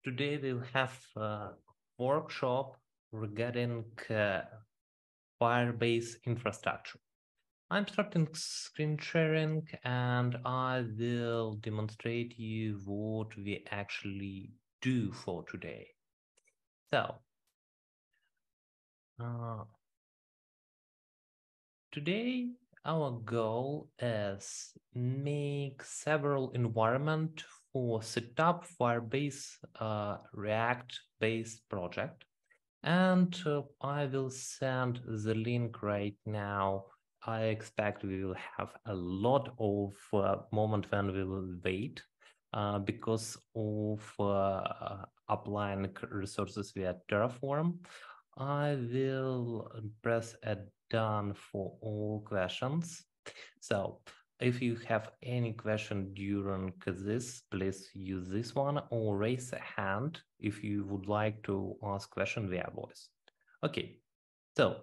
Today we'll have a workshop regarding Firebase infrastructure. I'm starting screen sharing and I will demonstrate you what we actually do for today. So, today our goal is make several environment for set up Firebase React-based project. And I will send the link right now. I expect we will have a lot of moment when we will wait because of applying resources via Terraform. I will press a done for all questions. So if you have any question during this, please use this one or raise a hand if you would like to ask question via voice. Okay, so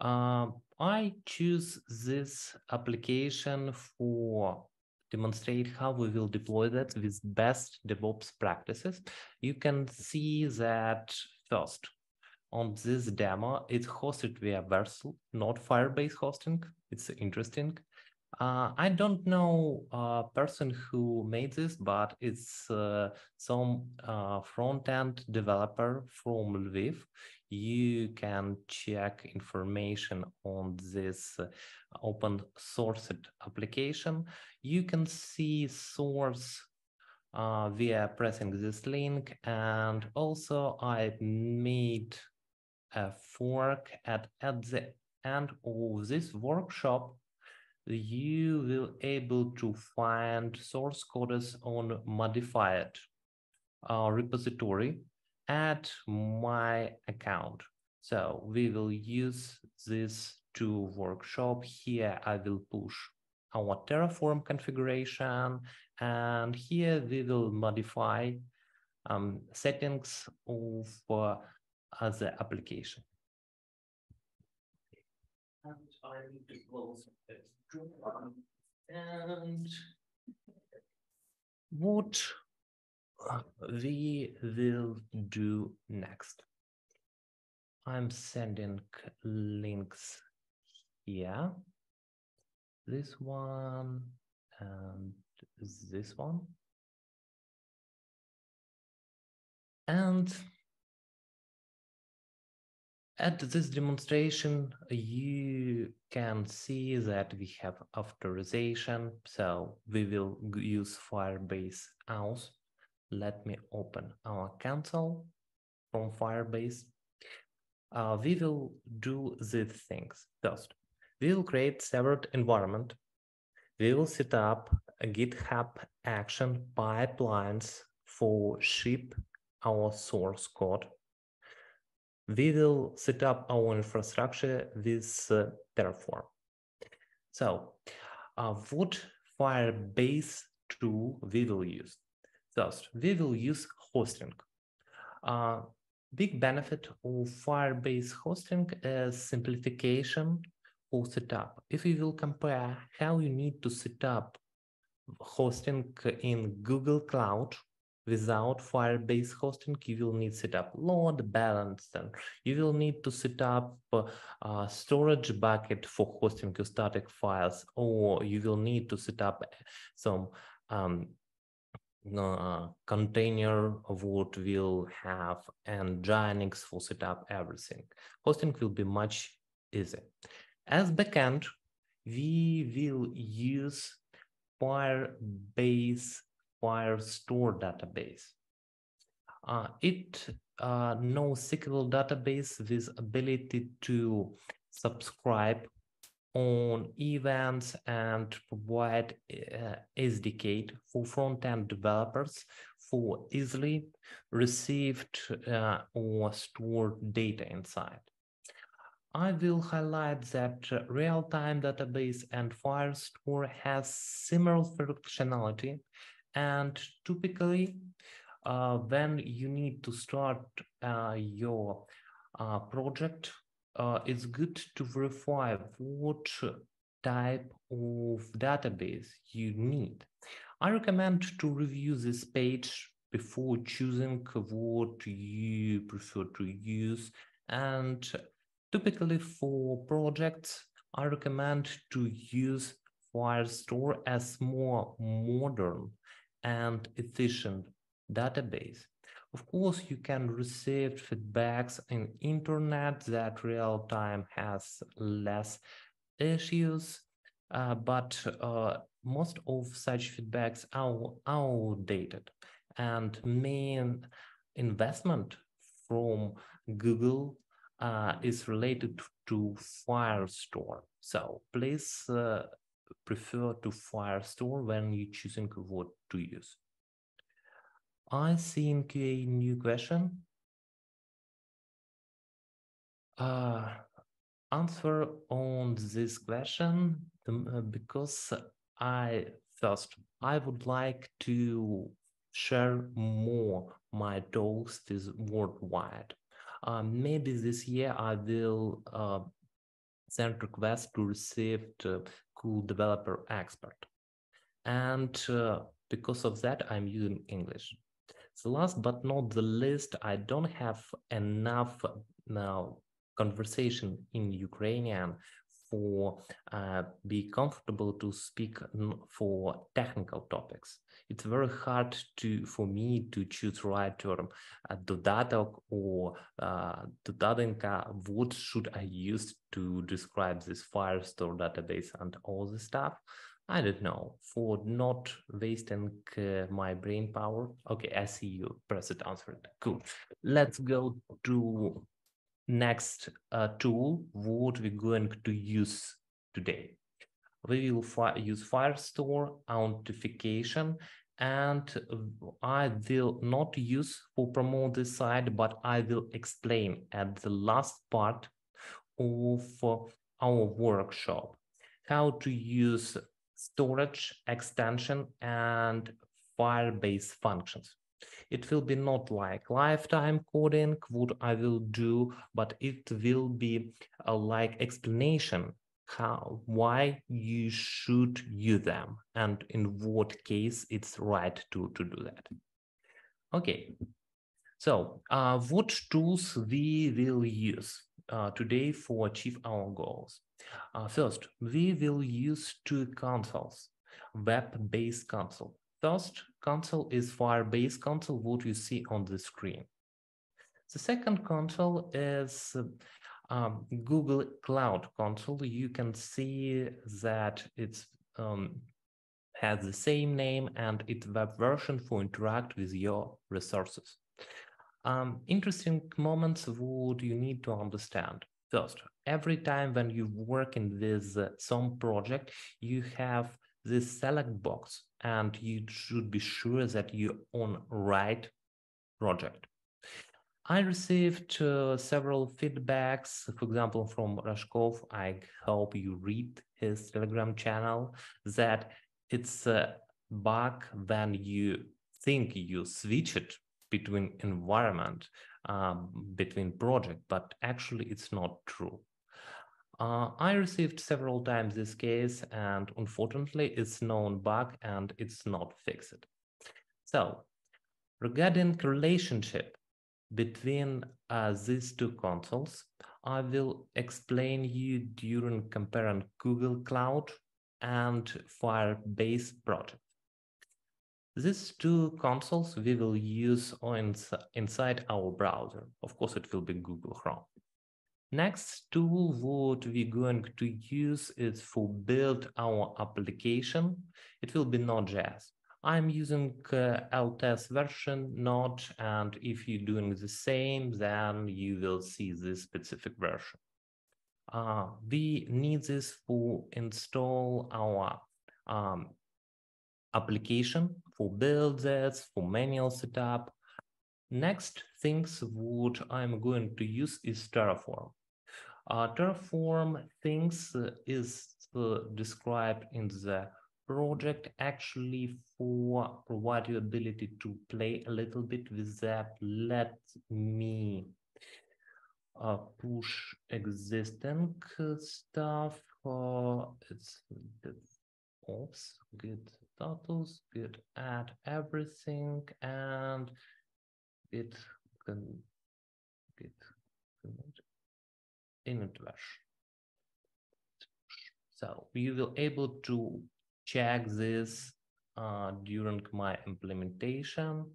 I choose this application for demonstrate how we will deploy that with best DevOps practices. You can see that first on this demo, it's hosted via Vercel, not Firebase hosting. It's interesting. I don't know a person who made this, but it's some front-end developer from Lviv. You can check information on this open sourced application. You can see source via pressing this link, and also I made a fork at the end of this workshop. You will able to find source codes on modified repository at my account. So we will use this to workshop. Here I will push our Terraform configuration, and here we will modify settings of the application. And I need to close it. And what we will do next. I'm sending links here. This one and this one. And at this demonstration, you can see that we have authorization. So we will use Firebase auth. Let me open our console from Firebase. We will do these things. First, we will create separate environment. We will set up a GitHub action pipelines for ship our source code. We will set up our infrastructure with Terraform. So what Firebase tool we will use? First, we will use hosting. Big benefit of Firebase hosting is simplification for setup. If we will compare how you need to set up hosting in Google Cloud, without Firebase hosting, you will need to set up load balance, and you will need to set up a storage bucket for hosting your static files, or you will need to set up some container of what will have and Nginx for set up everything. Hosting will be much easier. As backend, we will use Firebase firestore database. It NoSQL database with ability to subscribe on events and provide SDK for front-end developers for easily received or stored data inside. I will highlight that real-time database and firestore has similar functionality, and typically when you need to start your project, it's good to verify what type of database you need. I recommend to review this page before choosing what you prefer to use. And typically for projects, I recommend to use Firestore as more modern and efficient database. Of course, you can receive feedbacks in internet that real time has less issues, but most of such feedbacks are outdated, and main investment from Google is related to Firestore. So please prefer to Firestore when you're choosing what to use. I think a new question. Answer on this question because I would like to share more my talks with worldwide. Maybe this year I will send request to receive cool developer expert, and because of that I'm using English. So last but not the least, I don't have enough now conversation in Ukrainian for be comfortable to speak for technical topics. It's very hard for me to choose right term, dodatok or dodadenka. What should I use to describe this Firestore database and all this stuff? I don't know, for not wasting my brain power. Okay, I see you press it answered. Cool. Let's go to next tool, what we're going to use today. We will use Firestore authentication, and I will not use for promote this site, but I will explain at the last part of our workshop how to use storage extension and Firebase functions. It will be not like lifetime coding, what I will do, but it will be like explanation why you should use them and in what case it's right to do that. Okay, so what tools we will use today for achieve our goals? First, we will use two consoles, web-based console. First console is Firebase console, what you see on the screen. The second console is Google Cloud console. You can see that it's has the same name and it's web version for interact with your resources. Interesting moments would you need to understand. First, every time when you work in this some project, you have this select box and you should be sure that you're on right project. I received several feedbacks, for example, from Rashkov. I hope you read his Telegram channel, that it's a bug when you think you switch it between environment, between project, but actually it's not true. I received several times this case, and unfortunately it's known bug and it's not fixed. So regarding relationship between these two consoles, I will explain you during comparing Google Cloud and Firebase Project. These two consoles we will use inside our browser. Of course, it will be Google Chrome. Next tool what we're going to use is for build our application. It will be Node.js. I'm using LTS version Node, and if you're doing the same, then you will see this specific version. We need this for install our application, for build this, for manual setup. Next things what I'm going to use is Terraform. Terraform things is described in the project actually for provide you ability to play a little bit with that. Let me push existing stuff. It's Oops, git status, git add everything, and git init version. So you will able to check this during my implementation.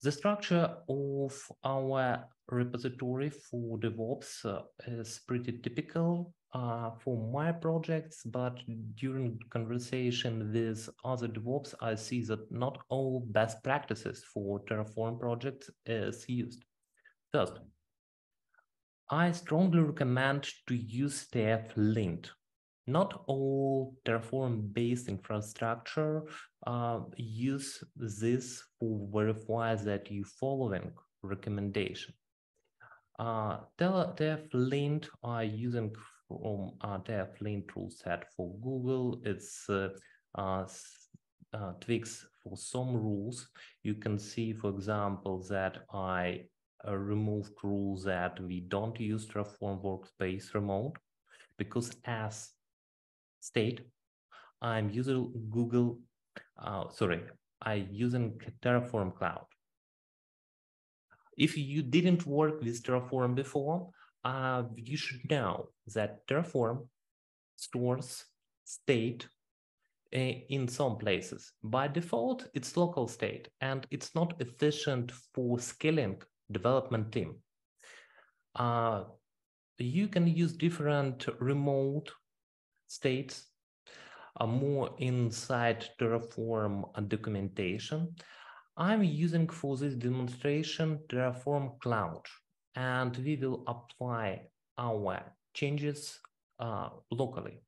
The structure of our repository for DevOps is pretty typical for my projects, but during conversation with other DevOps, I see that not all best practices for Terraform projects is used. First, I strongly recommend to use lint. Not all Terraform-based infrastructure use this to verify that you following recommendation. lint are using from lint toolset for Google. It's tweaks for some rules. You can see, for example, that I removed rules that we don't use Terraform workspace remote, because as state, I'm using I'm using Terraform Cloud. If you didn't work with Terraform before, you should know that Terraform stores state in some places. By default, it's local state, and it's not efficient for scaling development team. You can use different remote states more inside Terraform documentation. I'm using for this demonstration Terraform Cloud, and we will apply our changes locally.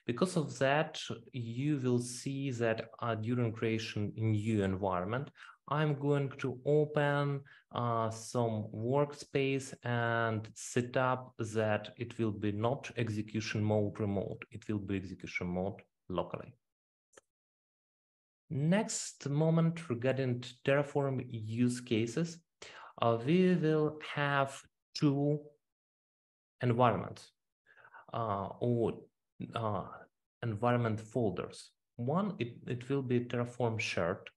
Because of that, you will see that during creation in new environment, I'm going to open some workspace and set up that it will be not execution mode remote, it will be execution mode locally. Next moment regarding Terraform use cases, we will have two environments or environment folders. One, it will be Terraform shared.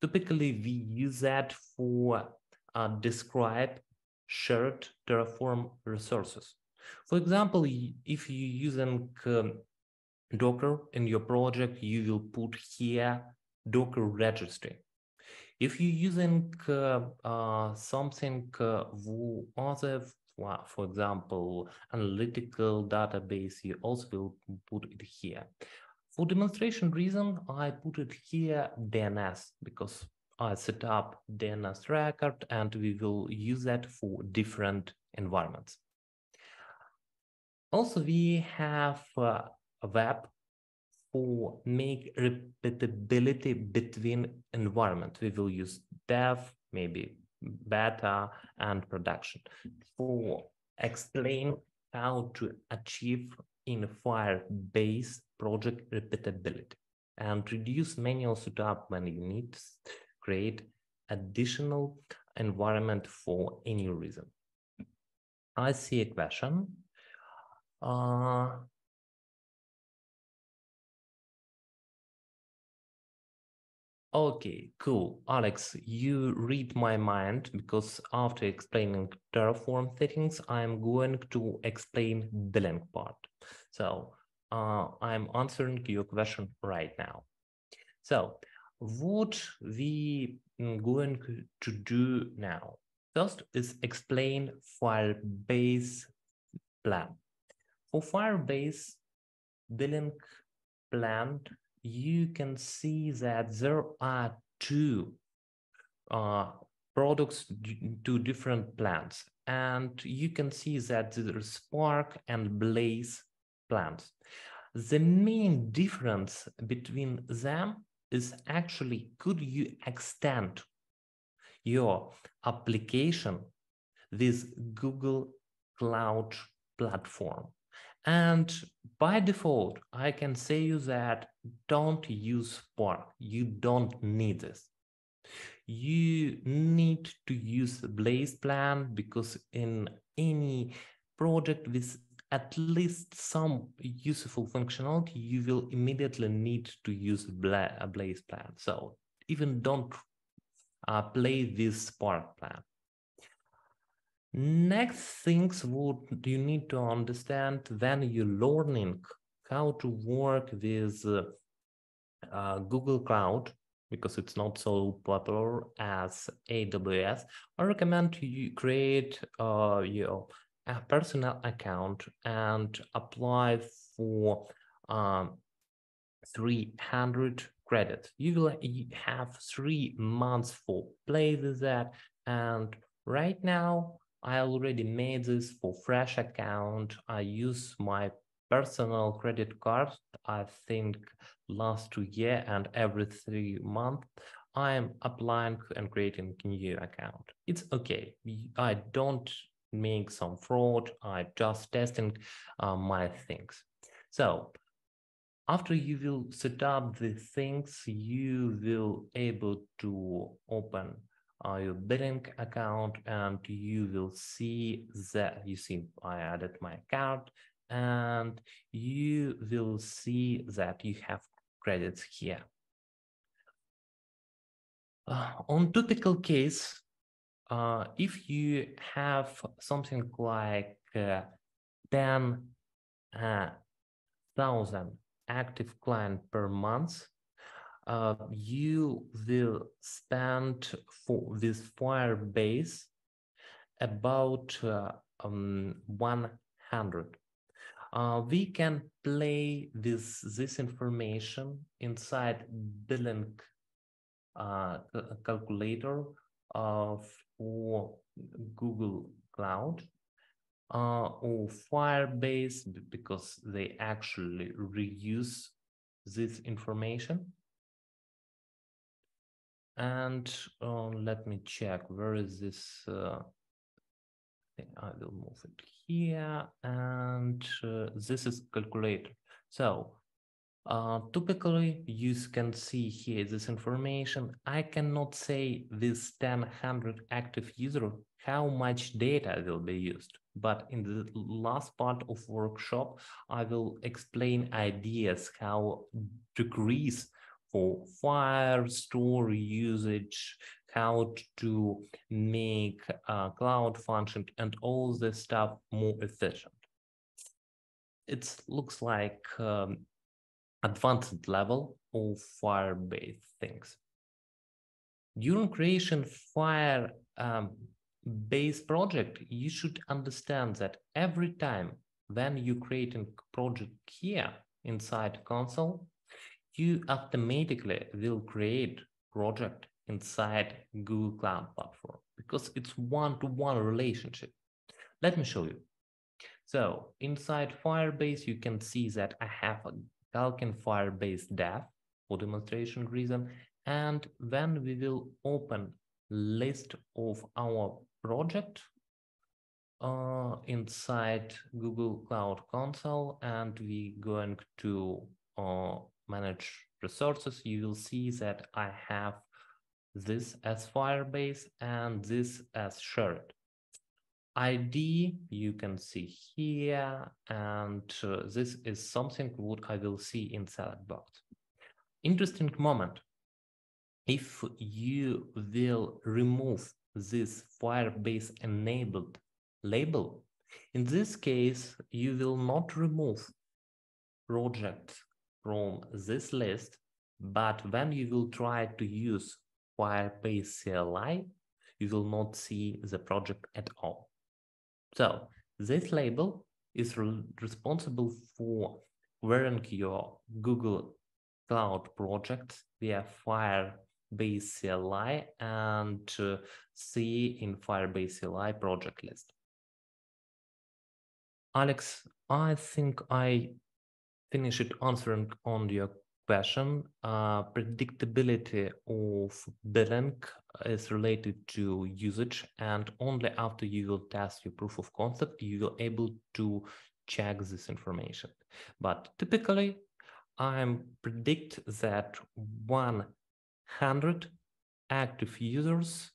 Typically, we use that for describe shared Terraform resources. For example, if you're using Docker in your project, you will put here Docker registry. If you're using something other, for example, analytical database, you also will put it here. For demonstration reason, I put it here DNS because I set up DNS record and we will use that for different environments. Also, we have a web for make repeatability between environment. We will use dev, maybe beta, and production for explain how to achieve in Firebase project repeatability and reduce manual setup when you need to create additional environment for any reason. I see a question. Okay, cool. Alex, you read my mind because after explaining Terraform settings, I'm going to explain billing part. So I'm answering your question right now. So what we going to do now? First is explain Firebase plan. For Firebase billing plan, you can see that there are two products, two different plans, and you can see that there's Spark and Blaze plans. The main difference between them is actually, could you extend your application with Google Cloud Platform? And by default, I can say you that don't use Spark. You don't need this. You need to use the Blaze plan because in any project with at least some useful functionality, you will immediately need to use a Blaze plan. So even don't play this Spark plan. Next things what you need to understand when you're learning how to work with Google Cloud, because it's not so popular as AWS. I recommend you create your a personal account and apply for 300 credits. You will have 3 months for play with that. And right now, I already made this for fresh account. I use my personal credit card, I think last 2 years, and every 3 months, I'm applying and creating a new account. It's okay. I don't make some fraud. I just testing my things. So after you will set up the things, you will able to open your billing account, and you will see that I added my account, and you will see that you have credits here. On typical case, if you have something like 10,000 active client per month, you will spend for this Firebase about 100. We can play with this information inside billing calculator for Google Cloud or Firebase, because they actually reuse this information. And let me check, where is this? I will move it here, and this is calculator. So typically, you can see here this information. I cannot say this 100 active user how much data will be used, but in the last part of workshop, I will explain ideas how decrease for firestore usage, how to make cloud function and all this stuff more efficient. It looks like advanced level of Firebase things. During creation Firebase project, you should understand that every time when you create a project here inside console, you automatically will create project inside Google Cloud Platform, because it's one-to-one relationship. Let me show you. So inside Firebase, you can see that I have a Galkin Firebase dev for demonstration reason. And when we will open list of our project inside Google Cloud Console, and we going to manage resources, you will see that I have this as Firebase and this as shared. ID you can see here, and this is something what I will see in select box. Interesting moment. If you will remove this Firebase enabled label, in this case, you will not remove projects from this list, but when you will try to use Firebase CLI, you will not see the project at all. So this label is responsible for querying your Google Cloud projects via Firebase CLI and see in Firebase CLI project list. Alex, I think I finished answering on your question. Predictability of billing is related to usage, and only after you will test your proof of concept, you will able to check this information. But typically, I predict that 100 active users,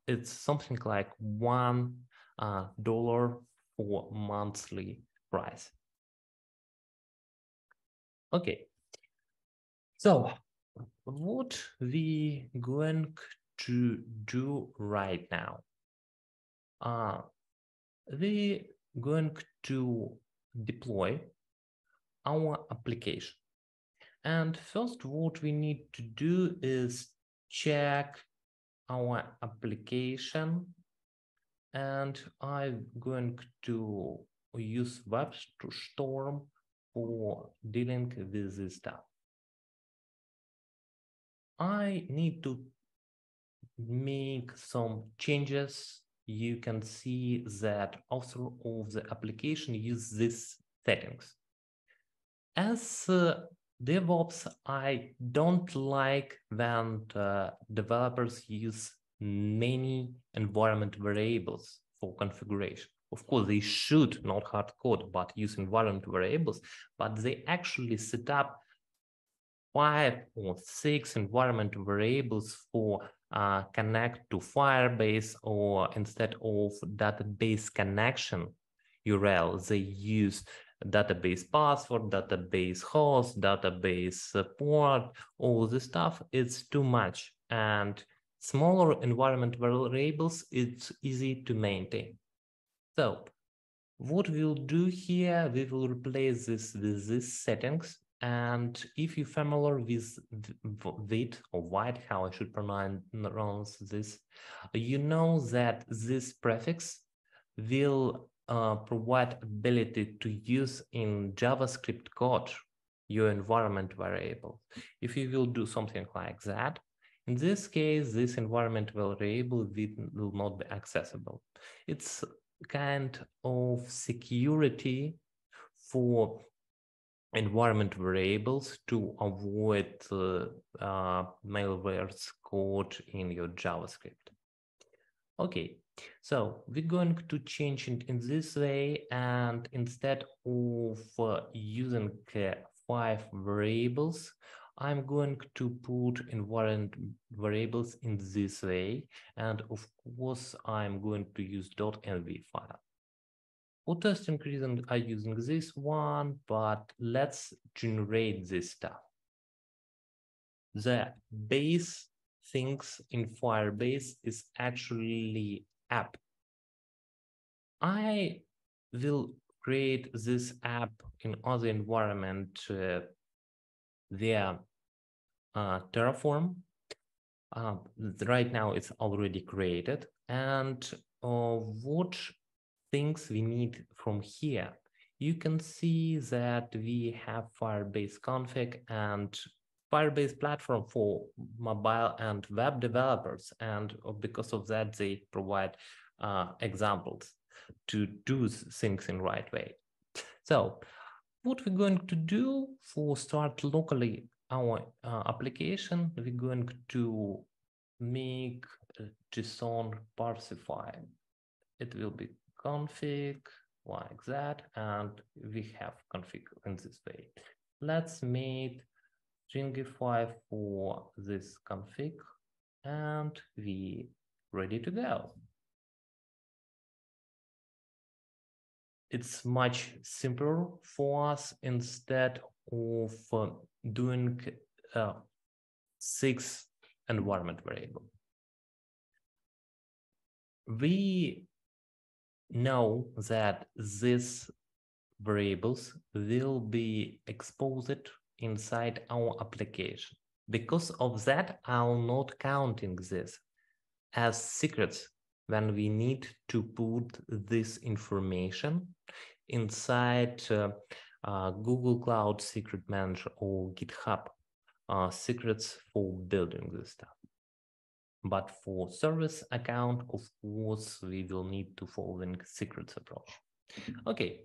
it's something like $1 for monthly price. Okay, so what we going to do right now? We going to deploy our application. And first, what we need to do is check our application. And I'm going to use WebStorm for dealing with this stuff. I need to make some changes. You can see that author of the application use these settings. As DevOps, I don't like when developers use many environment variables for configuration. Of course, they should not hard code, but use environment variables, but they actually set up 5 or 6 environment variables for connect to Firebase, or instead of database connection URL, they use database password, database host, database port, all this stuff. It's too much. And smaller environment variables, it's easy to maintain. So what we'll do here, we will replace this with these settings. And if you're familiar with width or wide, how I should pronounce this, you know that this prefix will provide ability to use in JavaScript code your environment variable. If you will do something like that, in this case, this environment variable will not be accessible. It's kind of security for environment variables to avoid malware's code in your JavaScript. Okay, so we're going to change it in this way, and instead of using 5 variables, I'm going to put environment variables in this way, and of course I'm going to use .env file. For testing reason, I'm using this one, but let's generate this stuff. The base things in Firebase is actually app. I will create this app in other environment via Terraform. Right now it's already created. And what things we need from here? You can see that we have Firebase config and Firebase Platform for mobile and web developers. And because of that, they provide examples to do things in right way. So what we're going to do for start locally our application, we're going to make JSON parsify. It will be config like that, and we have config in this way. Let's make stringify for this config, and we ready to go. It's much simpler for us instead of doing 6 environment variable. We know that these variables will be exposed inside our application. Because of that, I'm not counting this as secrets when we need to put this information inside Google Cloud Secret Manager or GitHub secrets for building this stuff. But for service account, of course, we will need to follow secrets approach. Okay,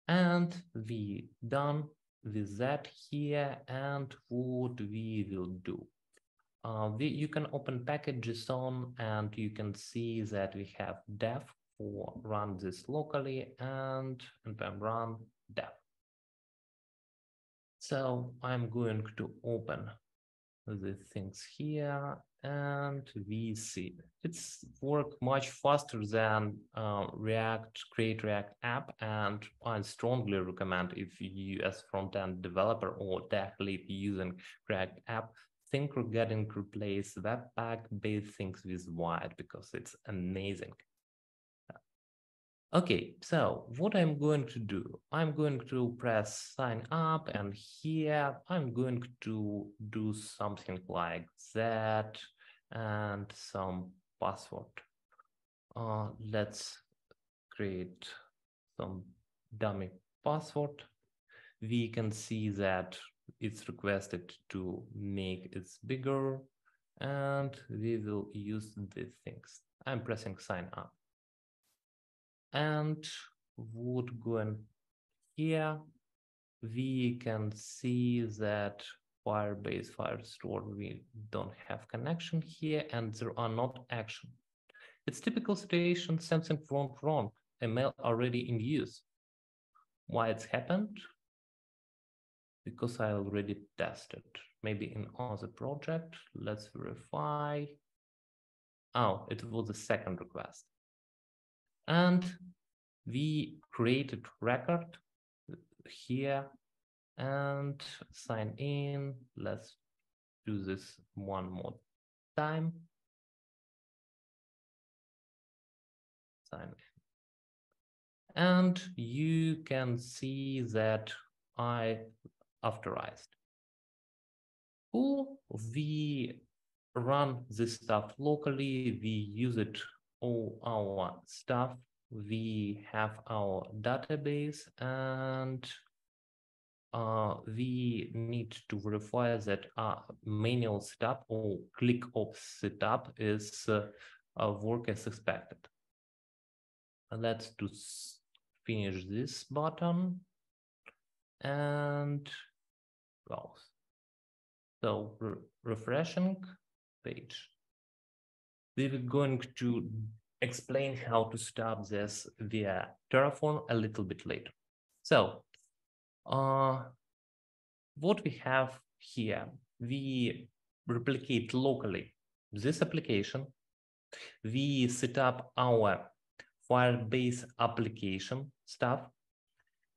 and we done with that here. And what we will do? You can open package.json, and you can see that we have dev for run this locally and npm run dev. So I'm going to open the things here, and we see it's work much faster than create React app. And I strongly recommend, if you as front-end developer or tech lead using React app, think of getting replace Webpack based things with Wide, because it's amazing. Okay, so what I'm going to do, I'm going to press sign up, and here I'm going to do something like that and some password. Let's create some dummy password. We can see that it's requested to make it bigger, and we will use these things. I'm pressing sign up. And would go in here, we can see that Firebase Firestore, we don't have connection here, and there are not action. It's typical situation, something went wrong, email already in use. Why it's happened? Because I already tested. Maybe in other project, let's verify. Oh, it was the second request. And we created record here and sign in. Let's do this one more time. Sign in. And you can see that I authorized. Cool. We run this stuff locally. We use it all our stuff. We have our database, and we need to verify that manual setup or click of setup is work as expected. Let's do finish this button and browse. So refreshing page. We're going to explain how to start this via Terraform a little bit later. So what we have here, we replicate locally this application. We set up our Firebase application stuff,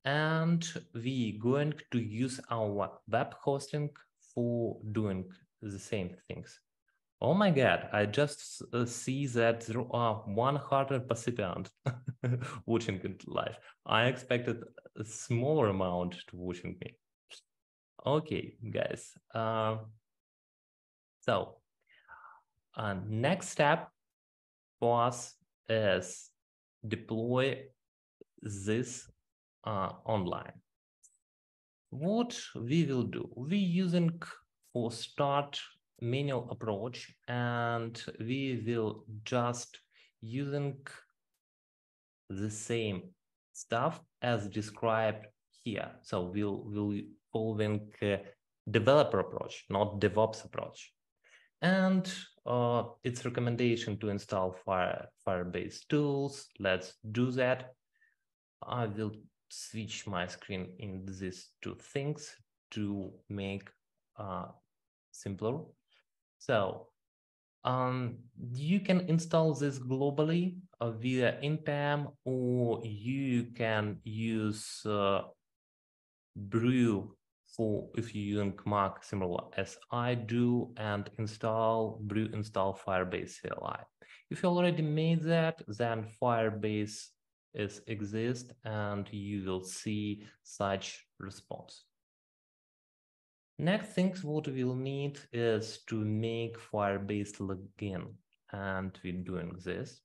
and we going to use our web hosting for doing the same things. Oh my God, I just see that there are 100 participants watching it live. I expected a smaller amount to watching me. Okay, guys. So next step for us is deploy this online. What we will do, we using for start manual approach, and we will just using the same stuff as described here. So we'll following developer approach, not DevOps approach. And it's recommendation to install Firebase tools. Let's do that. I will switch my screen in these two things to make simpler. So you can install this globally via npm, or you can use brew for if you're using Mac, similar as I do, and install Firebase CLI. If you already made that, then Firebase exists, and you will see such response. Next things what we'll need is to make Firebase login, and we're doing this.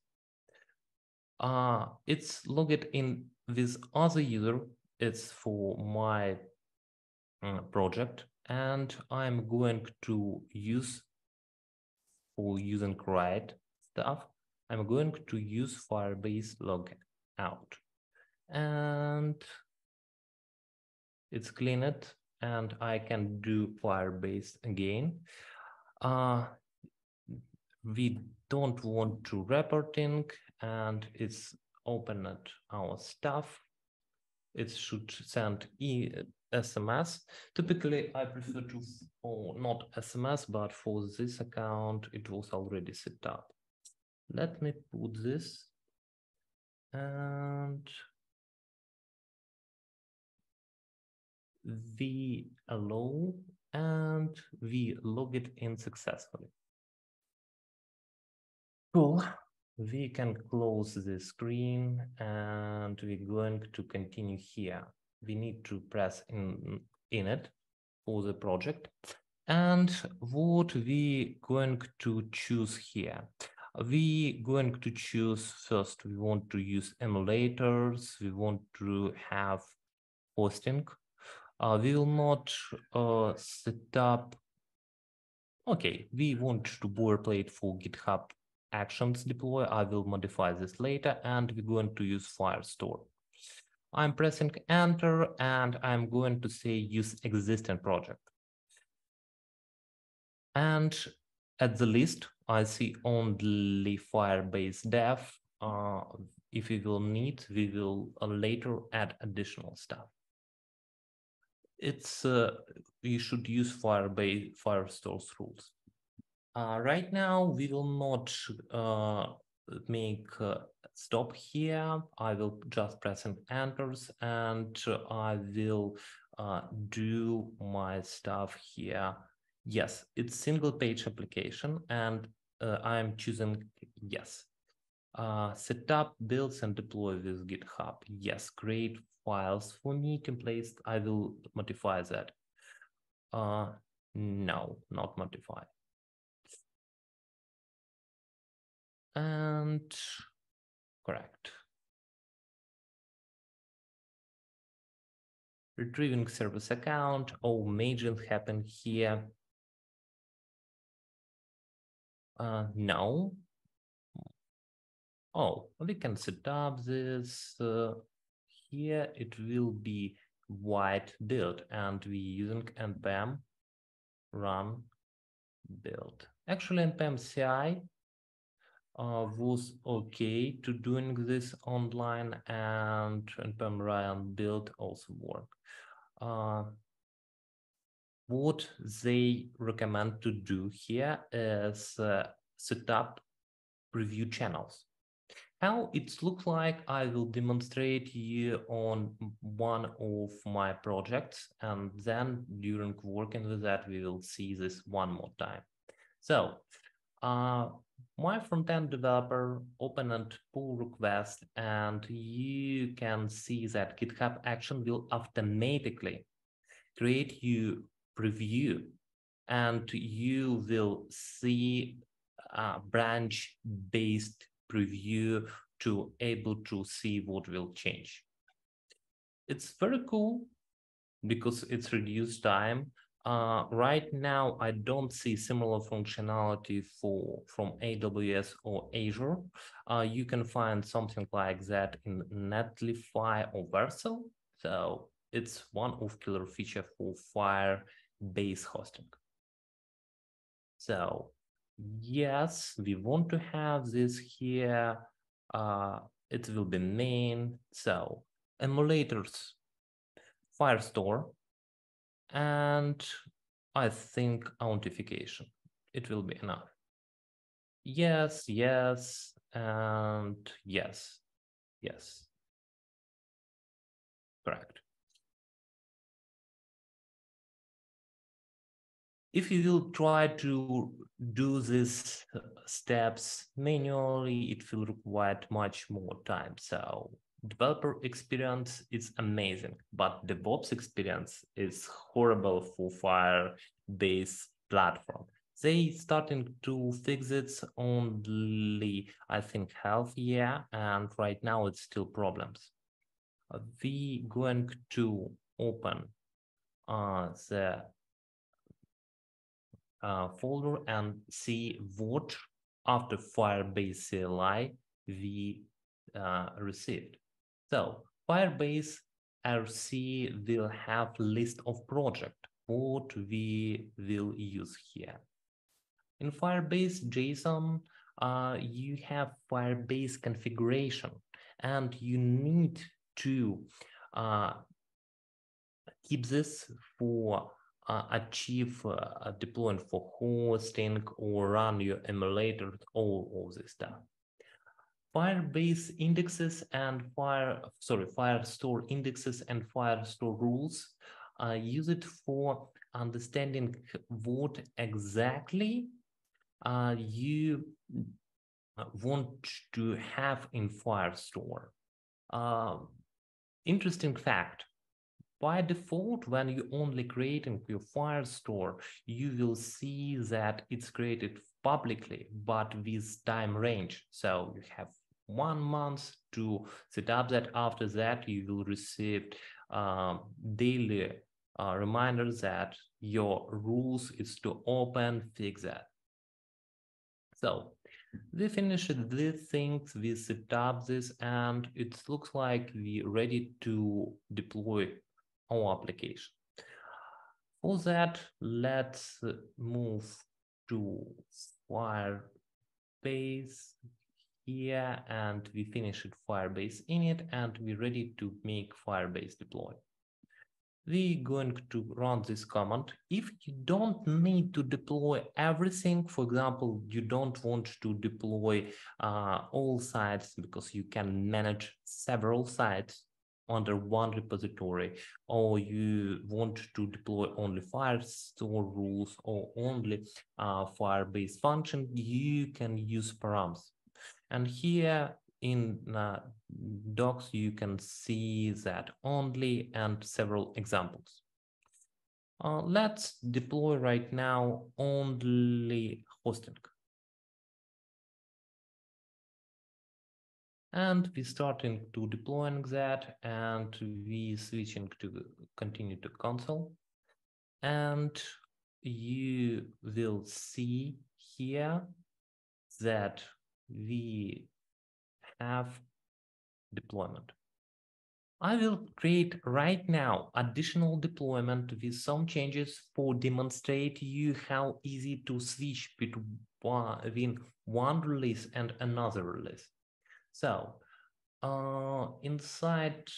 It's logged in with other user. It's for my project, and I'm going to use for using write stuff. I'm going to use Firebase logout, and it's cleaned, and I can do Firebase again. We don't want to reporting, and it's open at our stuff. It should send SMS. Typically, I prefer to, not SMS, but for this account, it was already set up. Let me put this and we allow and we log it in successfully. Cool. We can close the screen and we're going to continue here. We need to press in it for the project. And what we going to choose here? We going to choose first, we want to use emulators. We want to have hosting. We will not set up. Okay, we want to boilerplate for GitHub Actions deploy. I will modify this later, and we're going to use firestore. I'm pressing enter, and I'm going to say use existing project. And at the list, I see only Firebase Dev. If we will need, we will later add additional stuff. It's you should use Firestore's rules. Right now, we will not make stop here. I will just press enters and I will do my stuff here. Yes, it's single page application and I'm choosing yes. Set up, builds and deploy with GitHub. Yes, create files for me, templates. I will modify that. No, not modify. And correct. Retrieving service account. Oh, major happened here. No. Oh, we can set up this. Here it will be white build and we using npm run build. Actually, npm CI was okay to doing this online and npm run build also work. What they recommend to do here is set up preview channels. How it looks like, I will demonstrate you on one of my projects, and then during working with that, we will see this one more time. So, my front-end developer open and pull request, and you can see that GitHub action will automatically create you preview, and you will see a branch-based preview to able to see what will change. It's very cool because it's reduced time. Right now, I don't see similar functionality from AWS or Azure. You can find something like that in Netlify or Vercel. So it's one of killer feature for Firebase hosting. So yes, we want to have this here. It will be main. So emulators, firestore, and I think authentication. It will be enough. Yes, yes, and yes, yes. Correct. If you will try to do these steps manually, it will require much more time. So developer experience is amazing, but DevOps experience is horrible for Firebase Platform. They starting to fix it only, I think, half year, and right now it's still problems. We going to open the folder and see what after Firebase CLI we received. So Firebase RC will have list of project what we will use here. In Firebase JSON, you have Firebase configuration, and you need to keep this for achieve a deployment for hosting or run your emulator, all this stuff. Firebase indexes and Firestore indexes and Firestore rules use it for understanding what exactly you want to have in Firestore. Interesting fact. By default, when you only creating your Firestore, you will see that it's created publicly, but with time range. So you have 1 month to set up that. After that, you will receive daily reminders that your rules is to open, fix that. So we finished these things, we set up this, and it looks like we're ready to deploy our application. For that, let's move to Firebase here, and we finished Firebase init, and we're ready to make Firebase deploy. We're going to run this command. If you don't need to deploy everything, for example, you don't want to deploy all sites because you can manage several sites under one repository, or you want to deploy only Firestore rules or only Firebase function, you can use params. And here in docs, you can see that only and several examples. Let's deploy right now only hosting. And we starting to deploying that, and we switching to continue to console. And you will see here that we have deployment. I will create right now additional deployment with some changes for demonstrate you how easy to switch between one release and another release. So inside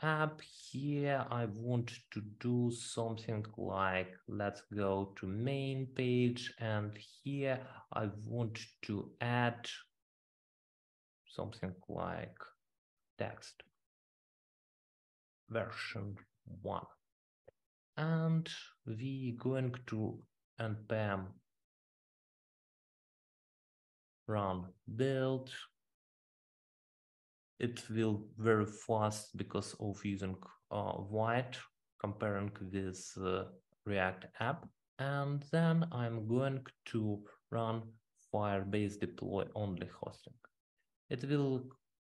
app here, I want to do something like, let's go to main page, and here I want to add something like text version 1. And we going to npm run build. It will very fast because of using white comparing with React app. And then I'm going to run Firebase deploy only hosting. It will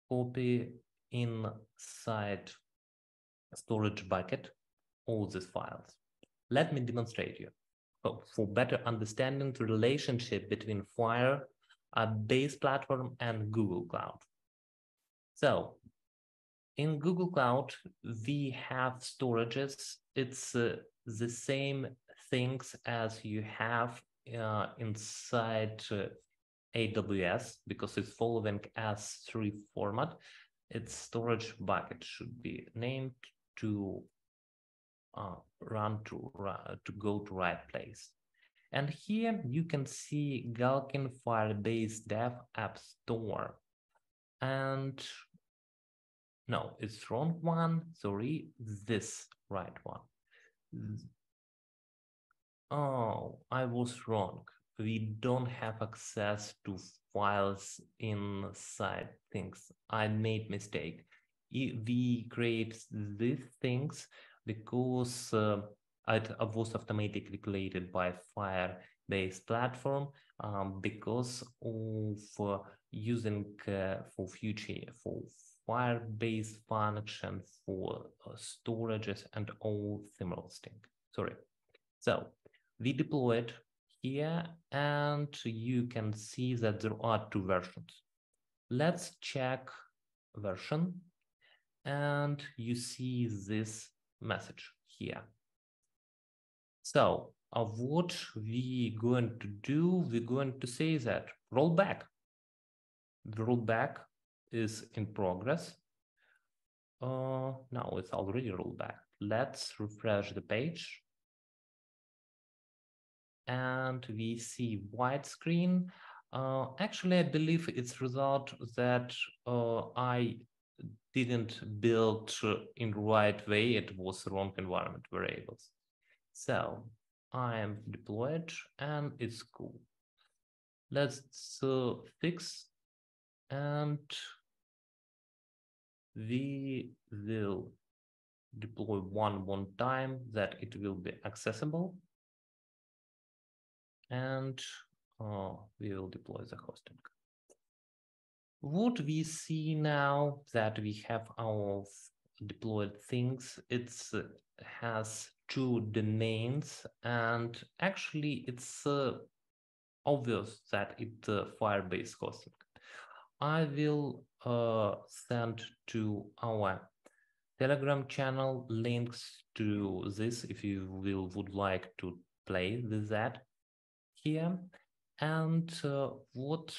copy inside storage bucket all these files. Let me demonstrate you for better understanding the relationship between Firebase Platform and Google Cloud. So in Google Cloud, we have storages. It's the same things as you have inside AWS, because it's following S3 format. Its storage bucket should be named to to go to right place. And here you can see Galkin Firebase Dev App Store. And no, it's wrong one. Sorry, this right one. Oh, I was wrong. We don't have access to files inside things. I made mistake. We create these things because it was automatically created by Firebase Platform because of using for future for Firebase function for storages and all similar thing. Sorry. So we deploy it here, and you can see that there are 2 versions. Let's check version, and you see this message here. So what we going to do, we're going to say that rollback. The rollback is in progress. Now it's already rolled back. let's refresh the page. And we see white screen. Actually, I believe it's result that I didn't build in the right way. It was the wrong environment variables. So I am deployed and it's cool. Let's fix, and we will deploy one time that it will be accessible, and we will deploy the hosting. What we see now that we have our deployed things, it's has 2 domains, and actually it's obvious that it's Firebase hosting. I will send to our Telegram channel links to this if you would like to play with that here. And what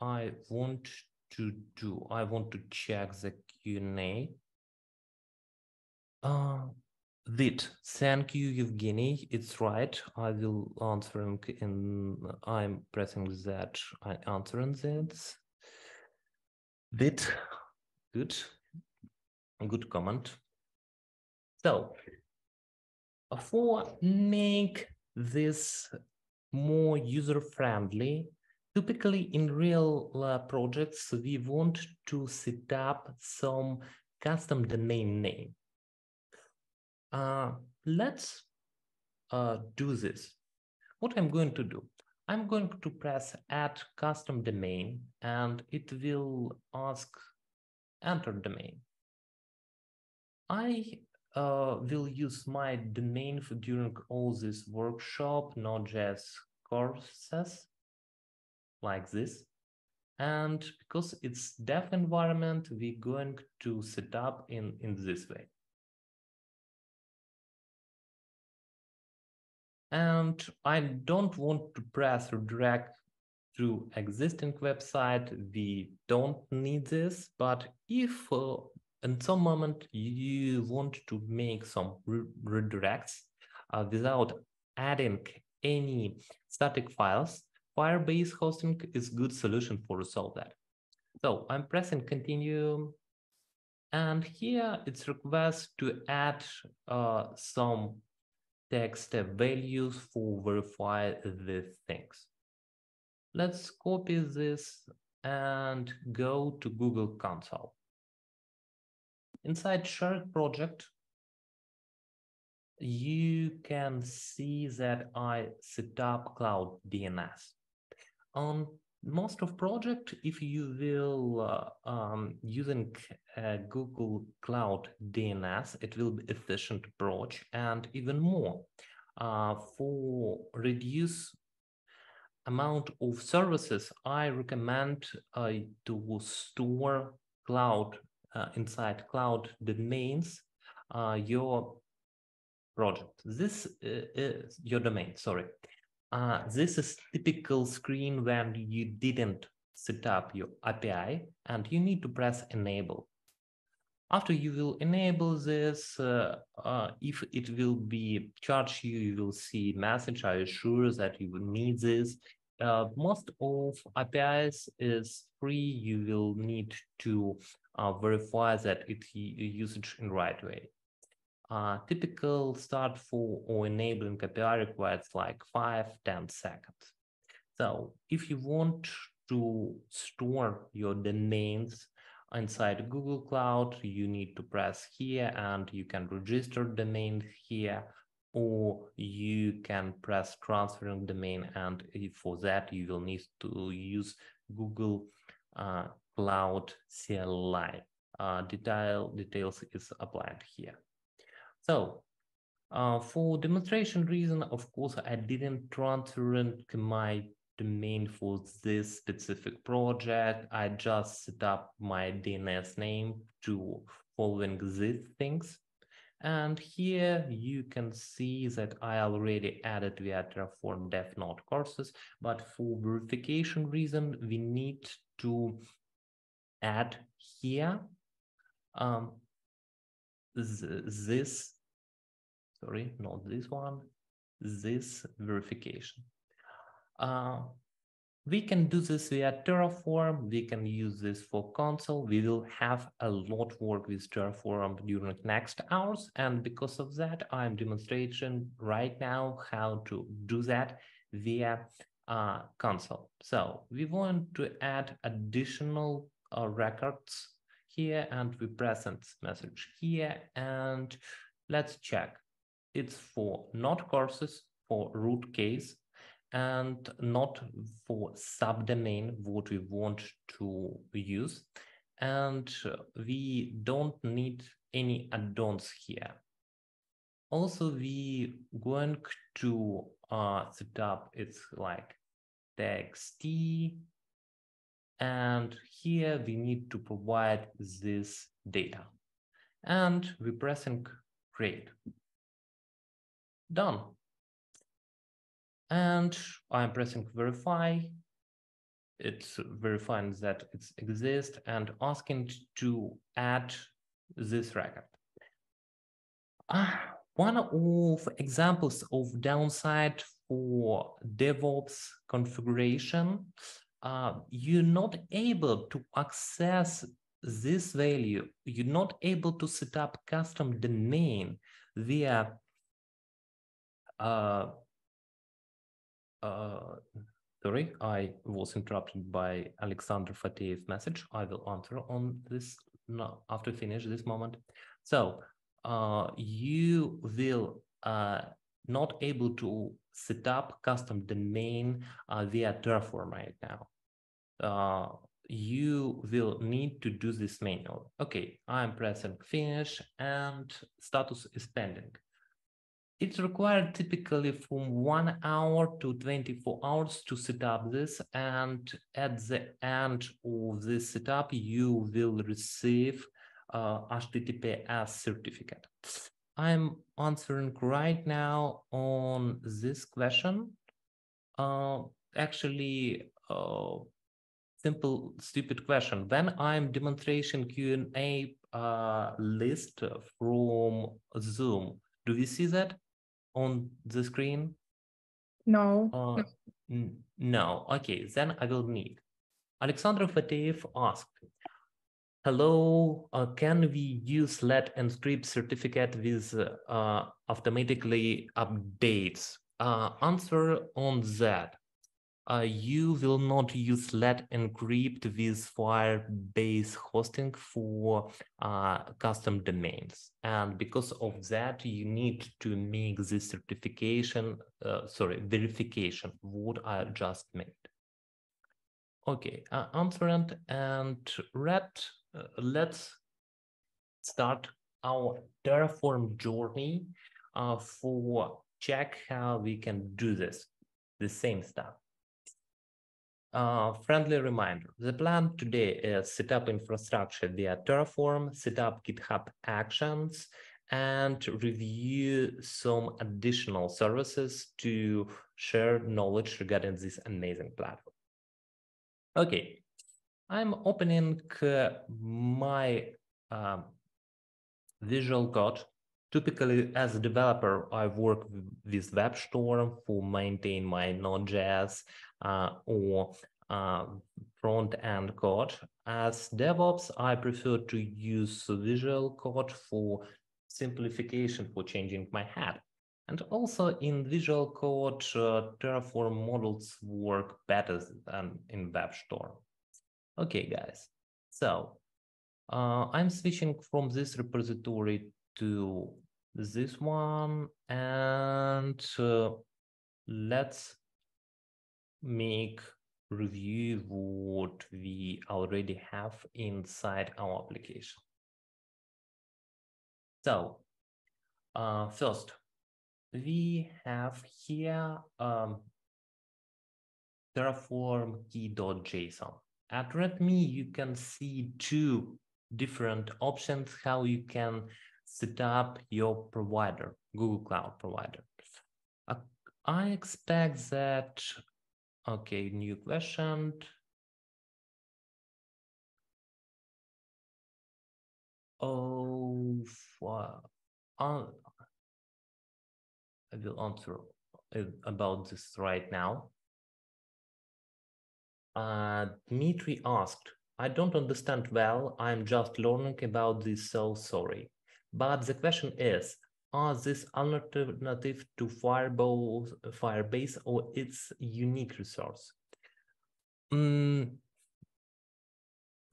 I want to do, I want to check the Q&A. Thank you, Evgeny. It's right. I will answer I'm pressing that. I answering this. Good comment. So for make this more user-friendly, typically in real projects, we want to set up some custom domain name. Let's do this. What I'm going to do, I'm going to press add custom domain, and it will ask enter domain. I will use my domain during all this workshop, not just courses like this. And because it's dev environment, we're going to set up in this way. And I don't want to press redirect through existing website. We don't need this, but if in some moment you want to make some redirects without adding any static files, Firebase hosting is a good solution for resolve that. So I'm pressing continue, and here it's request to add some text values for verify the things. Let's copy this and go to Google Console. Inside shared project, you can see that I set up Cloud DNS. On most of project, if you will using Google Cloud DNS, it will be efficient approach, and even more for reduce amount of services, I recommend to store cloud inside cloud domains your project. This is your domain, sorry. This is typical screen when you didn't set up your API and you need to press enable. After you will enable this, if it will be charged you, you will see message, are you sure that you will need this? Most of APIs is free. You will need to verify that it usage in right way. Typical start for or enabling API requires like 5-10 seconds. So if you want to store your domains inside Google Cloud, you need to press here and you can register domain here, or you can press transferring domain, and for that you will need to use Google Cloud CLI. Details is applied here. So for demonstration reason, of course, I didn't transfer my domain for this specific project. I just set up my DNS name to following these things. And here you can see that I already added via Terraform Dev Node courses, but for verification reason, we need to add here this, sorry, not this one, this verification. We can do this via Terraform. We can use this for console. We will have a lot of work with Terraform during next hours. And because of that, I'm demonstrating right now how to do that via console. So we want to add additional records here, and we present message here, and let's check. It's for not courses, for root case, and not for subdomain what we want to use. And we don't need any add-ons here. Also, we going to set up it's like txt, and here we need to provide this data, and we're pressing create. Done. And I'm pressing verify. It's verifying that it exists and asking to add this record. One of examples of downside for DevOps configuration, you're not able to access this value. You're not able to set up custom domain via sorry, I was interrupted by Alexander Fateh's message. I will answer on this after finish this moment. So you will not able to set up custom domain via Terraform right now. You will need to do this manually. Okay, I'm pressing finish and status is pending. It's required typically from 1 hour to 24 hours to set up this, and at the end of this setup, you will receive HTTPS certificate. I'm answering right now on this question. Actually, simple, stupid question. When I'm demonstration Q&A list from Zoom, do we see that on the screen? No. No. Okay, then I will need. Alexander Fateev asked, hello, can we use let and script certificate with automatically updates? Answer on that. You will not use let encrypt with Firebase hosting for custom domains. And because of that, you need to make this verification, what I just made. Okay, answered, and let's start our Terraform journey for check how we can do this, the same stuff. Friendly reminder, the plan today is set up infrastructure via Terraform, set up GitHub Actions, and review some additional services to share knowledge regarding this amazing platform. Okay, I'm opening my Visual Code. Typically, as a developer, I work with WebStorm for maintain my Node.js or front-end code. As DevOps, I prefer to use Visual Code for simplification, for changing my head. And also in Visual Code, Terraform models work better than in WebStorm. Okay, guys. So I'm switching from this repository to this one, and let's make review what we already have inside our application. So first, we have here Terraform key.json. At README, you can see two different options how you can set up your provider, Google Cloud provider. I expect that, okay, new question. Oh, I will answer about this right now. Dmitry asked, I don't understand well, I'm just learning about this, so sorry. But the question is, are this alternative to Firebase or its unique resource?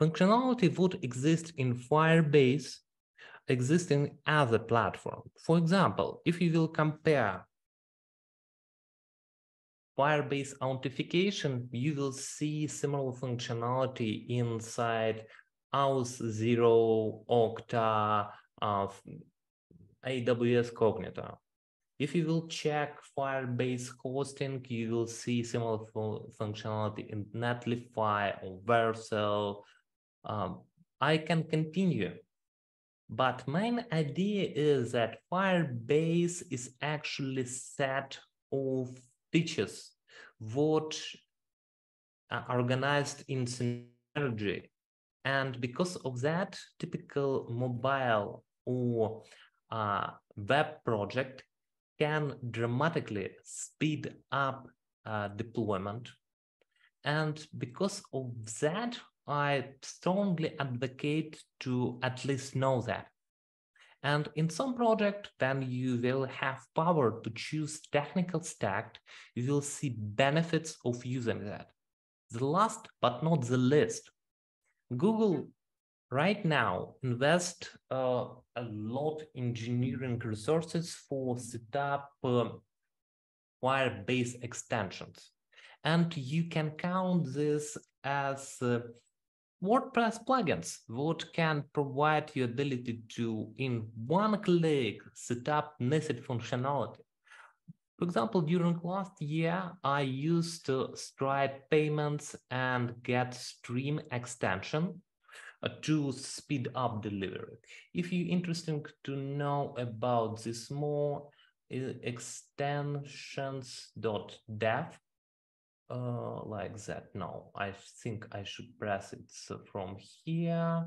Functionality would exist in Firebase existing as a platform. For example, if you will compare Firebase authentication, you will see similar functionality inside auth 0, Okta, AWS Cognito. If you will check Firebase hosting, you will see similar functionality in Netlify or Vercel. I can continue, but main idea is that Firebase is actually set of features what are organized in synergy, and because of that, typical mobile or web project can dramatically speed up deployment. And because of that, I strongly advocate to at least know that. And in some project, then you will have power to choose technical stack, you will see benefits of using that. The last but not the least, Google right now invest a lot engineering resources for set up Firebase extensions. And you can count this as WordPress plugins, what can provide you ability to, in one click, set up necessary functionality. For example, during last year, I used Stripe payments and GetStream extension to speed up delivery. If you're interested to know about this more, extensions.dev, like that. No, I think I should press it from here.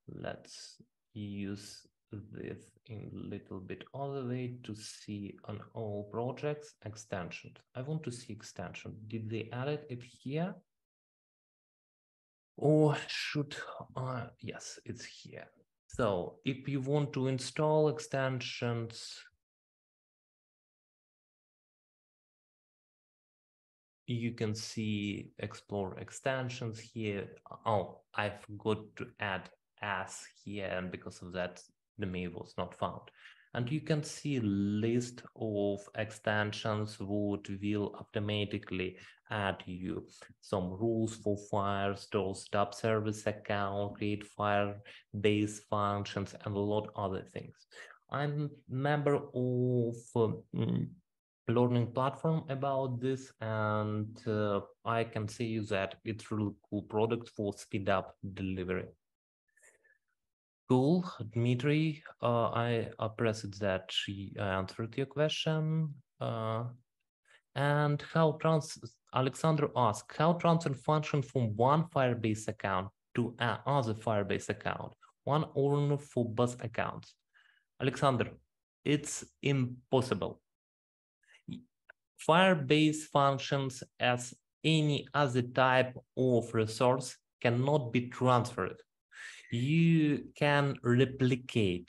Let's use this in a little bit other way to see on all projects extensions. I want to see extension. Did they add it here? Or should yes, it's here. So if you want to install extensions, you can see explore extensions here. Oh, I forgot to add as here, and because of that, the mail was not found. And you can see list of extensions what will automatically add you some rules for firestore, stop service account, create Firebase functions, and a lot other things. I'm a member of learning platform about this, and I can see that it's really cool product for speed up delivery. Cool, Dmitry, I pressed that she answered your question. And how Alexander asked, how transfer function from one Firebase account to another Firebase account, one owner for both accounts? Alexander, it's impossible. Firebase functions as any other type of resource cannot be transferred. You can replicate.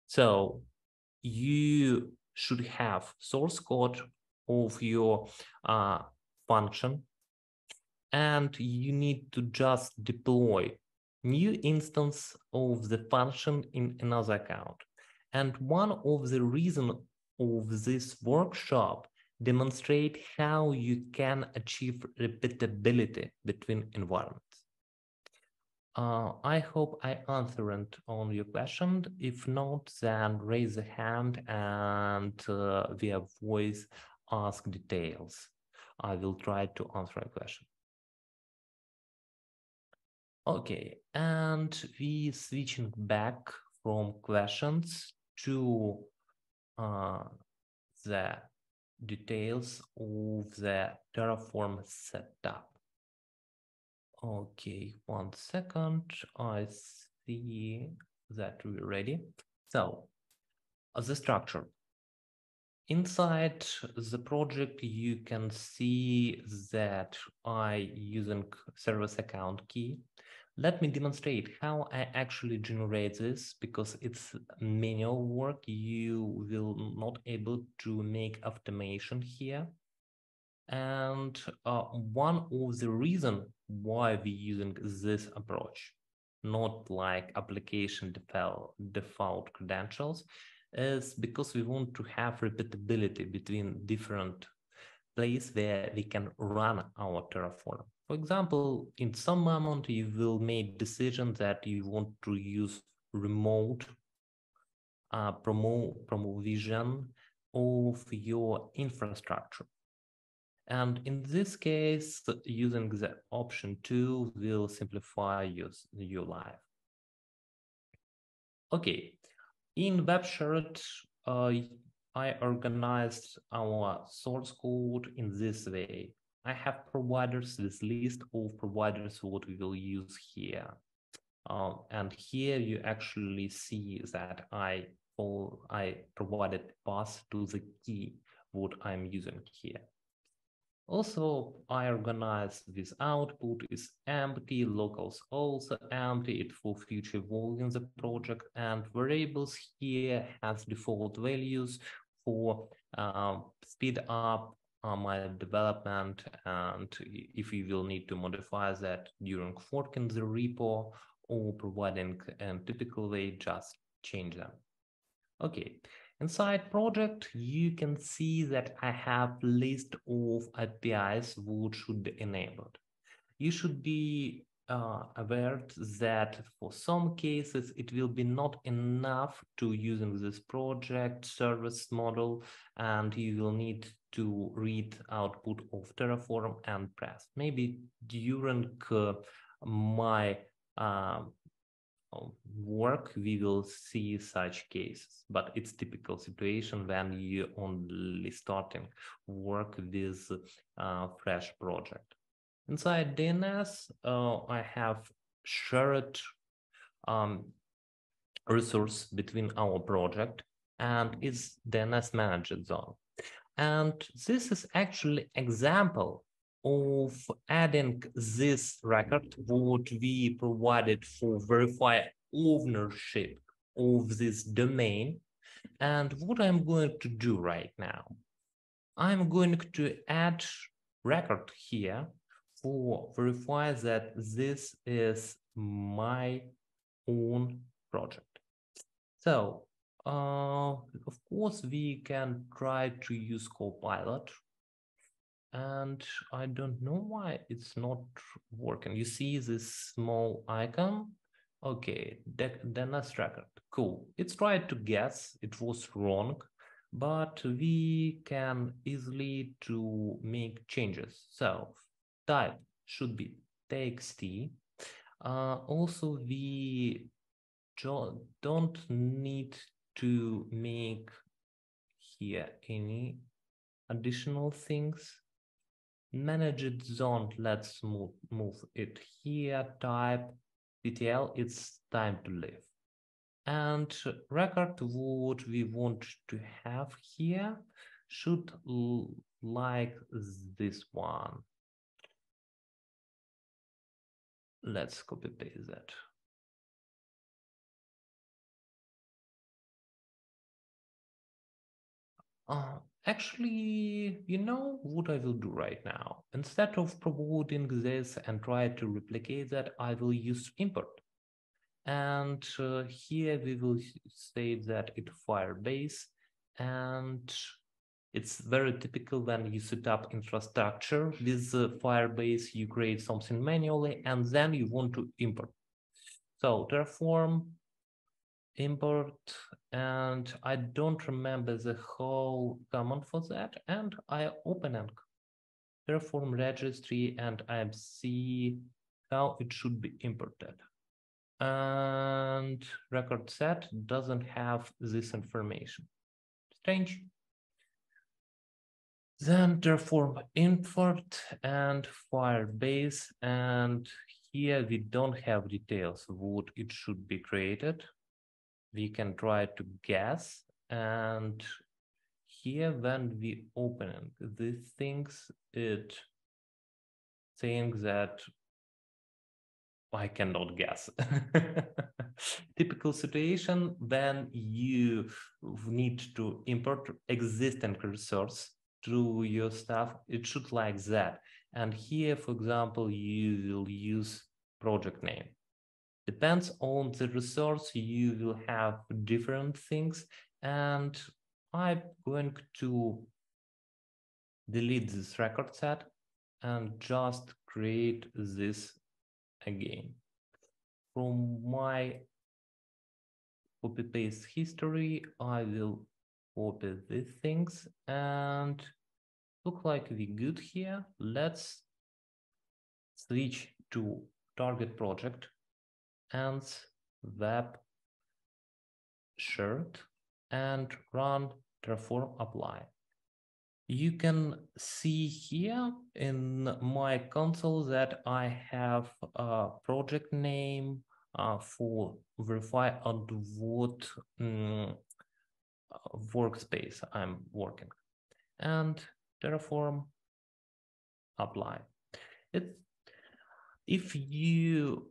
So you should have source code of your function, and you need to just deploy new instance of the function in another account. And one of the reasons of this workshop demonstrate how you can achieve repeatability between environments. I hope I answered on your question. If not, then raise a hand and via voice ask details. I will try to answer a question. Okay, and we switching back from questions to the details of the Terraform setup. Okay, 1 second. I see that we're ready. So the structure. Inside the project, you can see that I using service account key. Let me demonstrate how I actually generate this, because it's manual work. You will not able to make automation here. And one of the reasons why we're using this approach, not like application default credentials, is because we want to have repeatability between different places where we can run our Terraform. For example, in some moment, you will make decision that you want to use remote provision of your infrastructure. And in this case, using the option 2 will simplify your life. Okay, in WebShard, I organized our source code in this way. I have providers, this list of providers what we will use here. And here you actually see that I provided path to the key what I'm using here. Also, I organize this output is empty, locals also empty, it for future volume the project, and variables here has default values for speed up my development, and if you will need to modify that during forking the repo or providing a typical way, just change them. Okay. Inside project, you can see that I have list of APIs which should be enabled. You should be aware that for some cases, it will be not enough to using this project service model, and you will need to read output of Terraform and press. Maybe during my work, we will see such cases, but it's typical situation when you only starting work with fresh project. Inside DNS, I have shared resource between our project and its DNS manager zone. And this is actually example of adding this record what we provided for verify ownership of this domain. And what I'm going to do right now, I'm going to add record here for verify that this is my own project. So of course we can try to use Copilot, and I don't know why it's not working. You see this small icon? Okay, DNS record, cool. It's tried to guess, it was wrong, but we can easily to make changes. So type should be txt. Also, we don't need to make here any additional things. Managed zone, let's move it here. Type DTL, it's time to live. And record what we want to have here should like this one. Let's copy paste that. Actually, you know what I will do right now? Instead of promoting this and try to replicate that, I will use import. And here we will say that it's Firebase, and it's very typical when you set up infrastructure with Firebase, you create something manually, and then you want to import. So Terraform, import, and I don't remember the whole command for that, and I open a Terraform registry and I see how it should be imported. And record set doesn't have this information. Strange. Then Terraform import and Firebase, and here we don't have details what it should be created. we can try to guess. And here, when we open these things, it thinks that I cannot guess. Typical situation when you need to import existing resource to your stuff, it should like that. And here, for example, you will use project name. Depends on the resource, you will have different things. And I'm going to delete this record set and just create this again. From my copy paste history, I will copy these things and look like we good here. Let's switch to target project and web shared and run Terraform apply. You can see here in my console that I have a project name for verify on what workspace I'm working, and Terraform apply. If you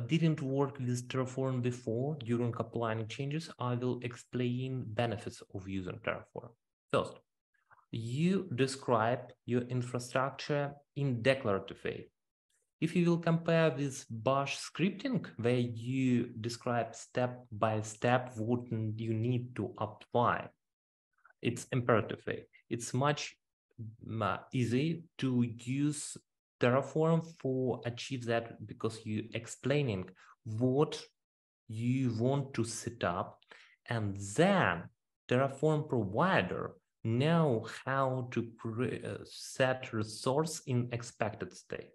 didn't work with Terraform before during applying changes, I will explain benefits of using Terraform. First, you describe your infrastructure in declarative way. If you will compare with bash scripting, where you describe step by step what you need to apply, it's imperative way. It's much easy to use Terraform for achieve that, because you explaining what you want to set up, and then Terraform provider know how to set resource in expected state.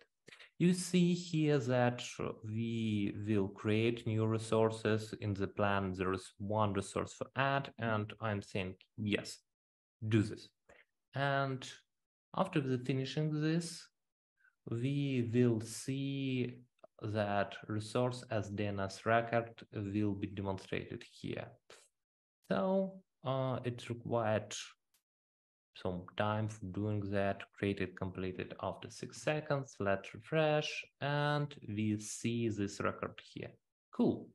You see here that we will create new resources in the plan. There is one resource for add, and I'm saying, yes, do this. And after the finishing this, we will see that resource as DNS record will be demonstrated here. So it required some time for doing that. Created, completed after 6 seconds. Let's refresh, and we see this record here. Cool.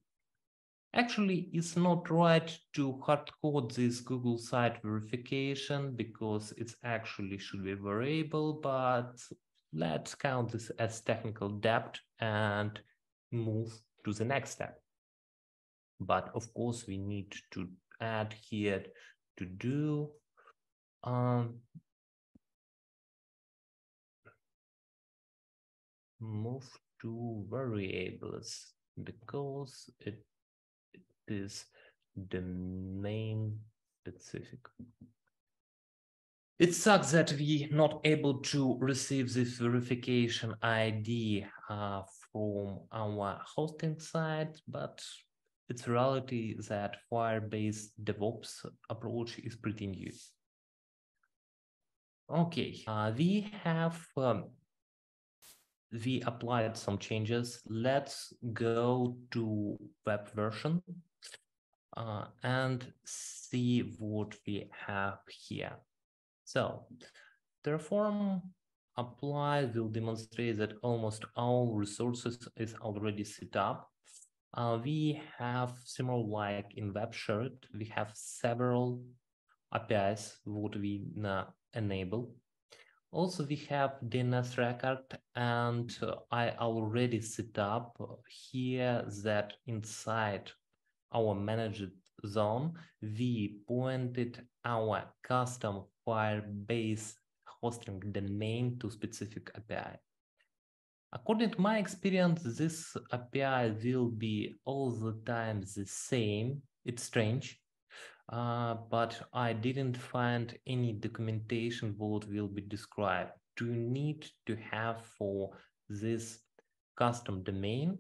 Actually, it's not right to hard code this Google site verification, because it's actually should be variable, but let's count this as technical debt and move to the next step. But of course, we need to add here to do move to variables, because it is the main specific. It sucks that we not able to receive this verification ID from our hosting side, but it's reality that Firebase DevOps approach is pretty new. Okay, we applied some changes. Let's go to web version and see what we have here. So Terraform apply will demonstrate that almost all resources is already set up. We have similar like in web shared, we have several APIs what we enable. Also, we have DNS record, and I already set up here that inside our managed zone, we pointed our custom Firebase hosting domain to specific API. According to my experience, this API will be all the time the same. It's strange. But I didn't find any documentation what will be described. Do you need to have for this custom domain?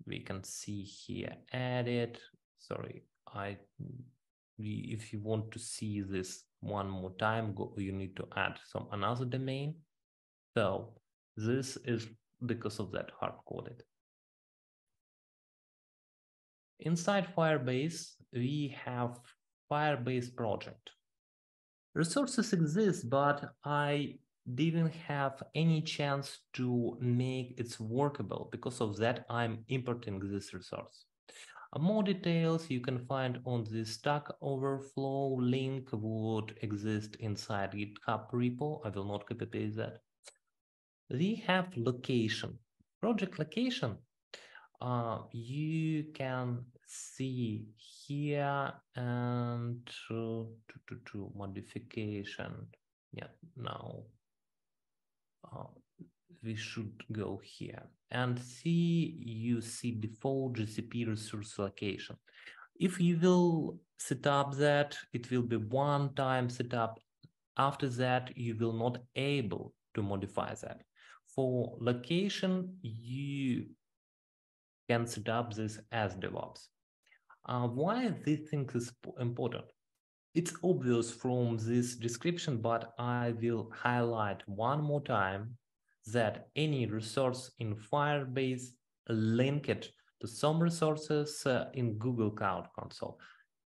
We can see here, edit. Sorry, if you want to see this one more time, you need to add some another domain. So this is because of that hard-coded. Inside Firebase, we have Firebase Project. Resources exist, but I didn't have any chance to make it workable. Because of that, I'm importing this resource. More details you can find on the Stack Overflow link would exist inside GitHub repo. I will not copy paste that. We have location, project location. You can see here and to modification. Yeah, now we should go here and see, you see default GCP resource location. If you will set up that, it will be one-time setup. After that, you will not able to modify that. For location, you can set up this as DevOps. Why this thing is important? It's obvious from this description, but I will highlight one more time that any resource in Firebase link it to some resources in Google Cloud Console.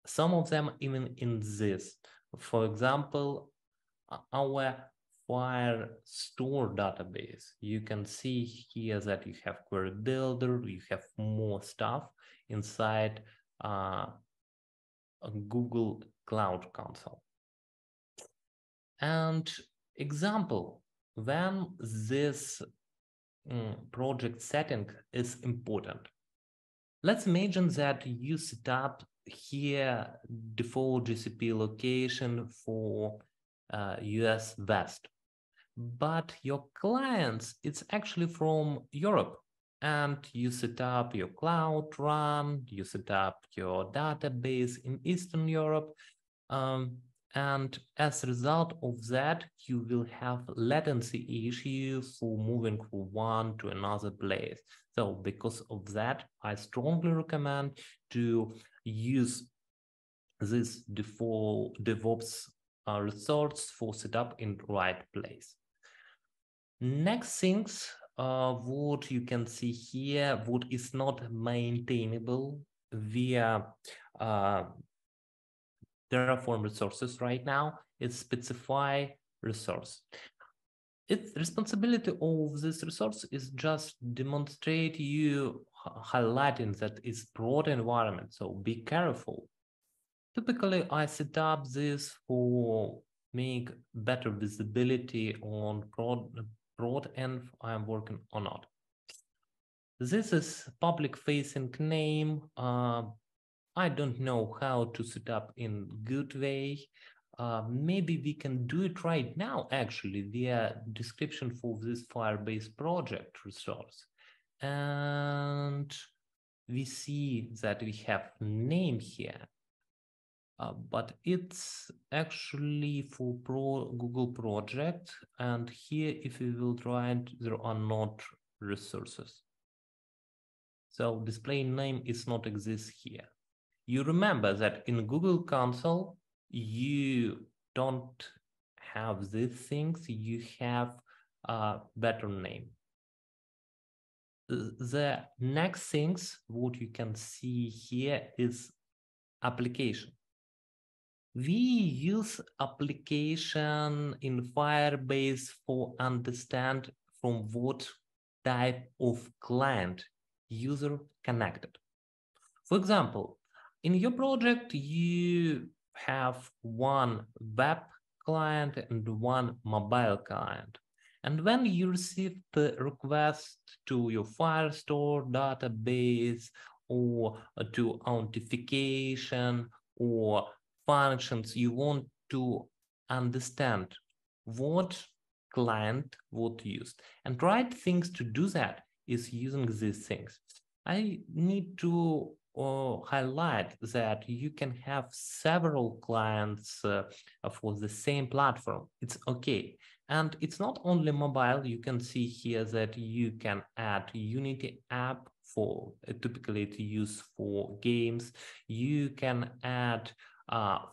Some of them even in this. For example, our firestore database. You can see here that you have query builder, you have more stuff inside Google Cloud Console. And example, when this project setting is important. Let's imagine that you set up here default GCP location for US West, but your clients, it's actually from Europe, and you set up your cloud run, you set up your database in Eastern Europe, and as a result of that, you will have latency issue for moving from one to another place. So because of that, I strongly recommend to use this default DevOps resource for setup in the right place. Next things, what you can see here, what is not maintainable via Terraform resources right now, is specify resource. Its responsibility of this resource is just demonstrate you highlighting that it's broad environment, so be careful. Typically, I set up this for make better visibility on prod env I'm working on not. This is public facing name. I don't know how to set up in good way. Maybe we can do it right now, actually, via description for this Firebase project resource. And we see that we have name here. But it's actually for Google project. And here, if we will try it, there are not resources. So display name is not exist here. You remember that in Google Console, you don't have these things, you have a better name. The next things, what you can see here is application. We use application in Firebase for understand from what type of client user connected. For example, in your project, you have one web client and one mobile client. And when you receive the request to your firestore database or to authentication or functions, you want to understand what client would use. And right things to do that is using these things. I need to highlight that you can have several clients for the same platform. It's okay. And it's not only mobile. You can see here that you can add Unity app for typically to use for games. You can add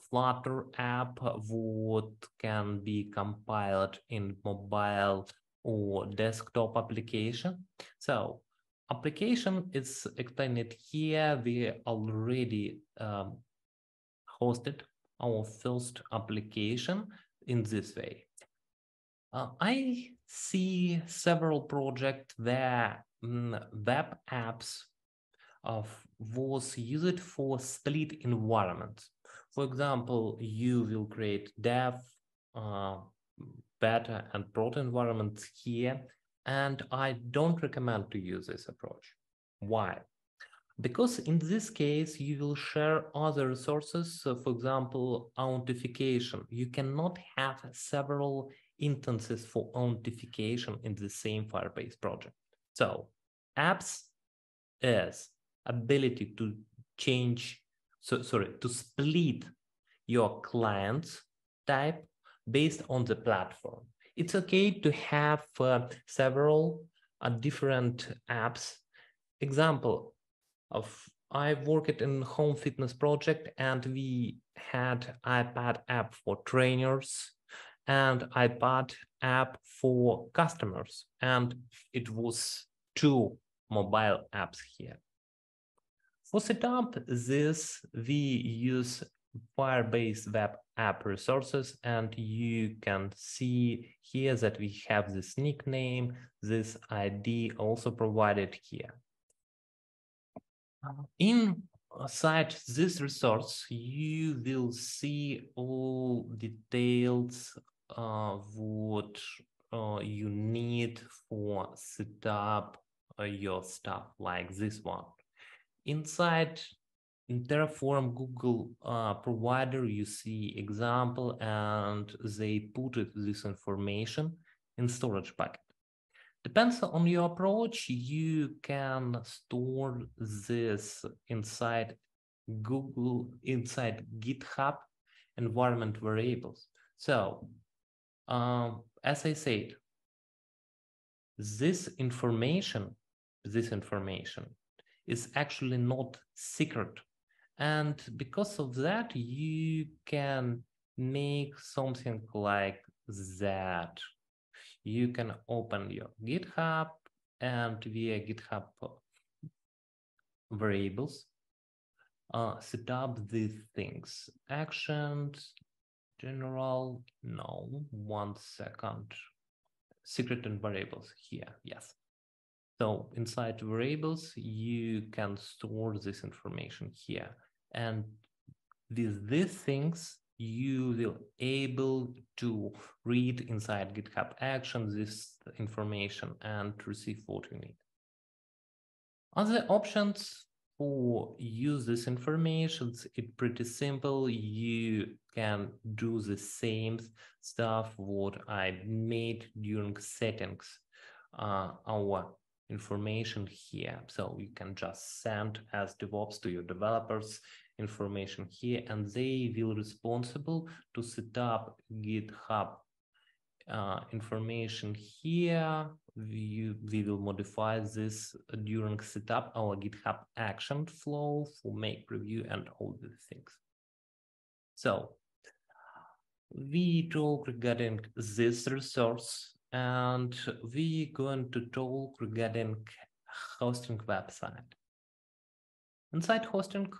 Flutter app what can be compiled in mobile or desktop application. So application is explained here. We already hosted our first application in this way. I see several projects where web apps was used for split environments. For example, you will create dev, beta, and prod environments here, and I don't recommend to use this approach. Why? Because in this case, you will share other resources. So for example, authentication. You cannot have several instances for authentication in the same Firebase project. So apps is ability to change, to split your clients type based on the platform. It's okay to have several different apps. Example of I worked in home fitness project, and we had iPad app for trainers and iPad app for customers, and it was 2 mobile apps here. For setup this, we use Firebase web app resources, and you can see here that we have this nickname, this ID also provided here. Inside this resource, you will see all details what you need for set up your stuff, like this one. Inside in Terraform Google provider, you see example, and they put this information in storage bucket. Depends on your approach, you can store this inside Google, inside GitHub environment variables. So, as I said, this information is actually not secret. And because of that, you can make something like that. You can open your GitHub, and via GitHub variables, set up these things. Actions, general, no, 1 second. Secret and variables here, yes. So inside variables, you can store this information here. And with these things, you will able to read inside GitHub Actions this information and receive what you need. Other options for use this information, it's pretty simple. You can do the same stuff what I made during settings our information here. So you can just send as DevOps to your developers information here, and they will responsible to set up GitHub information here. We will modify this during setup our GitHub action flow for make preview and all these things. So we talk regarding this resource, and we're going to talk regarding hosting website. Inside hosting,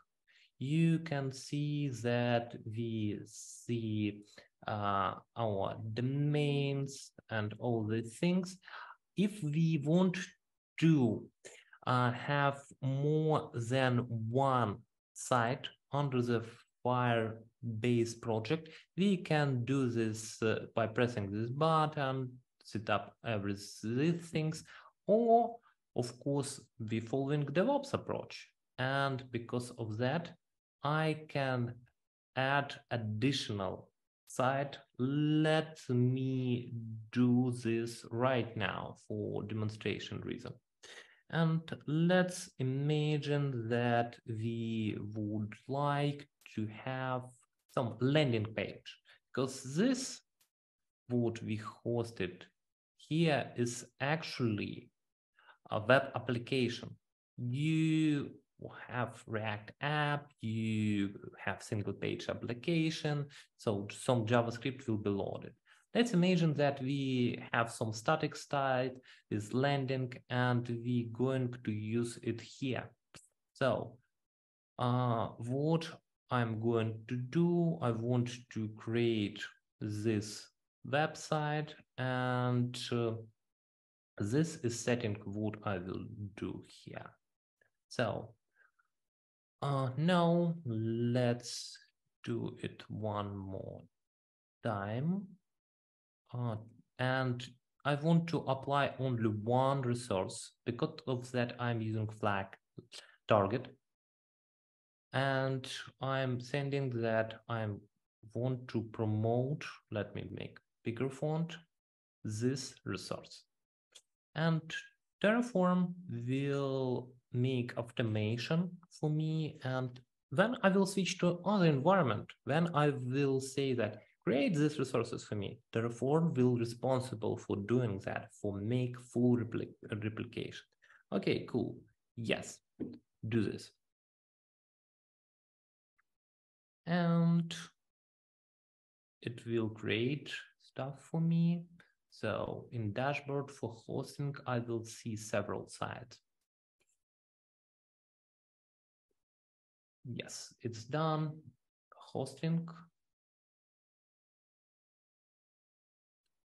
you can see that we see our domains and all these things. If we want to have more than one site under the Firebase project, we can do this by pressing this button, set up these things, or of course we following DevOps approach. And because of that, I can add additional site. Let me do this right now for demonstration reason. And let's imagine that we would like to have some landing page, because this what we hosted here is actually a web application. You have React app, you have single page application, so some JavaScript will be loaded. Let's imagine that we have some static site, this landing, and we're going to use it here. So what I'm going to do, I want to create this website, and this is setting what I will do here. So now let's do it one more time. And I want to apply only one resource. Because of that, I'm using flag target. And I'm sending that I want to promote, let me make bigger font, this resource. And Terraform will make automation for me. And then I will switch to other environment. When I will say that create these resources for me, Terraform will be responsible for doing that, for make full replication. Okay, cool. Yes, do this. And it will create stuff for me. So in dashboard for hosting, I will see several sites. Yes, it's done. Hosting.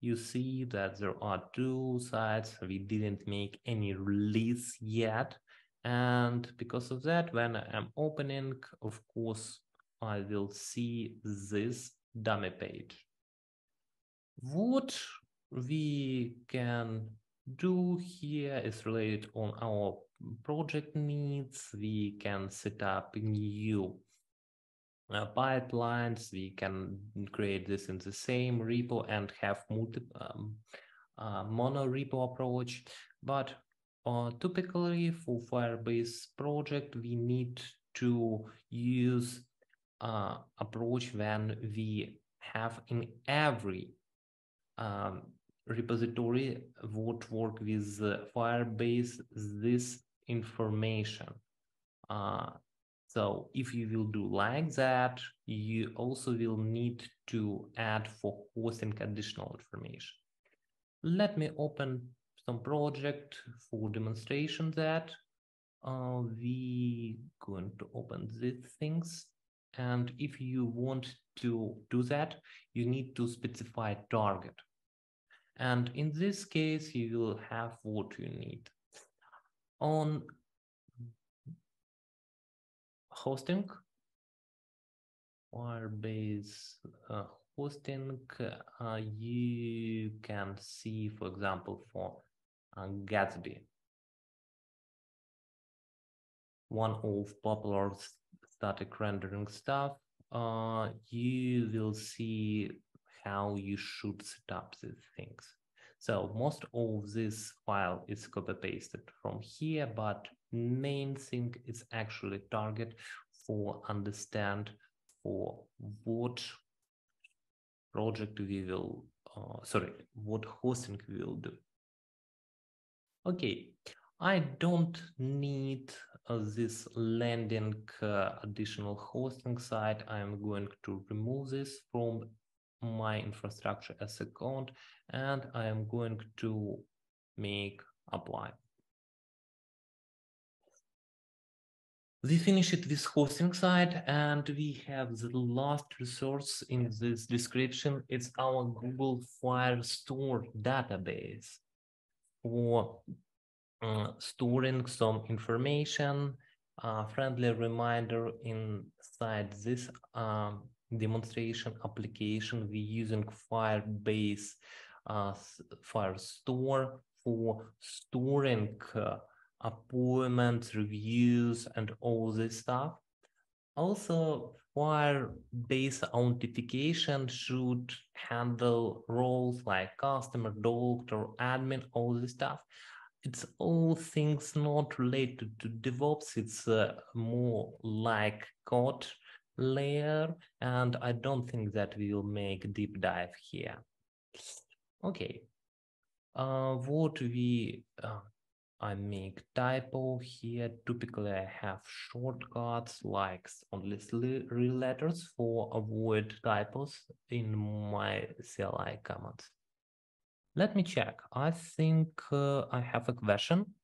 You see that there are 2 sites. We didn't make any release yet. And because of that, when I'm opening, of course, I will see this dummy page. What we can do here is related on our project needs. We can set up new pipelines. We can create this in the same repo and have multiple mono repo approach. But typically for Firebase project, we need to use approach when we have in every repository would work with Firebase this information. So if you will do like that, you also will need to add for hosting additional information. Let me open some project for demonstration that we going to open these things. And if you want to do that, you need to specify target. And in this case, you will have what you need. On hosting, Firebase hosting, you can see, for example, for Gatsby, one of popular static rendering stuff, you will see how you should set up these things. So most of this file is copy-pasted from here, but main thing is actually target for understand for what project we will, what hosting we will do. Okay, I don't need this landing additional hosting site. I'm going to remove this from my infrastructure as account, and I am going to make apply. We finish it with hosting side, and we have the last resource in this description. It's our Google Firestore database for storing some information. Friendly reminder inside this demonstration application, we're using Firebase Firestore for storing appointments, reviews, and all this stuff. Also, Firebase authentication should handle roles like customer, doctor, admin, all this stuff. It's all things not related to DevOps. It's more like code layer, and I don't think that we will make a deep dive here. Okay. What we I make typo here. Typically, I have shortcuts like only real letters for avoid typos in my CLI commands. Let me check. I think I have a question.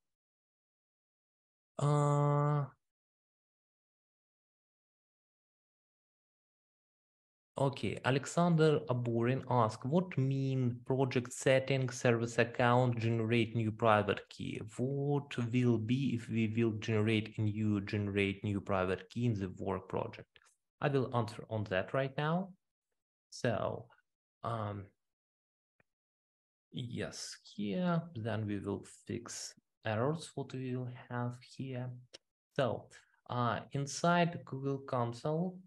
Okay, Alexander Aburin asked, what mean project settings, service account, generate new private key? What will be if we will generate new private key in the work project? I will answer on that right now. So, yes, here, then we will fix errors, what we will have here. So, inside Google Console,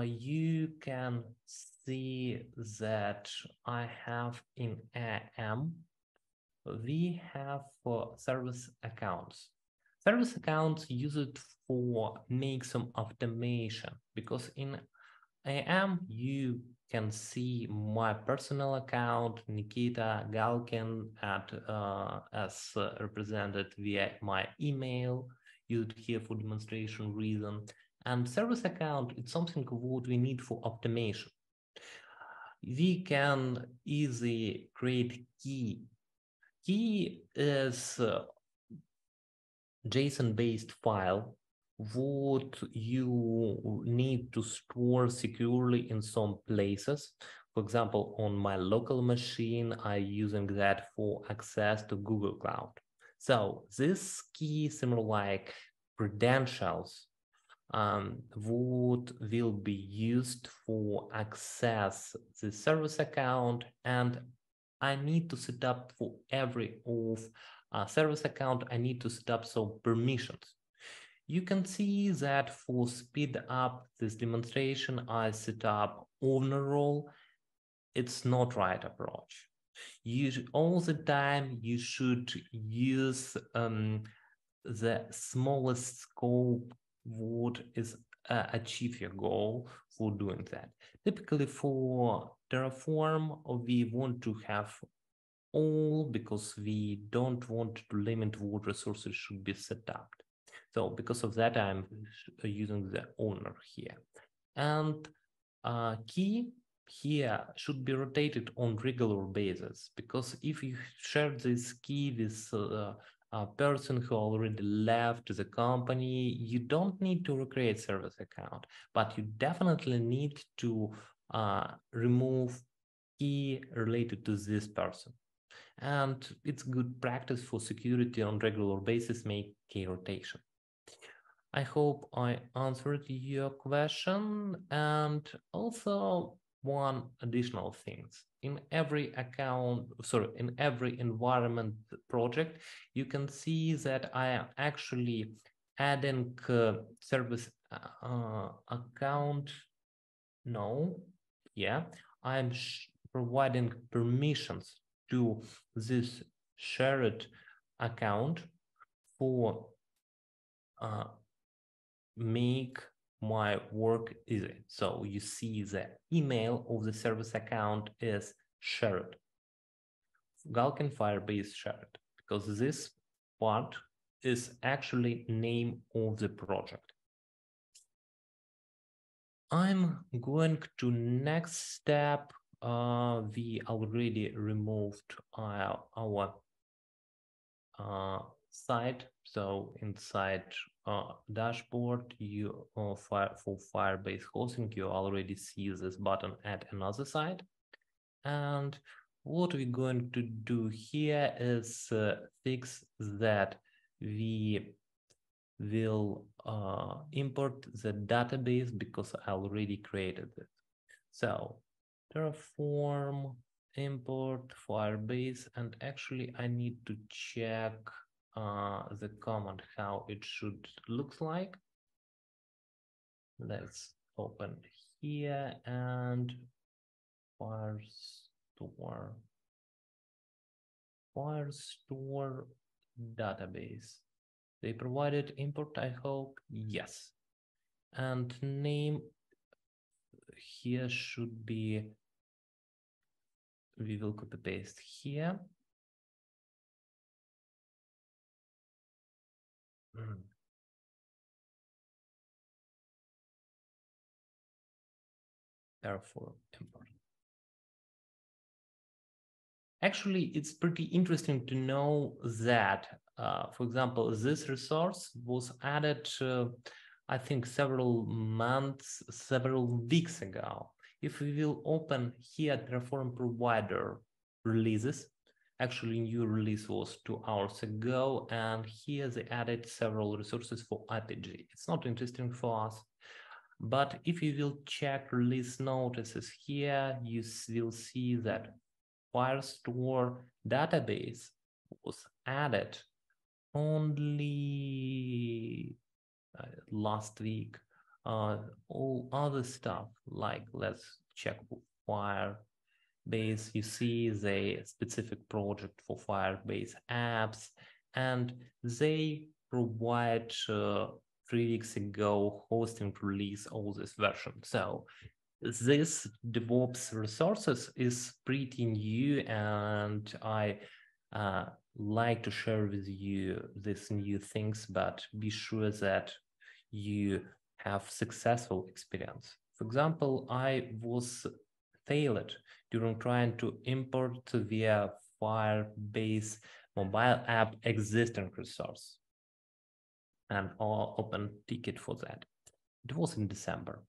you can see that I have in AM, we have service accounts. Service accounts use it for make some automation, because in AM you can see my personal account, Nikita Galkin, as represented via my email, used here for demonstration reason. And service account, it's something what we need for automation. We can easily create key. Key is a JSON-based file what you need to store securely in some places. For example, on my local machine, I'm using that for access to Google Cloud. So this key, similar like credentials, what will be used for access the service account, and I need to set up for every of service account, I need to set up some permissions. You can see that for speed up this demonstration, I set up owner role. It's not right approach. All the time you should use the smallest scope would is achieve your goal for doing that. Typically for Terraform, we want to have all because we don't want to limit what resources should be set up. So because of that, I'm using the owner here. And key here should be rotated on regular basis, because if you share this key with a person who already left the company, you don't need to recreate service account, but you definitely need to remove key related to this person. And it's good practice for security on regular basis, make key rotation. I hope I answered your question. And also one additional things. In every in every environment project, you can see that I am actually adding service account. No, yeah, I'm providing permissions to this shared account for make my work easy. So you see the email of the service account is shared. Galkin Firebase shared, because this part is actually name of the project. I'm going to next step. We already removed our site. So inside dashboard, you for Firebase hosting, you already see this button add another site. And what we're going to do here is fix that we will import the database, because I already created it. So Terraform import Firebase, and actually I need to check the command how it should look like. Let's open here and firestore database. They provided import, I hope. Yes. And name here should be, we will copy paste here. Terraform import. Actually, it's pretty interesting to know that, for example, this resource was added, I think, several months, several weeks ago. If we will open here Terraform provider releases, actually new release was 2 hours ago, and here they added several resources for RPG. It's not interesting for us. But if you will check release notices here, you will see that firestore database was added only last week. All other stuff, like let's check Firebase, you see the specific project for Firebase apps, and they provide 3 weeks ago hosting release all this version. So this DevOps resources is pretty new, and I like to share with you these new things, but be sure that you have successful experience. For example, I was failed during trying to import via Firebase mobile app existing resource and open ticket for that. It was in December.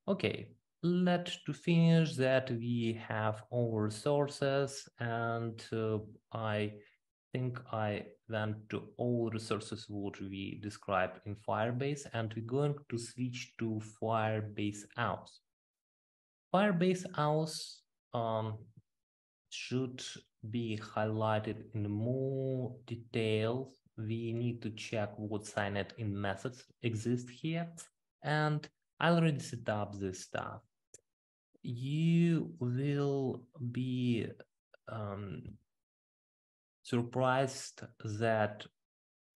Okay, to finish that, we have our resources, and I think I went to all resources what we described in Firebase, and we're going to switch to Firebase auth. Firebase auth should be highlighted in more detail. We need to check what signed in methods exist here, and I already set up this stuff. You will be surprised that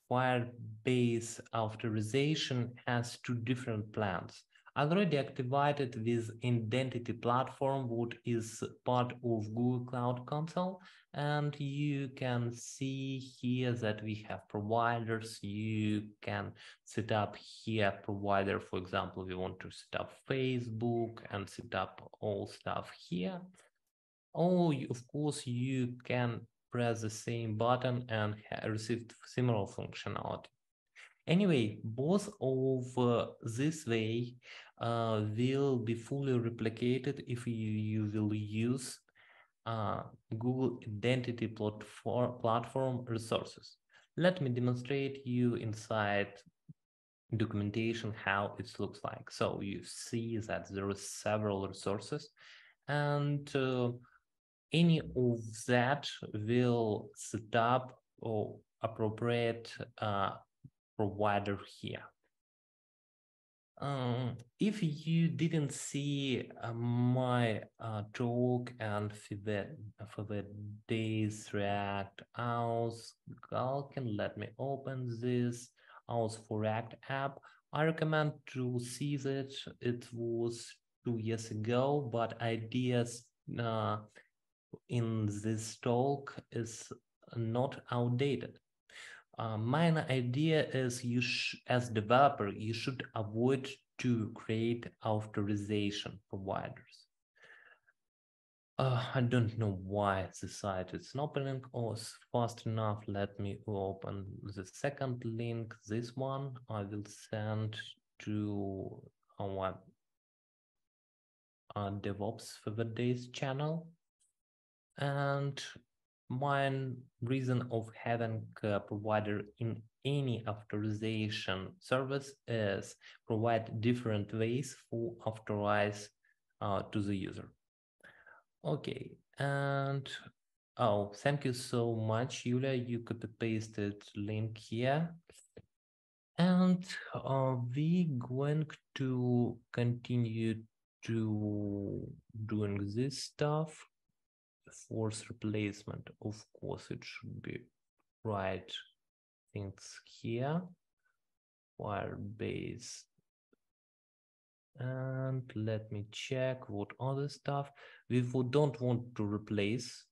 Firebase authorization has 2 different plans. I already activated this identity platform, what is part of Google Cloud Console, and you can see here that we have providers. You can set up here provider. For example, we want to set up Facebook and set up all stuff here. Of course, you can press the same button and receive similar functionality. Anyway, both of this way will be fully replicated if you will use Google Identity Platform resources. Let me demonstrate you inside documentation how it looks like. So you see that there are several resources, and any of that will set up or appropriate provider here. If you didn't see my talk and for the days React auth Galkin, let me open this auth for React app. I recommend to see that. It was 2 years ago, but ideas in this talk is not outdated. My idea is as developer, you should avoid to create authorization providers. I don't know why the site is not opening fast enough. Let me open the second link. This one I will send to our DevOps for the days channel. And my reason of having a provider in any authorization service is provide different ways for authorize to the user. Okay, and thank you so much, Yulia. You could paste it link here. And we going to continue to doing this stuff. Force replacement, of course, it should be right things here. Firebase. And let me check what other stuff. We don't want to replace.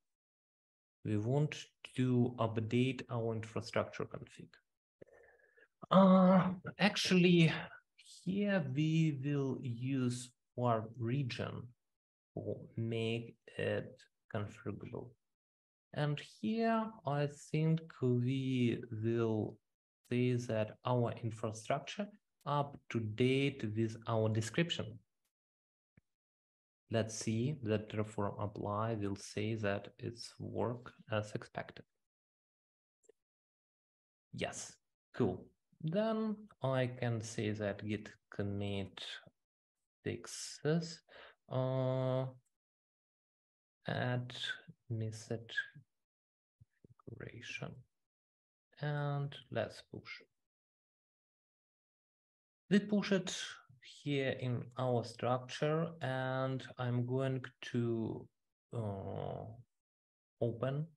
We want to update our infrastructure config. Actually, here we will use our region to make it configurable. And here I think we will say that our infrastructure up to date with our description. Let's see that Terraform apply will say that it's work as expected. Yes, cool. Then I can say that git commit fixes add message configuration, and let's push. We push it here in our structure, and I'm going to open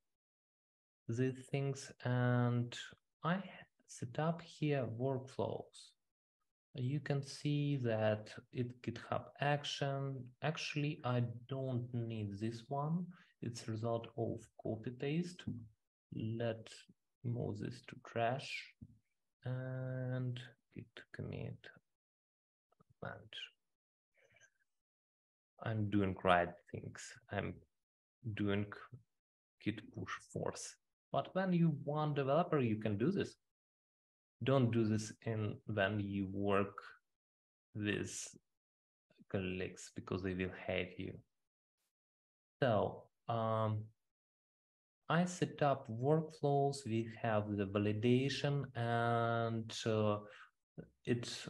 these things, and I set up here workflows. You can see that it GitHub action. Actually, I don't need this one. It's a result of copy paste. Let's move this to trash and git commit and I'm doing right things. I'm doing git push force. But when you want developer, you can do this. Don't do this when you work with colleagues because they will hate you. So I set up workflows. We have the validation, and it's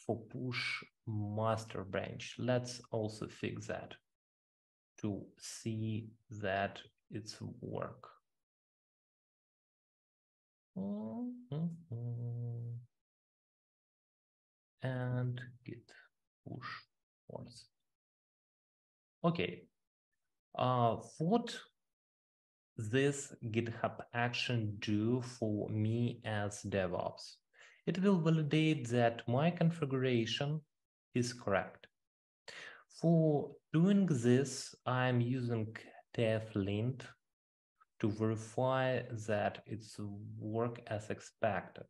for push master branch. Let's also fix that to see that it's work. And git push force. Okay. What this GitHub action do for me as DevOps? It will validate that my configuration is correct. For doing this, I'm using lint to verify that it's work as expected.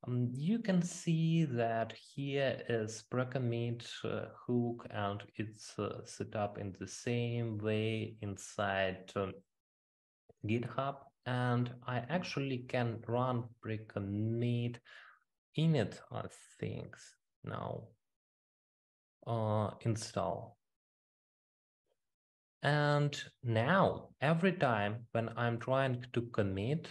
You can see that here is pre-commit hook, and it's set up in the same way inside GitHub, and I actually can run pre-commit init things now. Install. And now every time when I'm trying to commit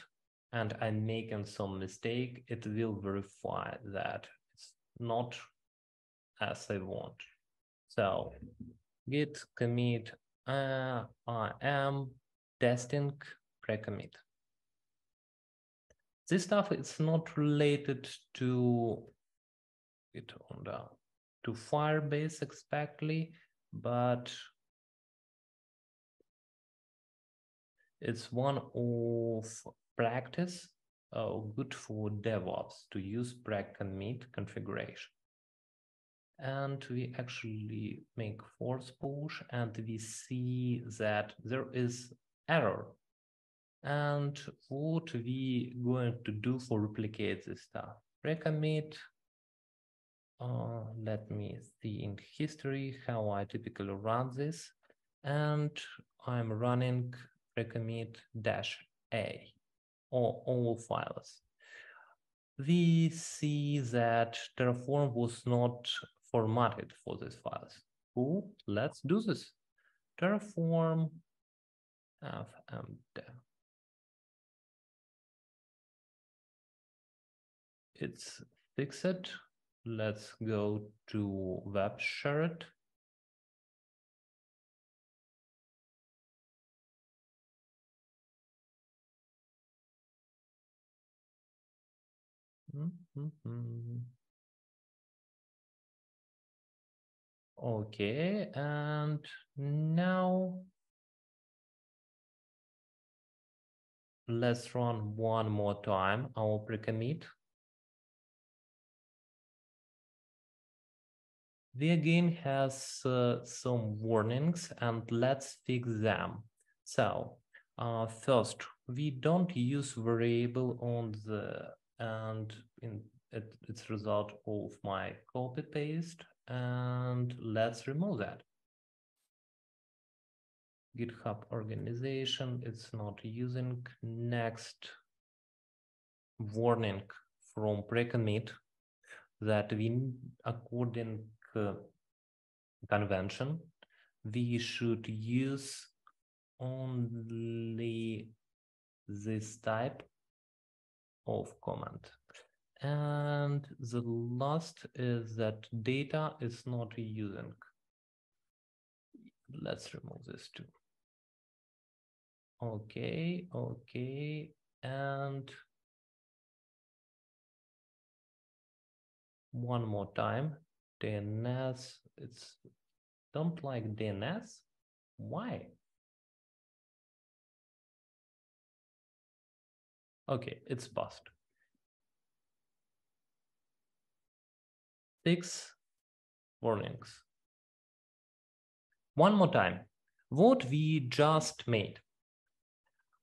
and I'm making some mistake, it will verify that it's not as I want. So git commit I am testing pre-commit. This stuff is not related to it on the to Firebase exactly, but it's one of practice good for DevOps to use pre-commit configuration. And we actually make force push, and we see that there is error. And what we going to do for replicate this stuff? Pre-commit. Let me see in history how I typically run this, and I'm running pre-commit -a or all files. We see that Terraform was not formatted for these files. Cool, let's do this. Terraform fmd. It's fixed. Let's go to web shared. Okay, and now let's run one more time our pre-commit. We again has some warnings, and let's fix them. So first, we don't use variable on the and it's result of my copy paste, and let's remove that. GitHub organization, it's not using. Next, warning from pre-commit that we, according convention, we should use only this type of comment. And the last is that data is not using. Let's remove this too. Okay, okay, and one more time. DNS, it's don't like DNS. Why? Okay, it's passed. 6 warnings. One more time. What we just made.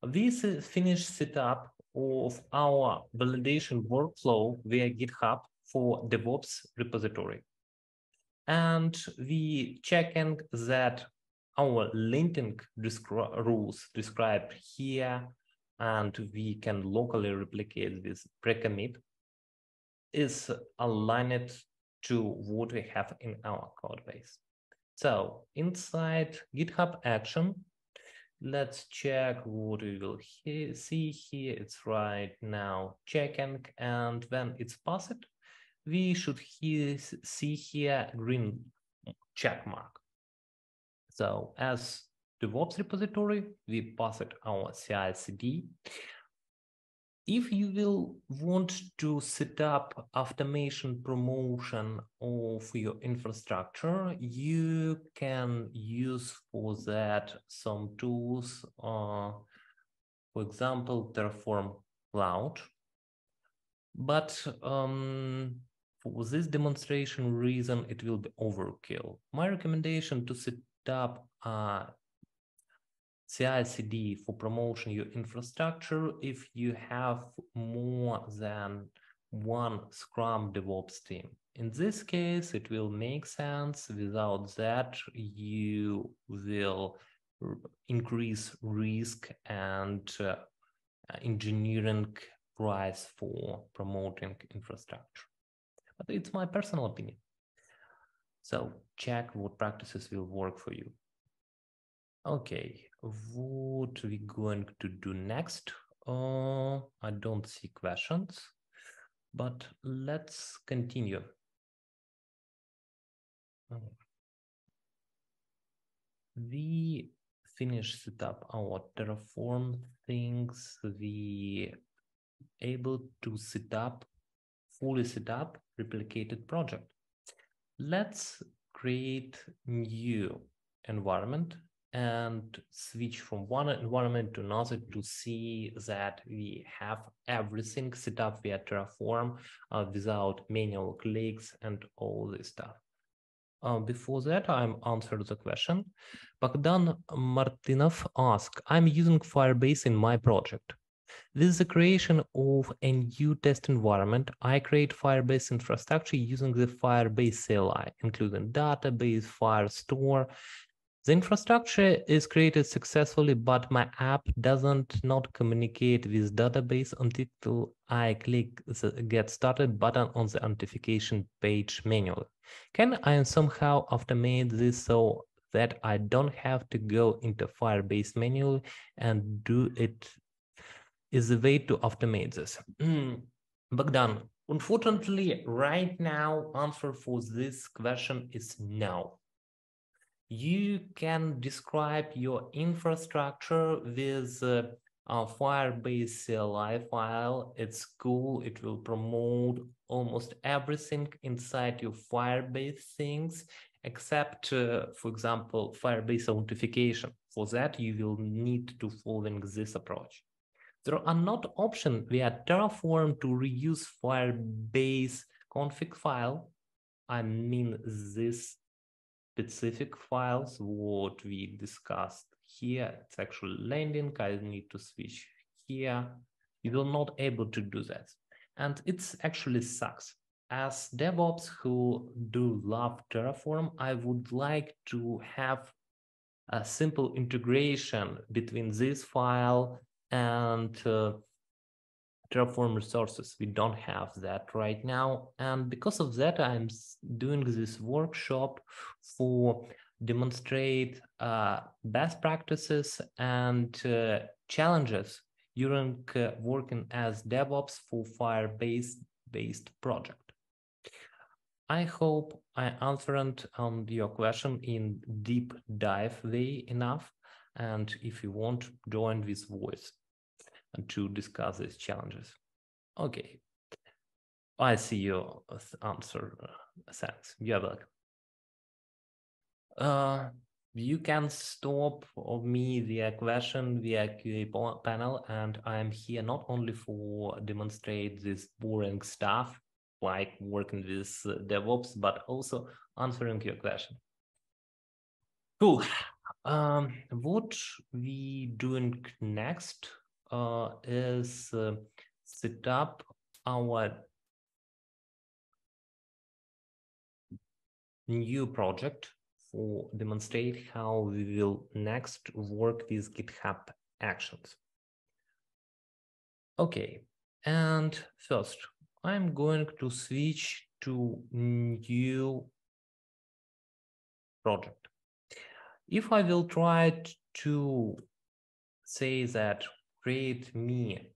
This is finished setup of our validation workflow via GitHub for DevOps repository. And we checking that our linting rules described here, and we can locally replicate this pre-commit, is aligned to what we have in our code base. So inside GitHub action, let's check what we will see here. It's right now checking, and when it's passed, we should see here green check mark. So as DevOps repository, we passed our CI/CD. If you will want to set up automation promotion of your infrastructure, you can use for that some tools, for example, Terraform Cloud. But for this demonstration reason, it will be overkill. My recommendation to set up CI/CD for promotion your infrastructure if you have more than one Scrum DevOps team. In this case, it will make sense. Without that, you will increase risk and engineering price for promoting infrastructure. But it's my personal opinion. So check what practices will work for you. Okay, what we going to do next? I don't see questions, but let's continue. We finished set up our Terraform things. We able to fully set up replicated project. Let's create new environment and switch from one environment to another to see that we have everything set up via Terraform without manual clicks and all this stuff. Before that, I'm answered the question. Bogdan Martinov asked, I'm using Firebase in my project. With the creation of a new test environment, I create Firebase infrastructure using the Firebase CLI, including database, firestore. The infrastructure is created successfully, but my app doesn't not communicate with database until I click the Get Started button on the authentication page manually. Can I somehow automate this so that I don't have to go into Firebase manually and do it? Is the way to automate this? Bogdan, unfortunately, right now, answer for this question is no. You can describe your infrastructure with a Firebase CLI file. It's cool. It will promote almost everything inside your Firebase things, except, for example, Firebase authentication. For that, you will need to follow this approach. There are not options via Terraform to reuse Firebase config file. I mean, this specific files, what we discussed here, it's actually landing. I need to switch here. You will not able to do that. And it actually sucks. As DevOps who do love Terraform, I would like to have a simple integration between this file and Terraform resources. We don't have that right now. And because of that, I'm doing this workshop for demonstrate best practices and challenges during working as DevOps for Firebase-based project. I hope I answered on your question in deep dive way enough. And if you want, join with voice to discuss these challenges. Okay, I see your answer. Thanks. You're welcome. You can stop me via question via QA panel, and I'm here not only for demonstrate this boring stuff like working with DevOps, but also answering your question. Cool. What we doing next is set up our new project for demonstrate how we will next work with GitHub Actions. Okay, and first, I'm going to switch to new project. If I will try to say that create me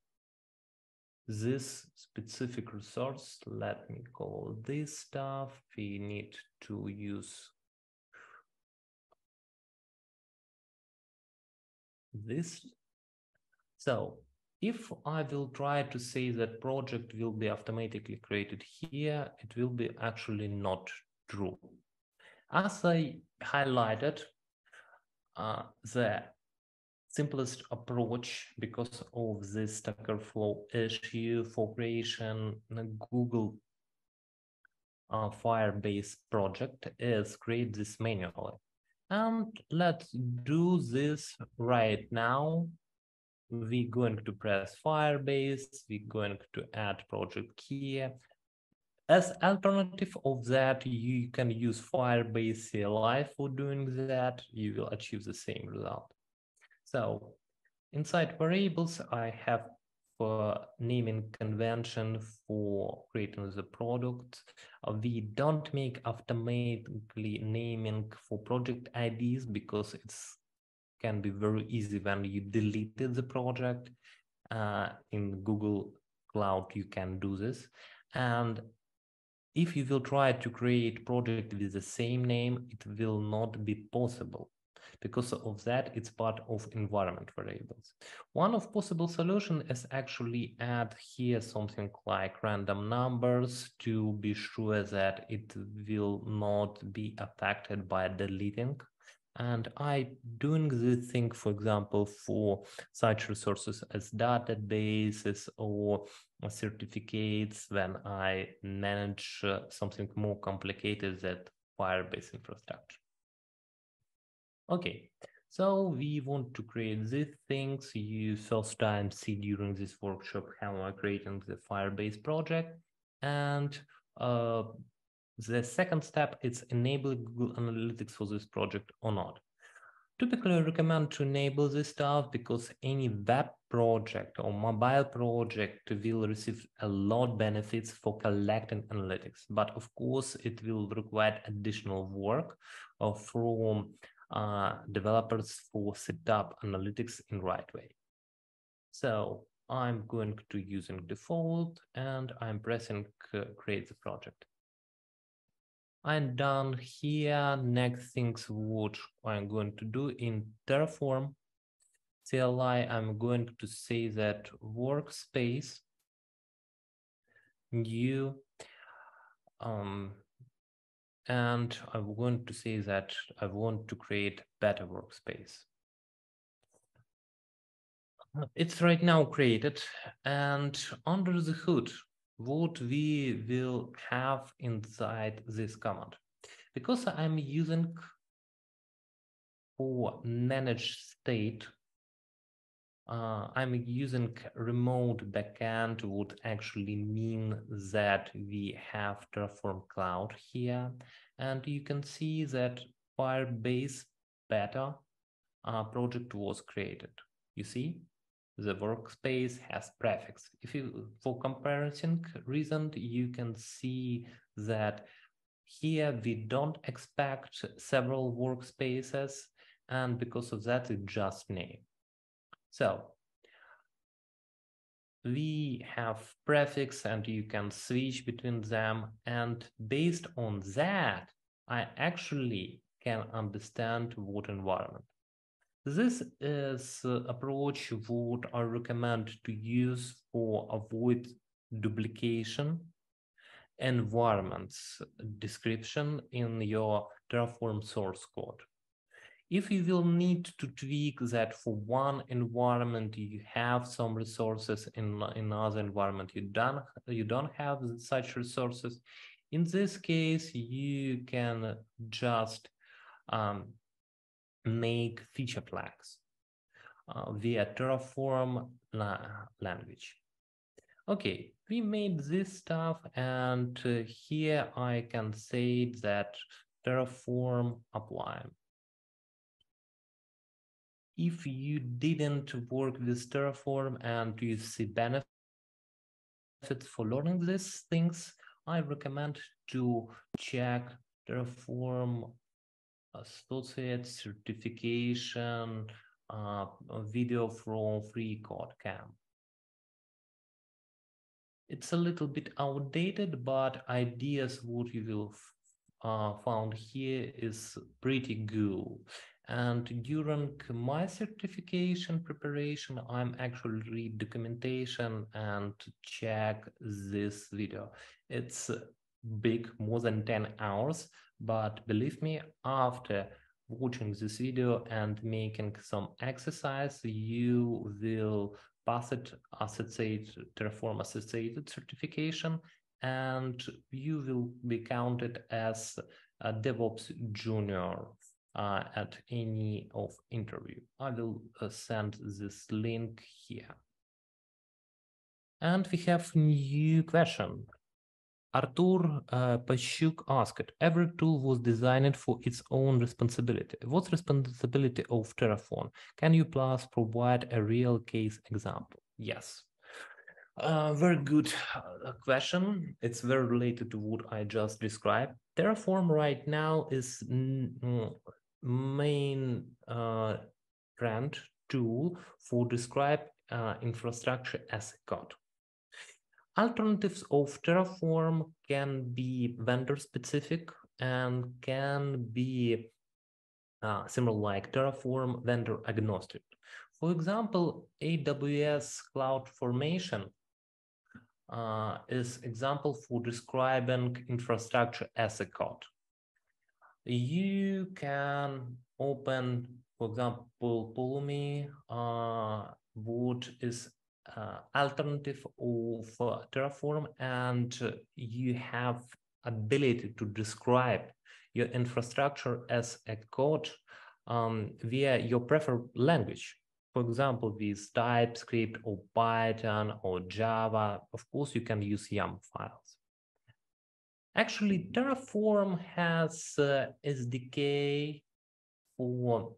this specific resource, let me call this stuff. We need to use this. So if I will try to say that project will be automatically created here, it will be actually not true. As I highlighted, the simplest approach because of this Stacker Flow issue for creation Google Firebase project is create this manually. And let's do this right now. We're going to press Firebase. We're going to add project here. As alternative of that, you can use Firebase CLI for doing that. You will achieve the same result. So inside variables, I have for naming convention for creating the product. We don't make automatically naming for project IDs because it's can be very easy when you deleted the project. In Google Cloud, you can do this. And if you will try to create project with the same name, it will not be possible. Because of that, it's part of environment variables. One of possible solution is actually add here something like random numbers to be sure that it will not be affected by deleting. And I doing this thing, for example, for such resources as databases or certificates when I manage something more complicated than Firebase infrastructure. Okay, so we want to create these things. You first time see during this workshop how I'm creating the Firebase project. And the second step is enable Google Analytics for this project or not. Typically, I recommend to enable this stuff because any web project or mobile project will receive a lot benefits for collecting analytics. But of course, it will require additional work from developers for set up analytics in right way. So I'm going to using default and I'm pressing create the project. I'm done here. Next things what I'm going to do in Terraform CLI, I'm going to say that workspace new and I'm going to say that I want to create better workspace. It's right now created, and under the hood, what we will have inside this command, because I'm using for manage state I'm using remote backend would actually mean that we have Terraform Cloud here. And you can see that Firebase Beta project was created. You see, the workspace has prefix. If you, for comparison reason, you can see that here we don't expect several workspaces, and because of that, it's just name. So we have prefix and you can switch between them. And based on that, I actually can understand what environment. This is approach what I recommend to use for avoid duplication environments description in your Terraform source code. If you will need to tweak that for one environment, you have some resources, in another environment you don't have such resources. In this case, you can just make feature flags via Terraform language. Okay, we made this stuff, and here I can say that Terraform apply. If you didn't work with Terraform and you see benefits for learning these things, I recommend to check Terraform associate certification video from Free Code Camp. It's a little bit outdated, but ideas what you will found here is pretty good. And during my certification preparation, I'm actually read documentation and check this video. It's big, more than 10 hours, but believe me, after watching this video and making some exercise, you will pass it Terraform associated certification, and you will be counted as a DevOps junior at any of interview. I will send this link here. And we have new question. Artur Pashuk asked, every tool was designed for its own responsibility. What's responsibility of Terraform? Can you please provide a real case example? Yes. Very good question. It's very related to what I just described. Terraform right now is main trend tool for describe infrastructure as a code. Alternatives of Terraform can be vendor specific and can be similar like Terraform vendor agnostic. For example, AWS CloudFormation is example for describing infrastructure as a code. You can open, for example, Pulumi, what is alternative of Terraform, and you have ability to describe your infrastructure as a code via your preferred language. For example, with TypeScript or Python or Java. Of course, you can use YAML files. Actually, Terraform has SDK for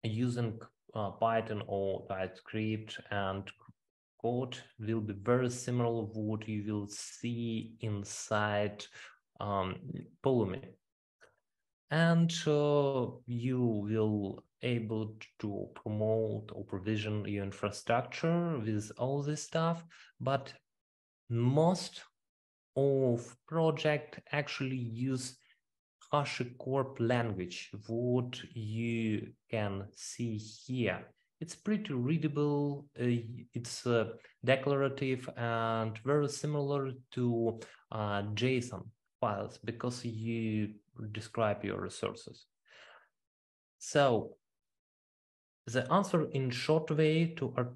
using Python or TypeScript, and code will be very similar to what you will see inside Pulumi. And you will able to promote or provision your infrastructure with all this stuff, but most of project actually use HashiCorp language, what you can see here. It's pretty readable, it's declarative and very similar to JSON files because you describe your resources. So the answer in short way to our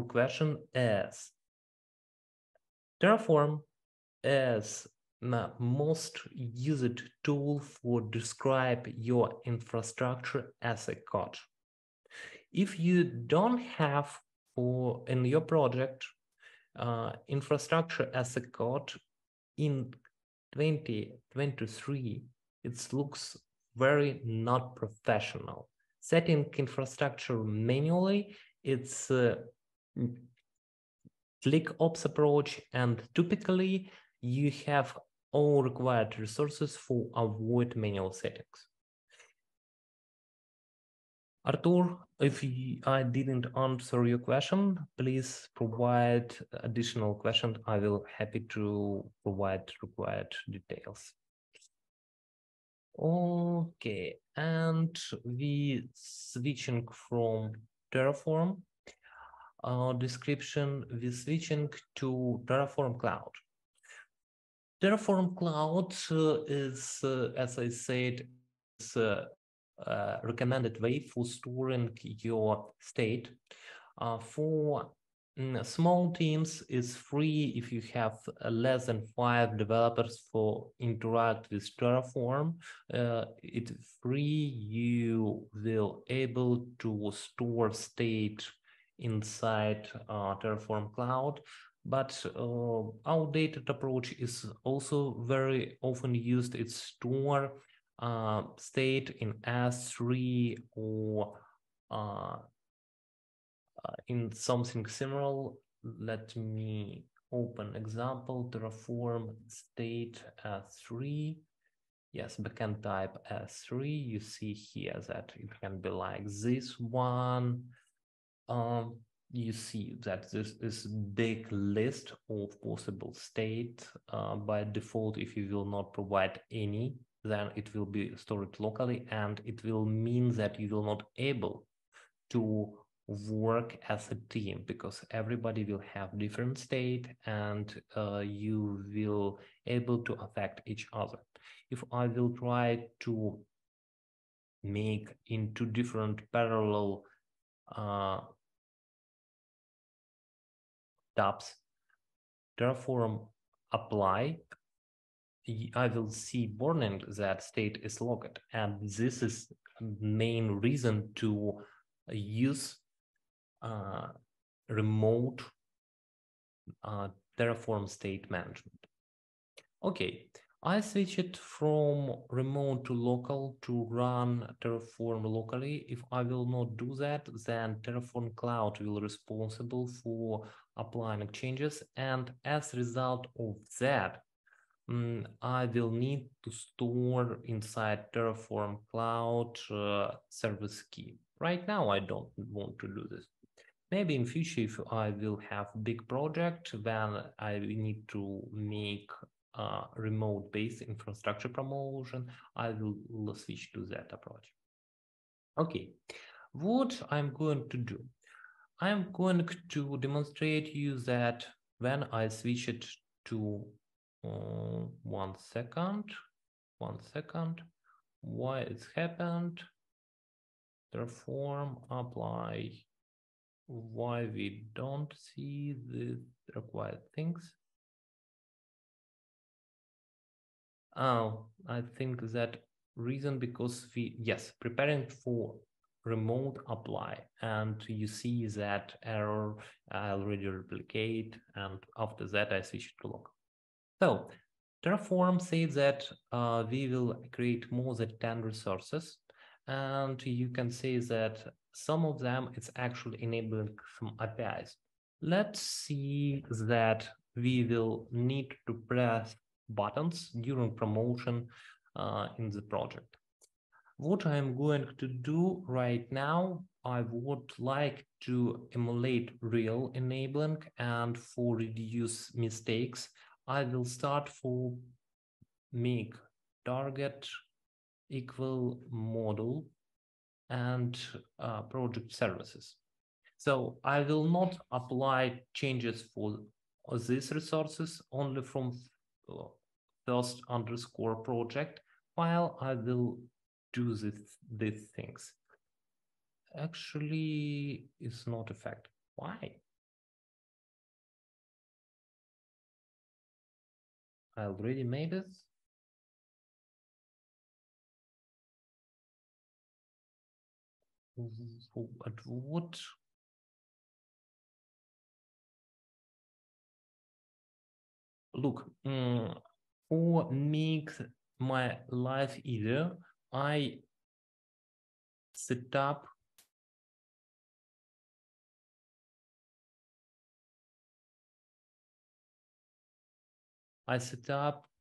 question is Terraform is the most used tool for describe your infrastructure as a code. If you don't have in your project, infrastructure as a code in 2023, it looks very not professional. Setting infrastructure manually, it's click ops approach, and typically you have all required resources for avoid manual settings. Artur, if I didn't answer your question, please provide additional question. I will happy to provide required details. Okay, and we switching from Terraform description, we switching to Terraform Cloud. Terraform Cloud is, as I said, is recommended way for storing your state. For small teams, is free if you have less than 5 developers for interact with Terraform. It's free. You will able to store state inside Terraform Cloud. But outdated approach is also very often used. It's store state in S3 or in something similar. Let me open example, Terraform state S3. Yes, backend type S3. You see here that it can be like this one. You see that this is big list of possible state. By default, if you will not provide any, then it will be stored locally, and it will mean that you will not able to work as a team, because everybody will have different state, and you will able to affect each other. If I will try to make into different parallel tabs Terraform apply, I will see warning that state is locked, and this is main reason to use remote Terraform state management. Okay, I switch it from remote to local to run Terraform locally. If I will not do that, then Terraform Cloud will be responsible for applying changes, and as a result of that, I will need to store inside Terraform Cloud service key. Right now, I don't want to do this. Maybe in future, if I will have big project, then I need to make remote-based infrastructure promotion, I will switch to that approach. Okay, what I'm going to do? I'm going to demonstrate you that when I switch it to 1 second, why it's happened, Terraform apply, why we don't see the required things. Oh, I think that reason because we, yes, preparing for remote apply, and you see that error I already replicate, and after that I switch to local. So Terraform says that we will create more than 10 resources, and you can say that some of them it's actually enabling some APIs. Let's see that we will need to press buttons during promotion in the project. What I'm going to do right now, I would like to emulate real enabling, and for reduce mistakes, I will start for make target equal model and project services. So I will not apply changes for these resources only from first underscore project, while I will do these things. Actually, it's not effective. Why? I already made it. But what look, for make my life easier, I set up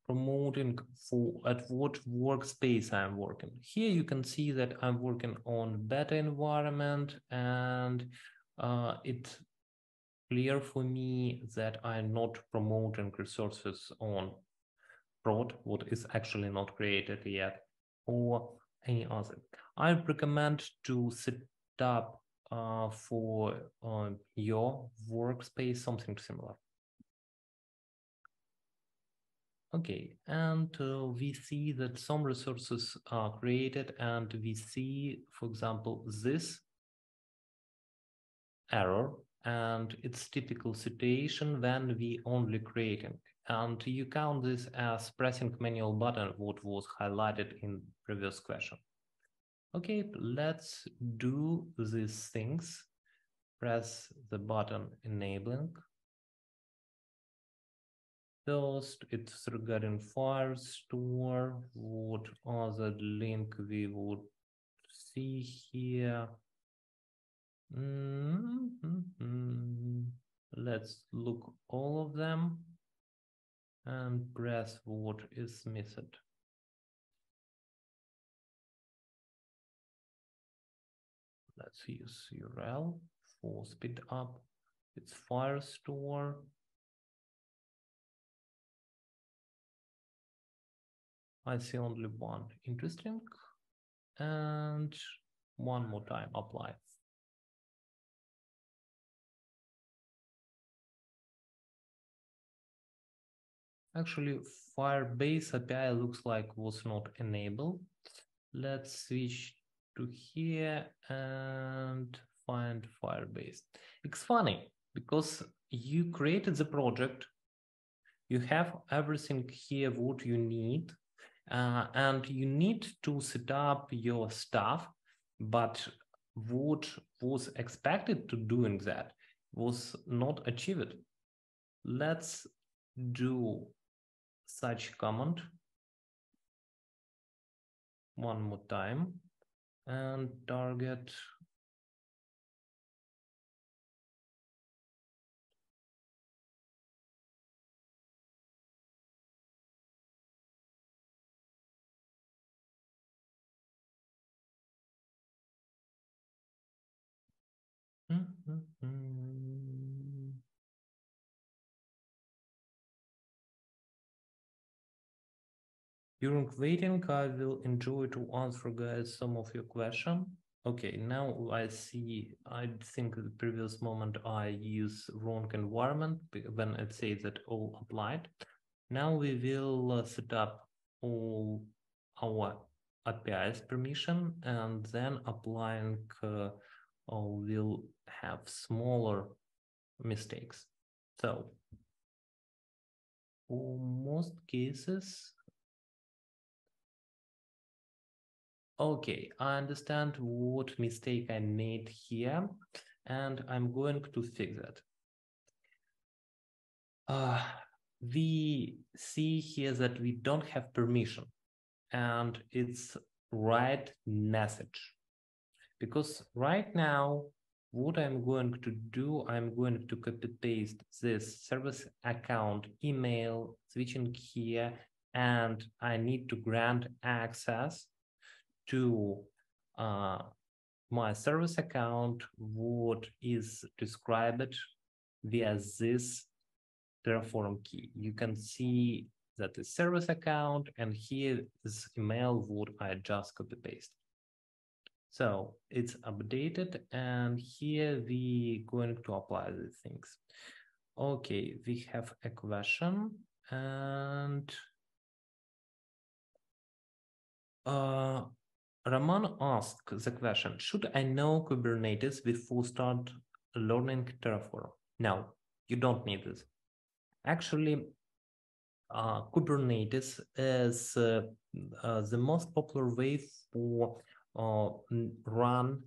promoting for at what workspace I'm working. Here you can see that I'm working on beta environment, and it's clear for me that I'm not promoting resources on prod, what is actually not created yet, or any other. I recommend to set up for your workspace something similar. Okay, and we see that some resources are created, and we see, for example, this error, and it's typical situation when we only creating. And you count this as pressing manual button, what was highlighted in previous question. Okay, let's do these things. Press the button enabling. First, it's regarding firestore. What other link we would see here? Let's look all of them and press what is missing. Let's use URL for speed up. It's firestore. I see only one. Interesting. And one more time, apply. Actually, Firebase API looks like was not enabled. Let's switch to here and find Firebase. It's funny because you created the project, you have everything here what you need, and you need to set up your stuff, but what was expected to doing that was not achieved. Let's do such command one more time and target During waiting, I will enjoy to answer, guys, some of your question. Okay, now I see, I think the previous moment I use wrong environment when it says that all applied. Now we will set up all our APIs permission, and then applying will have smaller mistakes. So for most cases, okay, I understand what mistake I made here, and I'm going to fix it. We see here that we don't have permission, and it's right message. Because right now, what I'm going to do, I'm going to copy paste this service account email, switching here, and I need to grant access to my service account, what is described via this Terraform key. You can see that the service account, and here is email what I just copy paste. So it's updated, and here we going to apply these things. Okay, we have a question, and Raman asked the question, should I know Kubernetes before start learning Terraform? No, you don't need this. Actually, Kubernetes is the most popular way for run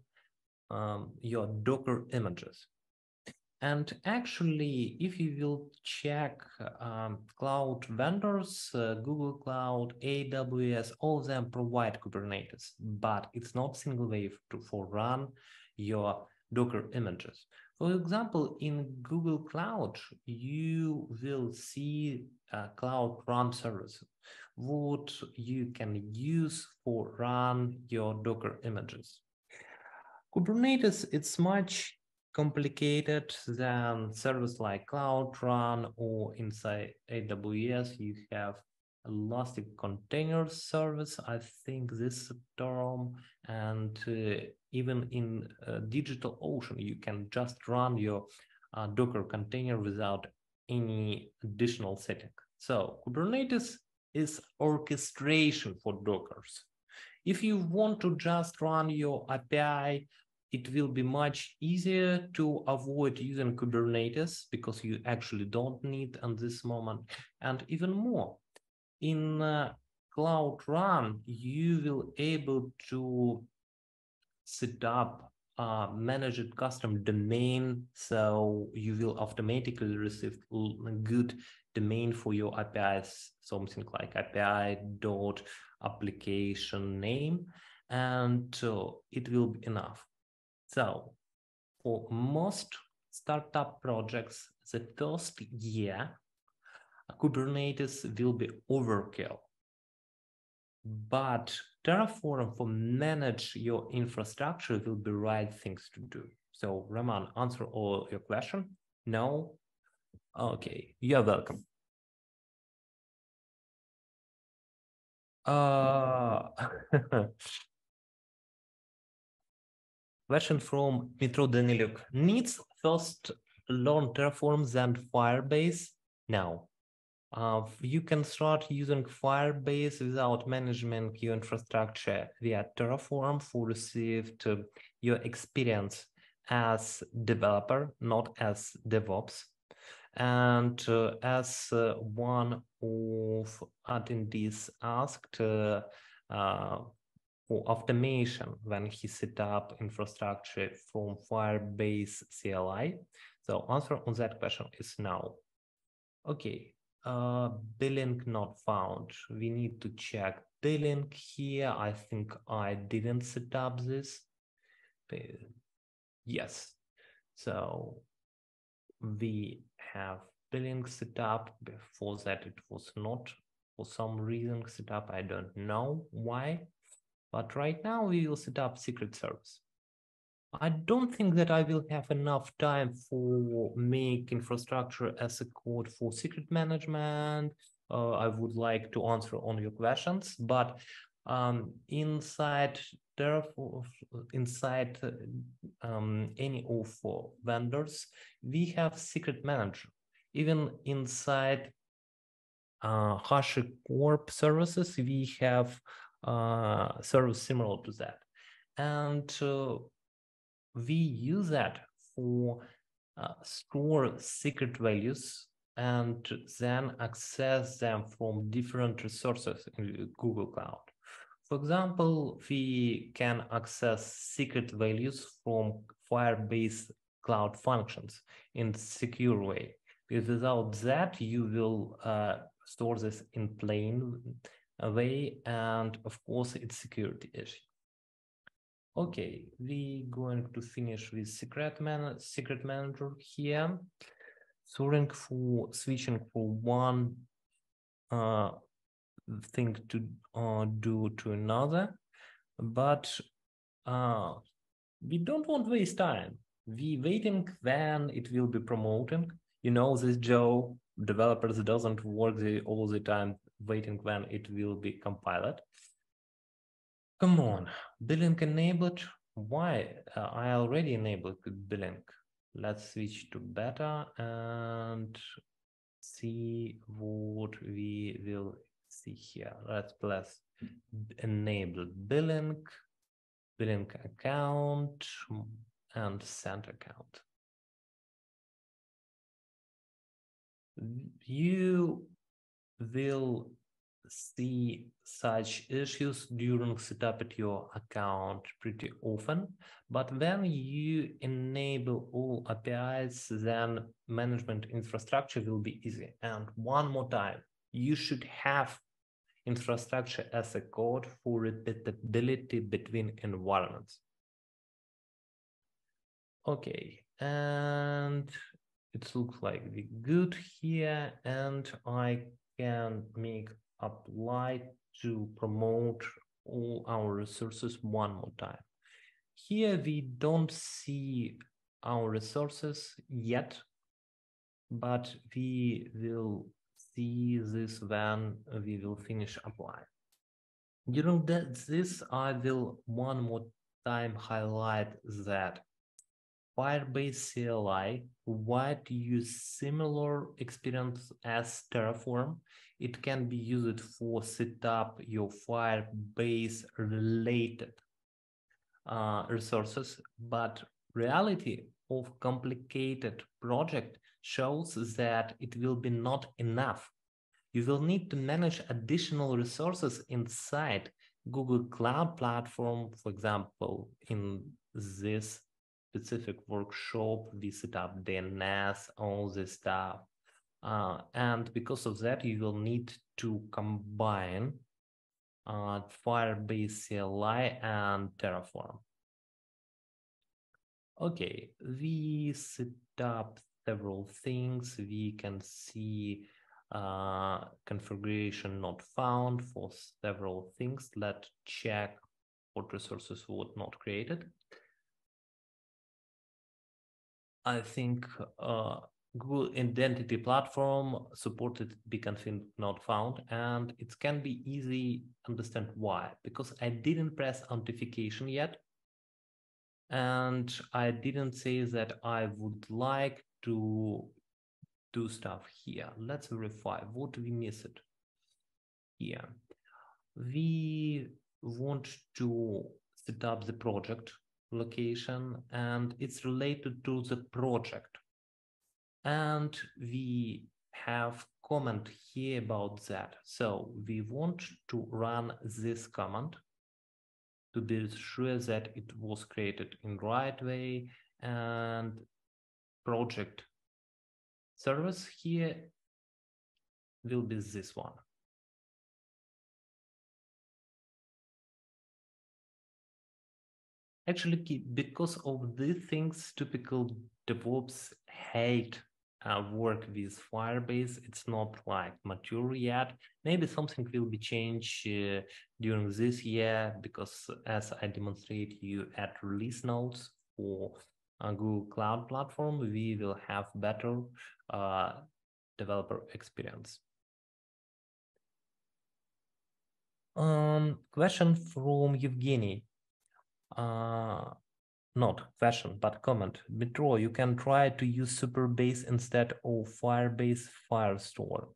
your Docker images. And actually, if you will check cloud vendors, Google Cloud, AWS, all of them provide Kubernetes, but it's not single way for run your Docker images. For example, in Google Cloud, you will see Cloud Run service, what you can use for run your Docker images. Kubernetes, it's much complicated than service like Cloud Run, or inside AWS, you have Elastic Container Service, I think this term, and even in DigitalOcean, you can just run your Docker container without any additional setting. So Kubernetes is orchestration for Dockers. If you want to just run your API, it will be much easier to avoid using Kubernetes because you actually don't need at this moment. And even more, in Cloud Run, you will able to set up managed custom domain, so you will automatically receive a good domain for your APIs, something like API.application name, and it will be enough. So for most startup projects, the first year, Kubernetes will be overkill. But Terraform for manage your infrastructure will be right things to do. So Raman, answer all your question? No? Okay, you're welcome. Question from Mitro Daniluk. Needs first learn Terraform than Firebase? No. You can start using Firebase without managing your infrastructure via Terraform for received your experience as developer, not as DevOps. And as one of attendees asked for automation when he set up infrastructure from Firebase CLI. So answer on that question is no. Okay. Billing not found. We need to check billing here. I think I didn't set up this. Yes. So we have billing set up. Before that, it was not for some reason set up. I don't know why. But right now we will set up secret service. I don't think that I will have enough time for make infrastructure as a code for secret management. I would like to answer on your questions, but inside Terraform, inside any of vendors, we have secret manager. Even inside HashiCorp services, we have service similar to that, and we use that for store secret values and then access them from different resources in Google Cloud. For example, we can access secret values from Firebase Cloud Functions in a secure way. Because without that, you will store this in plain way, and of course, it's security issue. Okay, we're going to finish with secret manager here. Switching from one thing to do to another, but we don't want to waste time. We waiting when it will be promoting. You know this Joe, developers doesn't work all the time waiting when it will be compiled. Come on, billing enabled. Why? I already enabled billing. Let's switch to beta and see what we will see here. Let's plus enable billing account, and send account. You will see such issues during setup at your account pretty often, but when you enable all APIs, then management infrastructure will be easy. And one more time, you should have infrastructure as a code for repeatability between environments. Okay, and it looks like we're good here, and I can make apply to promote all our resources one more time. Here we don't see our resources yet, but we will see this when we will finish apply. During this, I will one more time highlight that Firebase CLI might use similar experience as Terraform. It can be used for set up your Firebase related resources, but reality of complicated project shows that it will be not enough. You will need to manage additional resources inside Google Cloud Platform. For example, in this specific workshop, we set up DNS, all this stuff. And because of that, you will need to combine Firebase CLI and Terraform. Okay, we set up several things. We can see configuration not found for several things. Let's check what resources were not created. I think Google Identity Platform supported bconfig not found, and it can be easy understand why, because I didn't press authentication yet, and I didn't say that I would like to do stuff here. Let's verify what we missed here. We want to set up the project location, and it's related to the project. And we have comment here about that. So we want to run this command to be sure that it was created in right way, and project service here will be this one. Actually, because of these things, typical DevOps hate work with Firebase. It's not like mature yet. Maybe something will be changed during this year, because as I demonstrate you at release notes for Google Cloud Platform, we will have better developer experience. Question from Evgeny. Not question, but comment. Metro, you can try to use Superbase instead of Firebase firestore.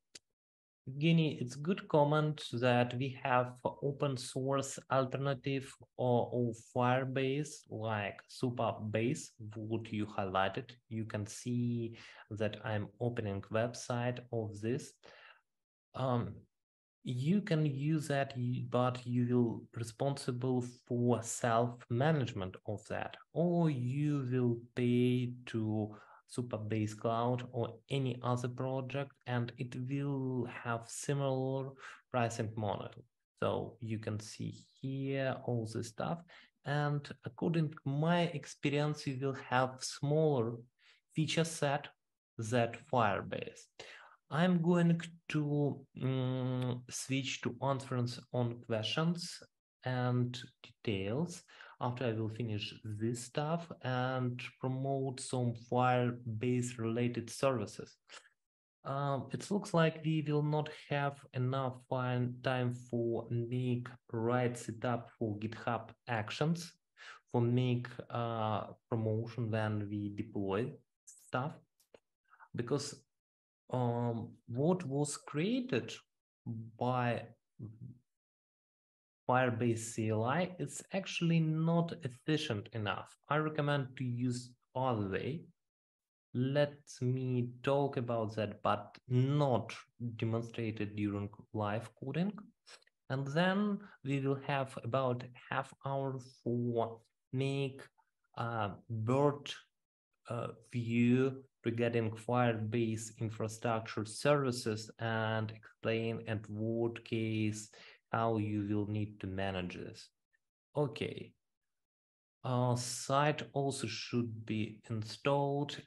Evgeny, it's good comment that we have open source alternative of Firebase, like Superbase, what you highlighted. You can see that I'm opening website of this. You can use that, but you will responsible for self-management of that, or you will pay to Superbase Cloud or any other project, and it will have similar pricing model. So you can see here all this stuff, and according to my experience, you will have smaller feature set than Firebase. I'm going to switch to answers on questions and details after I will finish this stuff and promote some Firebase related services. It looks like we will not have enough time for make right setup for GitHub actions, for make promotion when we deploy stuff, because what was created by Firebase CLI is actually not efficient enough. I recommend to use other way. let me talk about that, but not demonstrated during live coding. And then we will have about half hour for make a bird view regarding Firebase infrastructure services and explain at what case how you will need to manage this. Okay. Site also should be installed.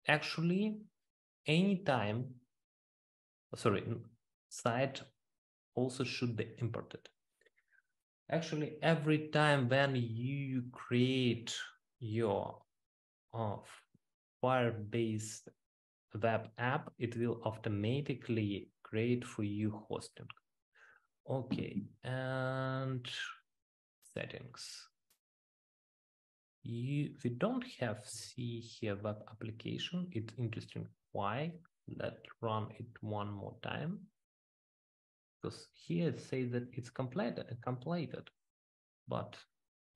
Actually, anytime, sorry, site also should be imported. Actually, every time when you create your Firebase web app, it will automatically create for you hosting. Okay, and settings. We don't have see here web application. It's interesting why. Let's run it one more time. Because here it says that it's completed, but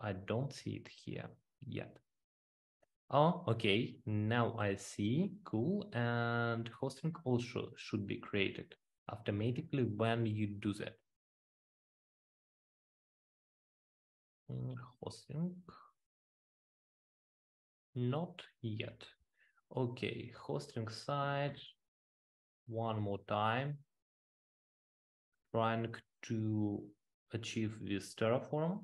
I don't see it here yet. Oh, okay, now I see, cool, and hosting also should be created automatically when you do that. Hosting, not yet. Okay, hosting site, one more time, trying to achieve this Terraform.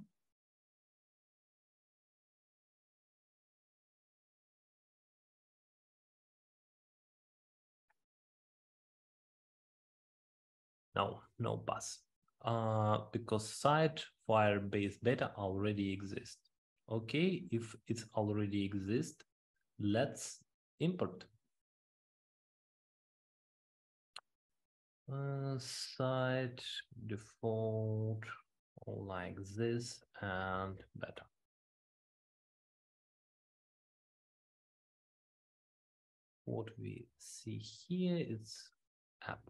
No bus. Because site Firebase beta already exists. Okay, if it's already exist, let's import. Site default like this and beta. What we see here is app.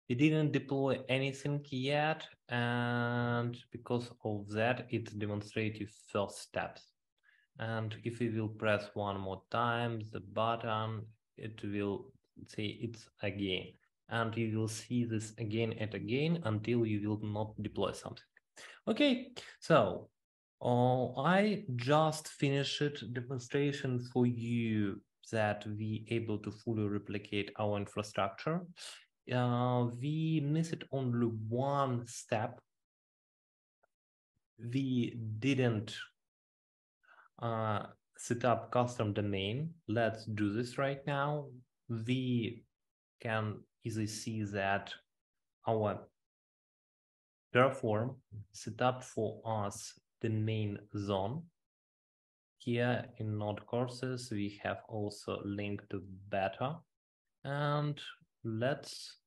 We didn't deploy anything yet, and because of that, it demonstrates your first steps. And if we will press one more time the button, it will say it's again. And you will see this again and again until you will not deploy something. Okay, so I just finished demonstration for you that we able to fully replicate our infrastructure. We missed only one step. We didn't set up custom domain. Let's do this right now. We can easily see that our Terraform set up for us the main zone. Here in node courses, we have also linked to beta. And let's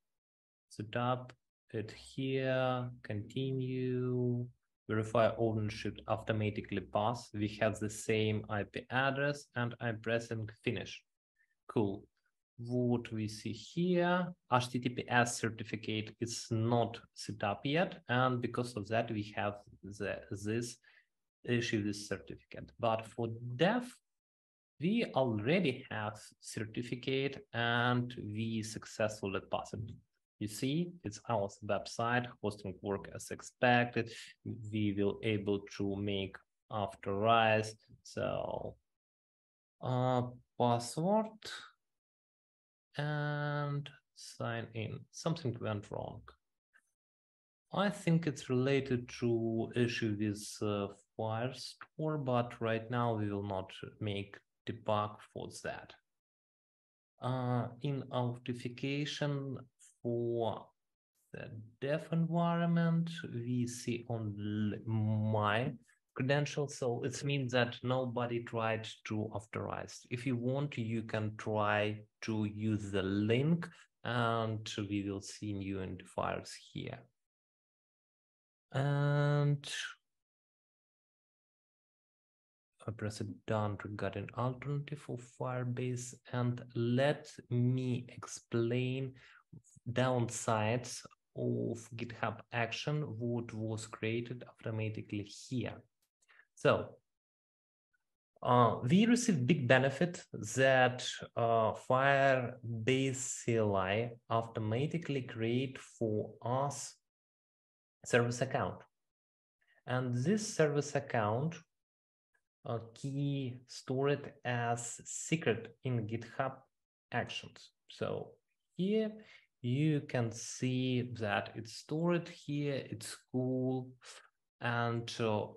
set up it here, continue, verify ownership automatically pass. We have the same IP address and I'm pressing finish. Cool. What we see here, HTTPS certificate is not set up yet. And because of that, we have this issue this certificate. But for dev, we already have certificate and we successfully passed it. You see, it's our website, hosting work as expected. We will able to make authorize. So password and sign in. Something went wrong. I think it's related to issue with firestore, but right now we will not make debug for that. In authentication for the dev environment, we see only my credentials. So it means that nobody tried to authorize. If you want, you can try to use the link and we will see new identifiers here. And I press it done regarding alternative for Firebase. And let me explain downsides of GitHub action, what was created automatically here. So we received big benefit that Firebase CLI automatically create for us service account. And this service account key stored as secret in GitHub actions. So here you can see that it's stored here, it's cool, and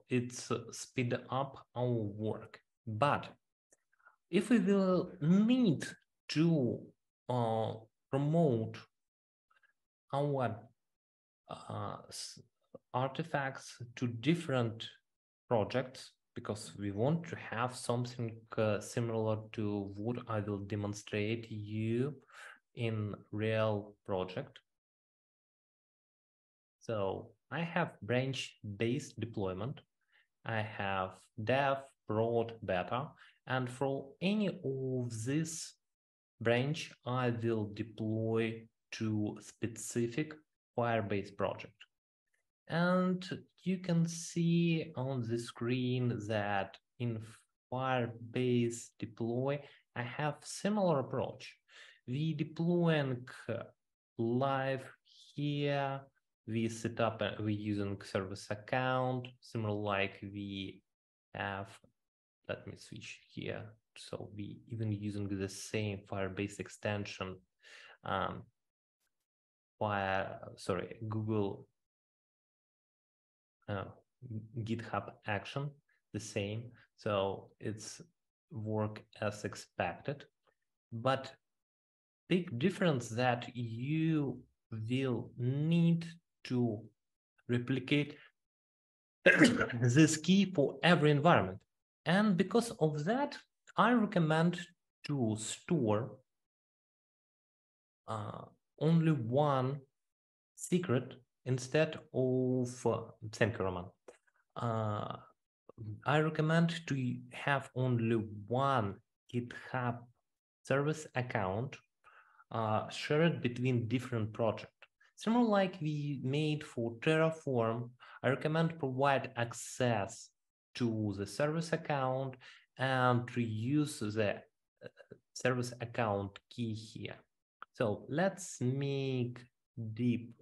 it's speed up our work. But if we will need to promote our artifacts to different projects, because we want to have something similar to what I will demonstrate you in real project. So I have branch-based deployment. I have dev, prod, beta, and for any of this branch, I will deploy to specific Firebase project. And you can see on the screen that in Firebase deploy, I have similar approach. We deploying live here. We set up, we're using service account, similar like we have, let me switch here. So we even using the same Firebase extension, Google GitHub action, the same. So it's work as expected, but big difference that you will need to replicate this key for every environment. And because of that, I recommend to store only one secret instead of, thank you, Roman. I recommend to have only one GitHub service account shared between different projects. Similar like we made for Terraform, I recommend provide access to the service account and to use the service account key here. So let's make deep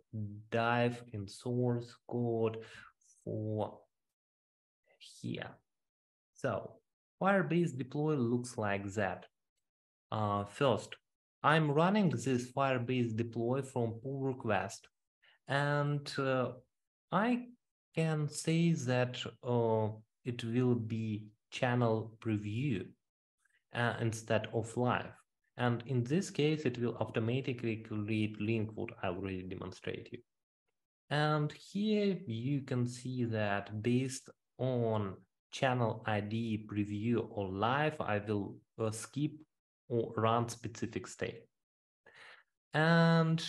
dive in source code for here. So Firebase deploy looks like that. First, I'm running this Firebase deploy from pull request, and I can say that it will be channel preview instead of live. And in this case, it will automatically create link what I already demonstrated you. And here you can see that based on channel ID preview or live, I will skip or run specific state. And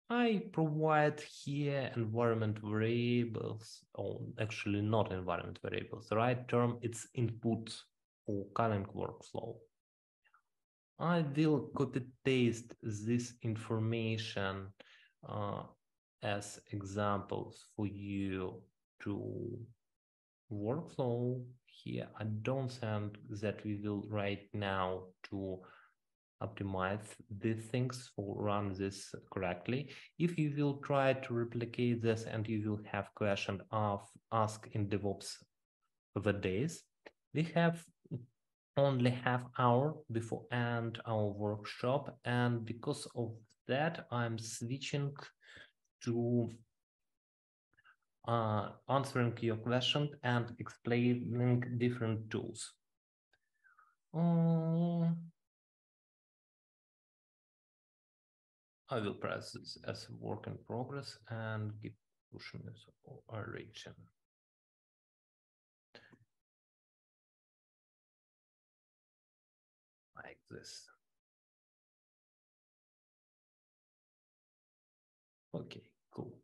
I provide here environment variables, or actually not environment variables. The right term, it's inputs for current workflow. I will copy paste this information as examples for you to workflow here. I don't think that we will right now to optimize these things for run this correctly. If you will try to replicate this and you will have question of ask in DevOps over days, we have only half hour before end our workshop, and because of that I'm switching to answering your question and explaining different tools. I will press this as a work in progress and keep pushing this region. Like this. Okay, cool.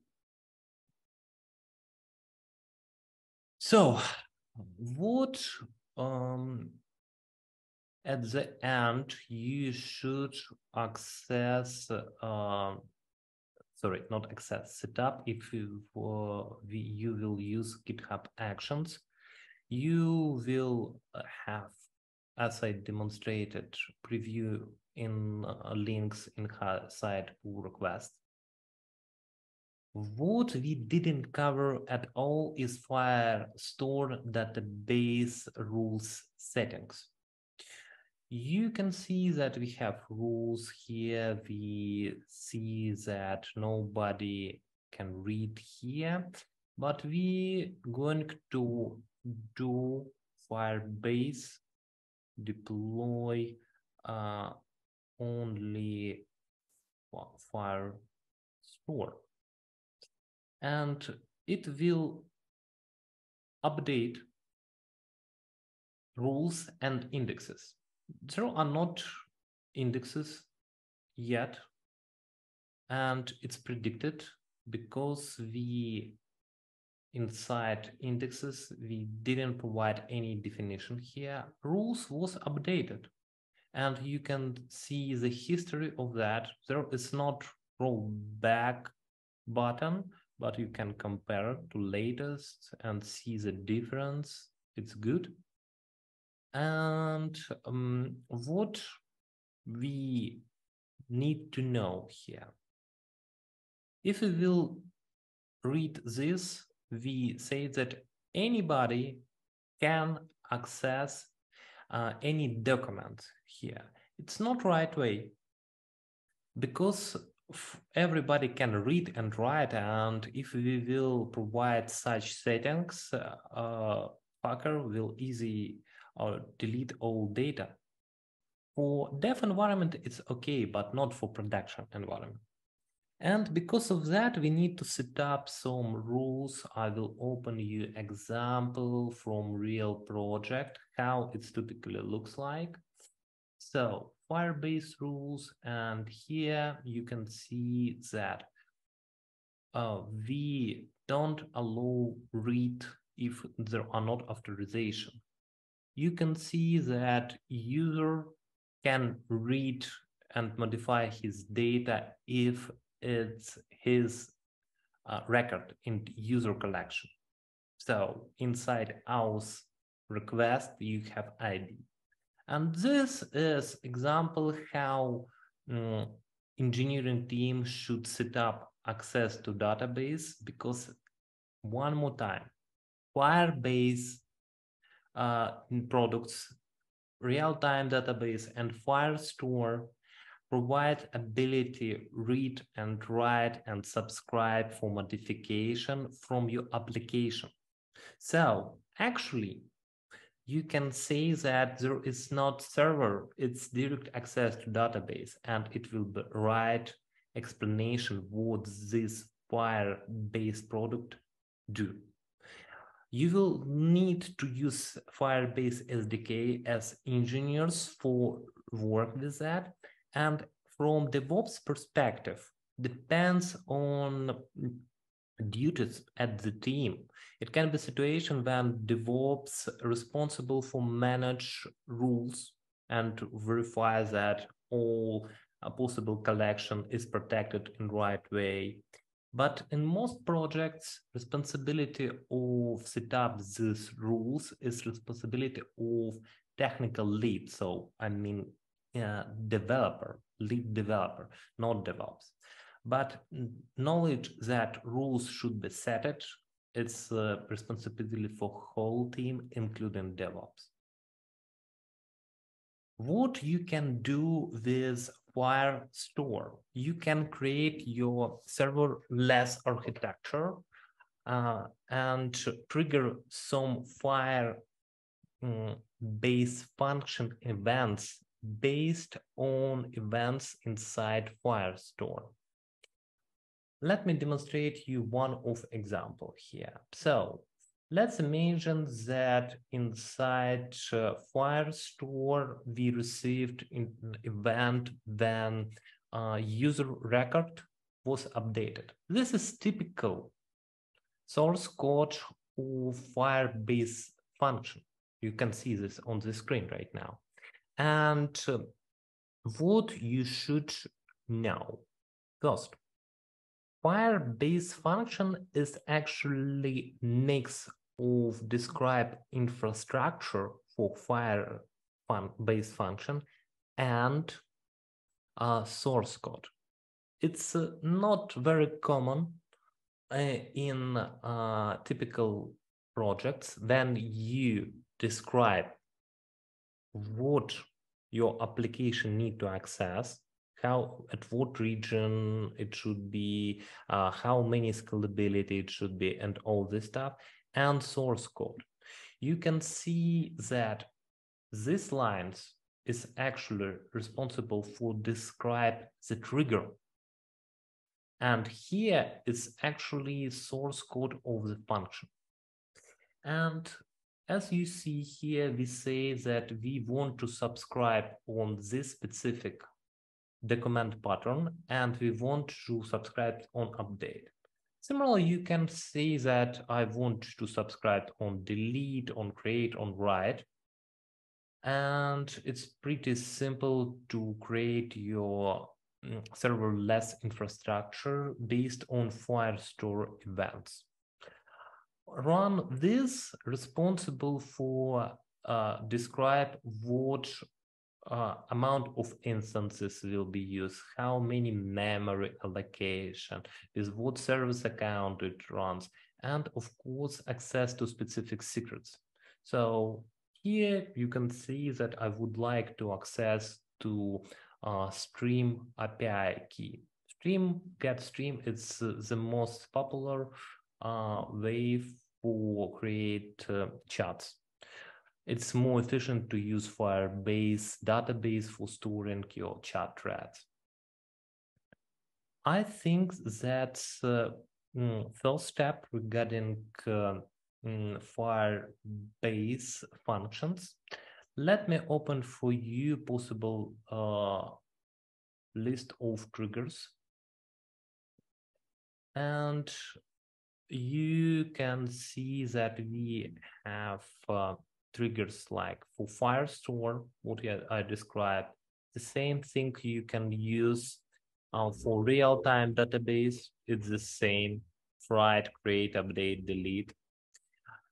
So what at the end you should access sorry, not access, setup. If you will use GitHub Actions, you will have, as I demonstrated, preview in links inside pull request. What we didn't cover at all is Firestore database rules settings. You can see that we have rules here. We see that nobody can read here, but we going to do Firebase deploy only Firestore, and it will update rules and indexes. There are not indexes yet, and it's predicted because we inside indexes we didn't provide any definition here. Rules was updated, and you can see the history of that. There is not roll back button, but you can compare to latest and see the difference. It's good. And what we need to know here, if we will read this, we say that anybody can access any document here. It's not right way, because everybody can read and write, and if we will provide such settings, hacker will easy delete all data. For dev environment, it's okay, but not for production environment. And because of that, we need to set up some rules. I will open you example from real project, how it typically looks like. So Firebase rules, and here you can see that we don't allow read if there are not authorization. You can see that user can read and modify his data if it's his record in user collection. So inside auth request, you have ID. And this is example how engineering team should set up access to database, because one more time, Firebase products, real-time database, and Firestore provide ability read and write and subscribe for modification from your application. So actually, you can say that there is not server, it's direct access to database, and it will be right explanation what this Firebase product do. You will need to use Firebase SDK as engineers for work with that. And from DevOps perspective, depends on duties at the team. It can be a situation when DevOps responsible for manage rules and verify that all possible collection is protected in right way. But in most projects, responsibility of set up these rules is responsibility of technical lead. So I mean, developer, lead developer, not DevOps. But knowledge that rules should be set, it's a responsibility for whole team, including DevOps. What you can do with Firestore, you can create your serverless architecture and trigger some Firebase function events based on events inside Firestore. Let me demonstrate you one of example here. So let's imagine that inside Firestore, we received an event when user record was updated. This is typical source code of Firebase function. You can see this on the screen right now. And what you should know. First, Firebase function is actually mix of describe infrastructure for Firebase function and source code. It's not very common in typical projects. When you describe what your application need to access, how, at what region it should be, how many scalability it should be, and all this stuff, and source code. You can see that this lines is actually responsible for describe the trigger. And here is actually source code of the function. And as you see here, we say that we want to subscribe on this specific document pattern, and we want to subscribe on update. Similarly, you can say that I want to subscribe on delete, on create, on write. And it's pretty simple to create your serverless infrastructure based on firestore events. Run this responsible for describe what amount of instances will be used, how many memory allocation, with what service account it runs, and of course access to specific secrets. So here you can see that I would like to access to stream API key. Get stream, it's the most popular way for create chats. It's more efficient to use Firebase database for storing your chat threads. I think that's first step regarding Firebase functions. Let me open for you possible list of triggers. And you can see that we have triggers like for firestore, what I described. The same thing you can use for real-time database. It's the same: write, create, update, delete.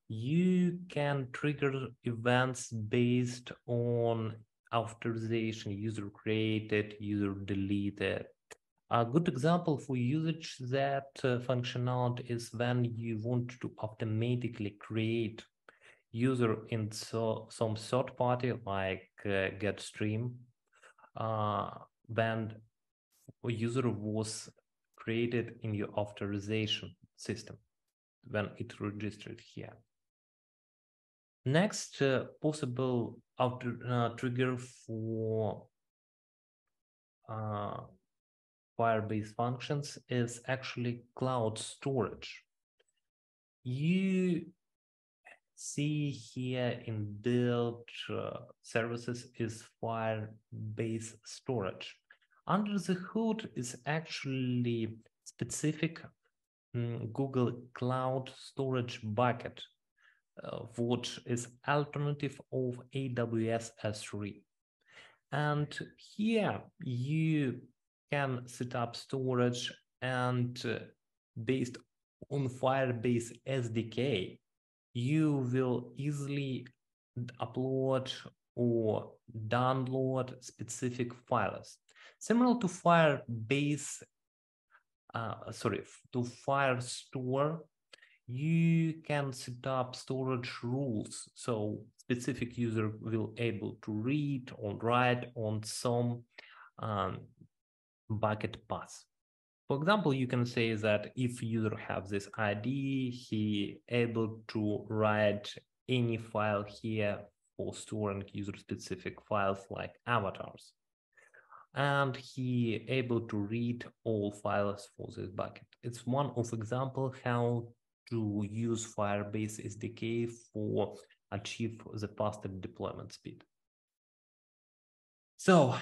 You can trigger events based on authorization, user created, user deleted. A good example for usage that functionality is when you want to automatically create user in some third party like GetStream, when a user was created in your authorization system, when it registered here. Next possible trigger for Firebase functions is actually cloud storage. You see here in build services is Firebase storage. Under the hood is actually specific Google Cloud Storage bucket, which is alternative of AWS S3. And here you can set up storage, and based on Firebase SDK, you will easily upload or download specific files. Similar to Firebase, to Firestore, you can set up storage rules. So specific user will able to read or write on some bucket path. For example, you can say that if user have this ID, he able to write any file here for storing user-specific files like avatars. And he able to read all files for this bucket. It's one of example how to use Firebase SDK for achieve the faster deployment speed. So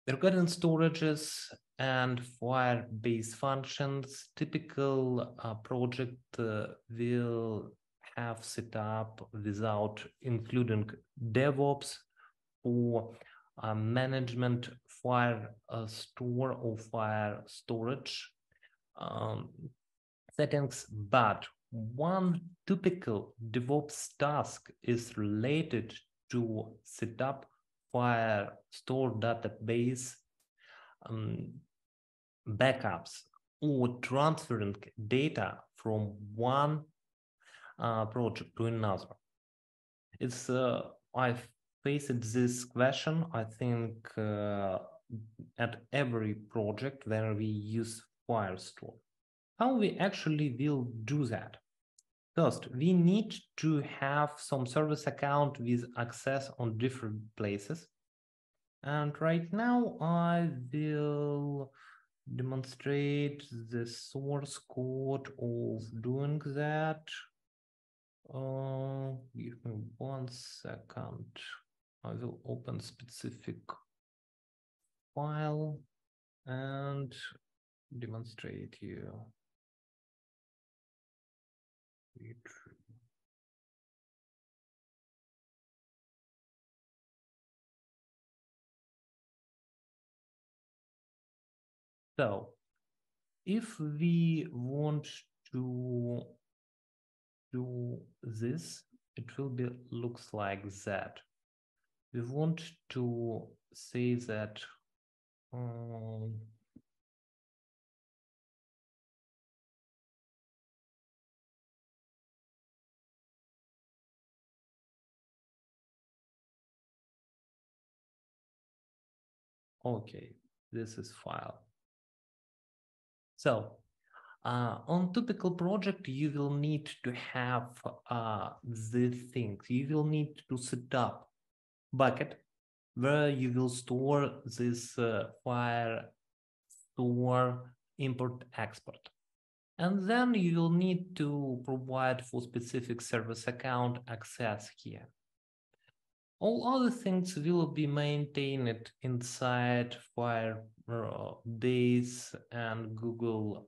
regarding storages and Firebase functions, typical project will have set up without including DevOps or management Firestore or Fire storage. settings, but one typical DevOps task is related to set up firestore database backups or transferring data from one project to another. It's I faced this question, I think, at every project where we use firestore. How we actually will do that? First, we need to have some service account with access on different places. And right now I will demonstrate the source code of doing that. Give me 1 second. I will open specific file and demonstrate you. So if we want to do this, it will be looks like that. We want to say that okay, this is file. So on typical project, you will need to have the things. You will need to set up bucket where you will store this firestore import export. And then you will need to provide for specific service account access here. All other things will be maintained inside Firebase and Google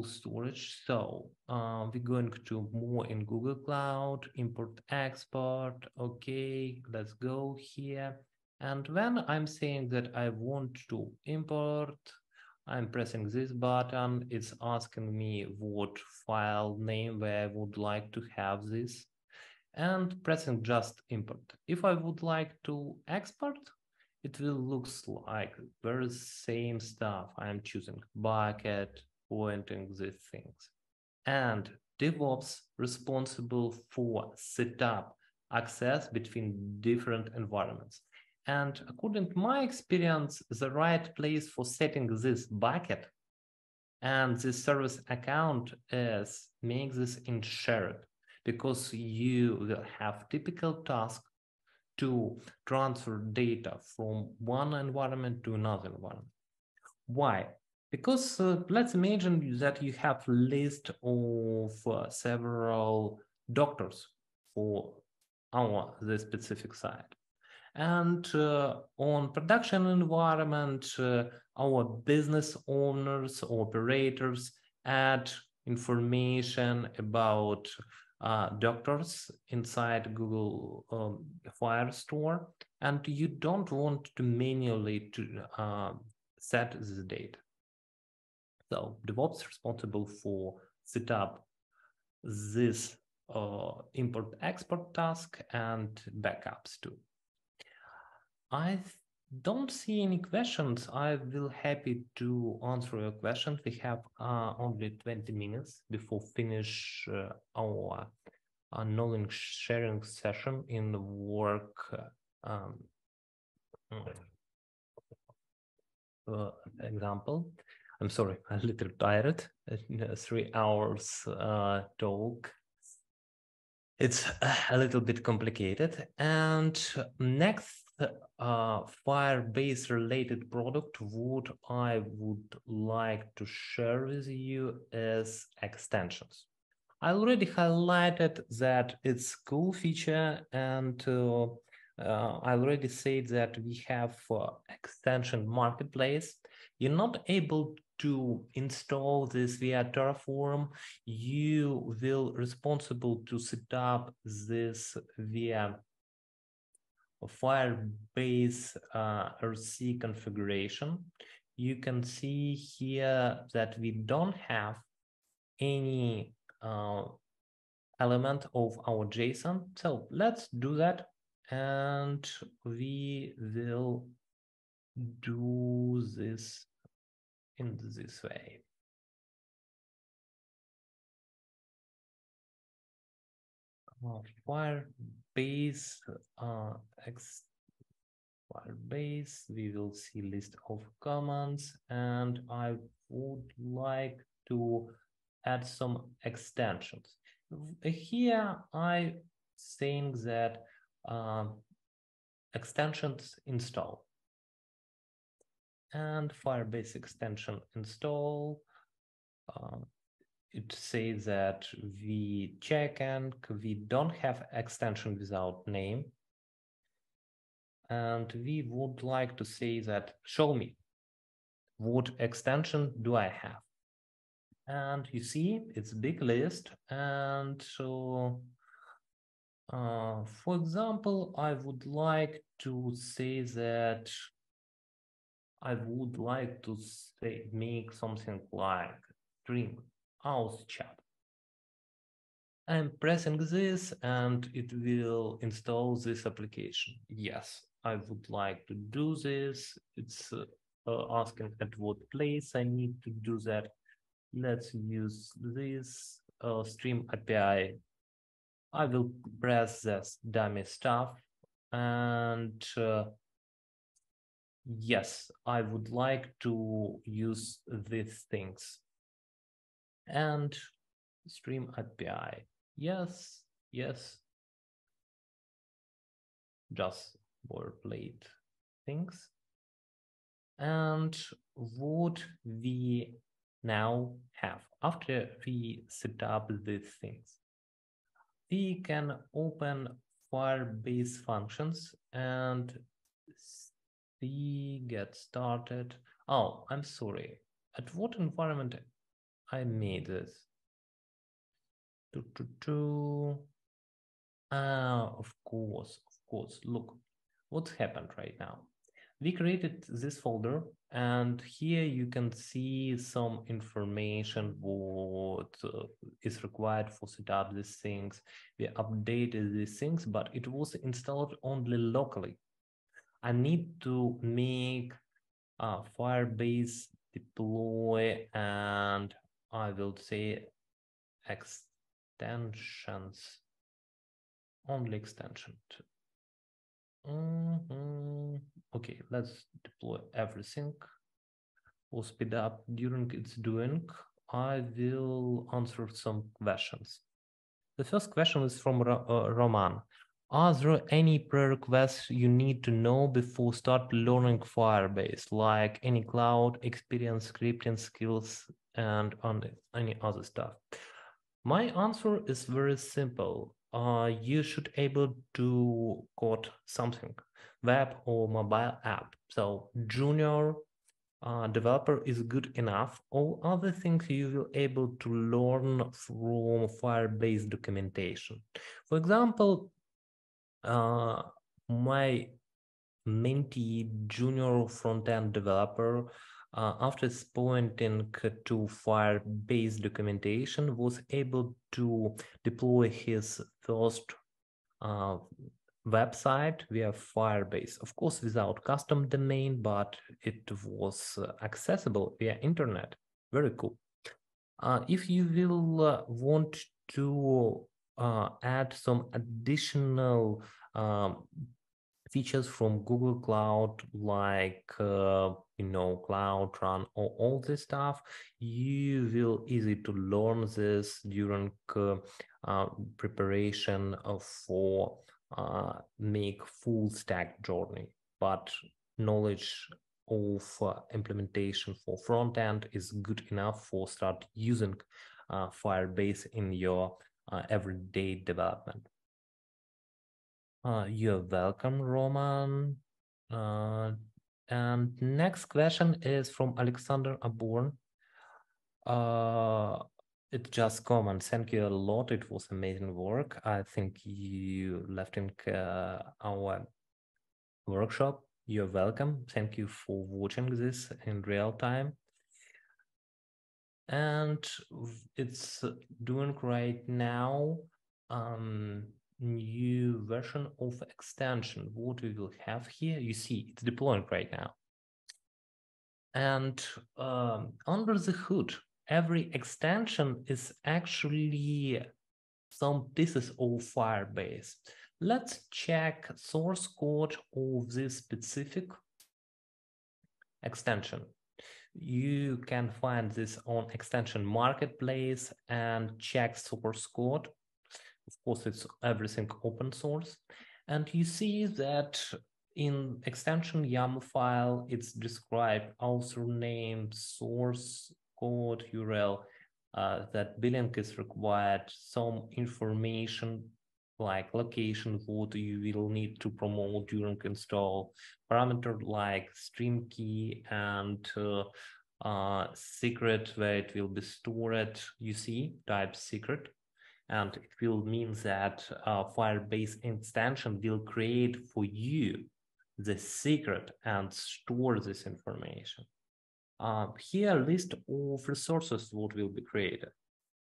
storage. So we're going to more in Google Cloud, import export. Okay, let's go here. And when I'm saying that I want to import, I'm pressing this button. It's asking me what file name where I would like to have this, and pressing just import. If I would like to export, it will look like very same stuff. I'm choosing bucket, pointing these things. And DevOps responsible for setup access between different environments. And according to my experience, the right place for setting this bucket and this service account is make this in shared, because you will have typical task to transfer data from one environment to another environment. Why? Because let's imagine that you have a list of several doctors for this specific site. And on production environment, our business owners, operators add information about doctors inside Google Firestore, and you don't want to manually set this data. So DevOps responsible for set up this import export task and backups too. I don't see any questions. I will happy to answer your questions. We have only 20 minutes before finish our knowledge sharing session in the work example. I'm sorry, I'm a little tired. 3 hours talk. It's a little bit complicated. And next Firebase related product what I would like to share with you is extensions. I already highlighted that it's a cool feature, and I already said that we have extension marketplace. You're not able to install this via Terraform. You will responsible to set up this via Firebase RC configuration. you can see here that we don't have any element of our JSON. So let's do that, and we will do this in this way. Firebase Firebase, we will see list of commands, and I would like to add some extensions. Here I think that extensions install, and Firebase extension install. It says that we check and we don't have extension without name. And we would like to say that, show me, what extension do I have? And you see, it's a big list. And so, for example, I would like to say that I would like to say, make something like string auth chat. I'm pressing this and it will install this application. Yes, I would like to do this. It's asking at what place I need to do that. Let's use this stream API. I will press this dummy stuff, and yes, I would like to use these things. And stream API. Yes, yes. Just boilerplate things. And what we now have after we set up these things, we can open Firebase functions and see get started. Oh, I'm sorry. At what environment I made this? Of course. Look, what's happened right now. We created this folder, and here you can see some information what is required for set up these things. We updated these things, but it was installed only locally. I need to make Firebase deploy, and I will say extensions, only extension. Okay, let's deploy everything. We'll speed up during its doing. I will answer some questions. The first question is from Roman. Are there any prerequisites you need to know before start learning Firebase, like any cloud experience, scripting skills, and any other stuff? My answer is very simple. You should able to code something, web or mobile app. So junior developer is good enough. All other things you will able to learn from Firebase documentation. For example, my mentee junior front-end developer, after pointing to Firebase documentation, was able to deploy his first website via Firebase. Of course, without custom domain, but it was accessible via internet. Very cool. If you will want to add some additional features from Google Cloud, like Cloud Run or all this stuff, you will easy to learn this during preparation for make full stack journey. But knowledge of implementation for front end is good enough for start using Firebase in your everyday development. You're welcome, Roman. And next question is from Alexander Aborn. It just comment. Thank you a lot. It was amazing work. I think you left in our workshop You're welcome. Thank you for watching this in real time. And it's doing right now new version of extension. What we will have here, you see, it's deploying right now. And under the hood, every extension is actually some pieces of Firebase. Let's check source code of this specific extension. You can find this on extension marketplace and check source code. Of course, it's everything open source. And you see that in extension YAML file, it's described author name, source code, URL, that billing is required, some information like location, what you will need to promote during install, parameter like stream key and secret where it will be stored, you see, type secret. And it will mean that Firebase extension will create for you the secret and store this information. Here, list of resources what will be created.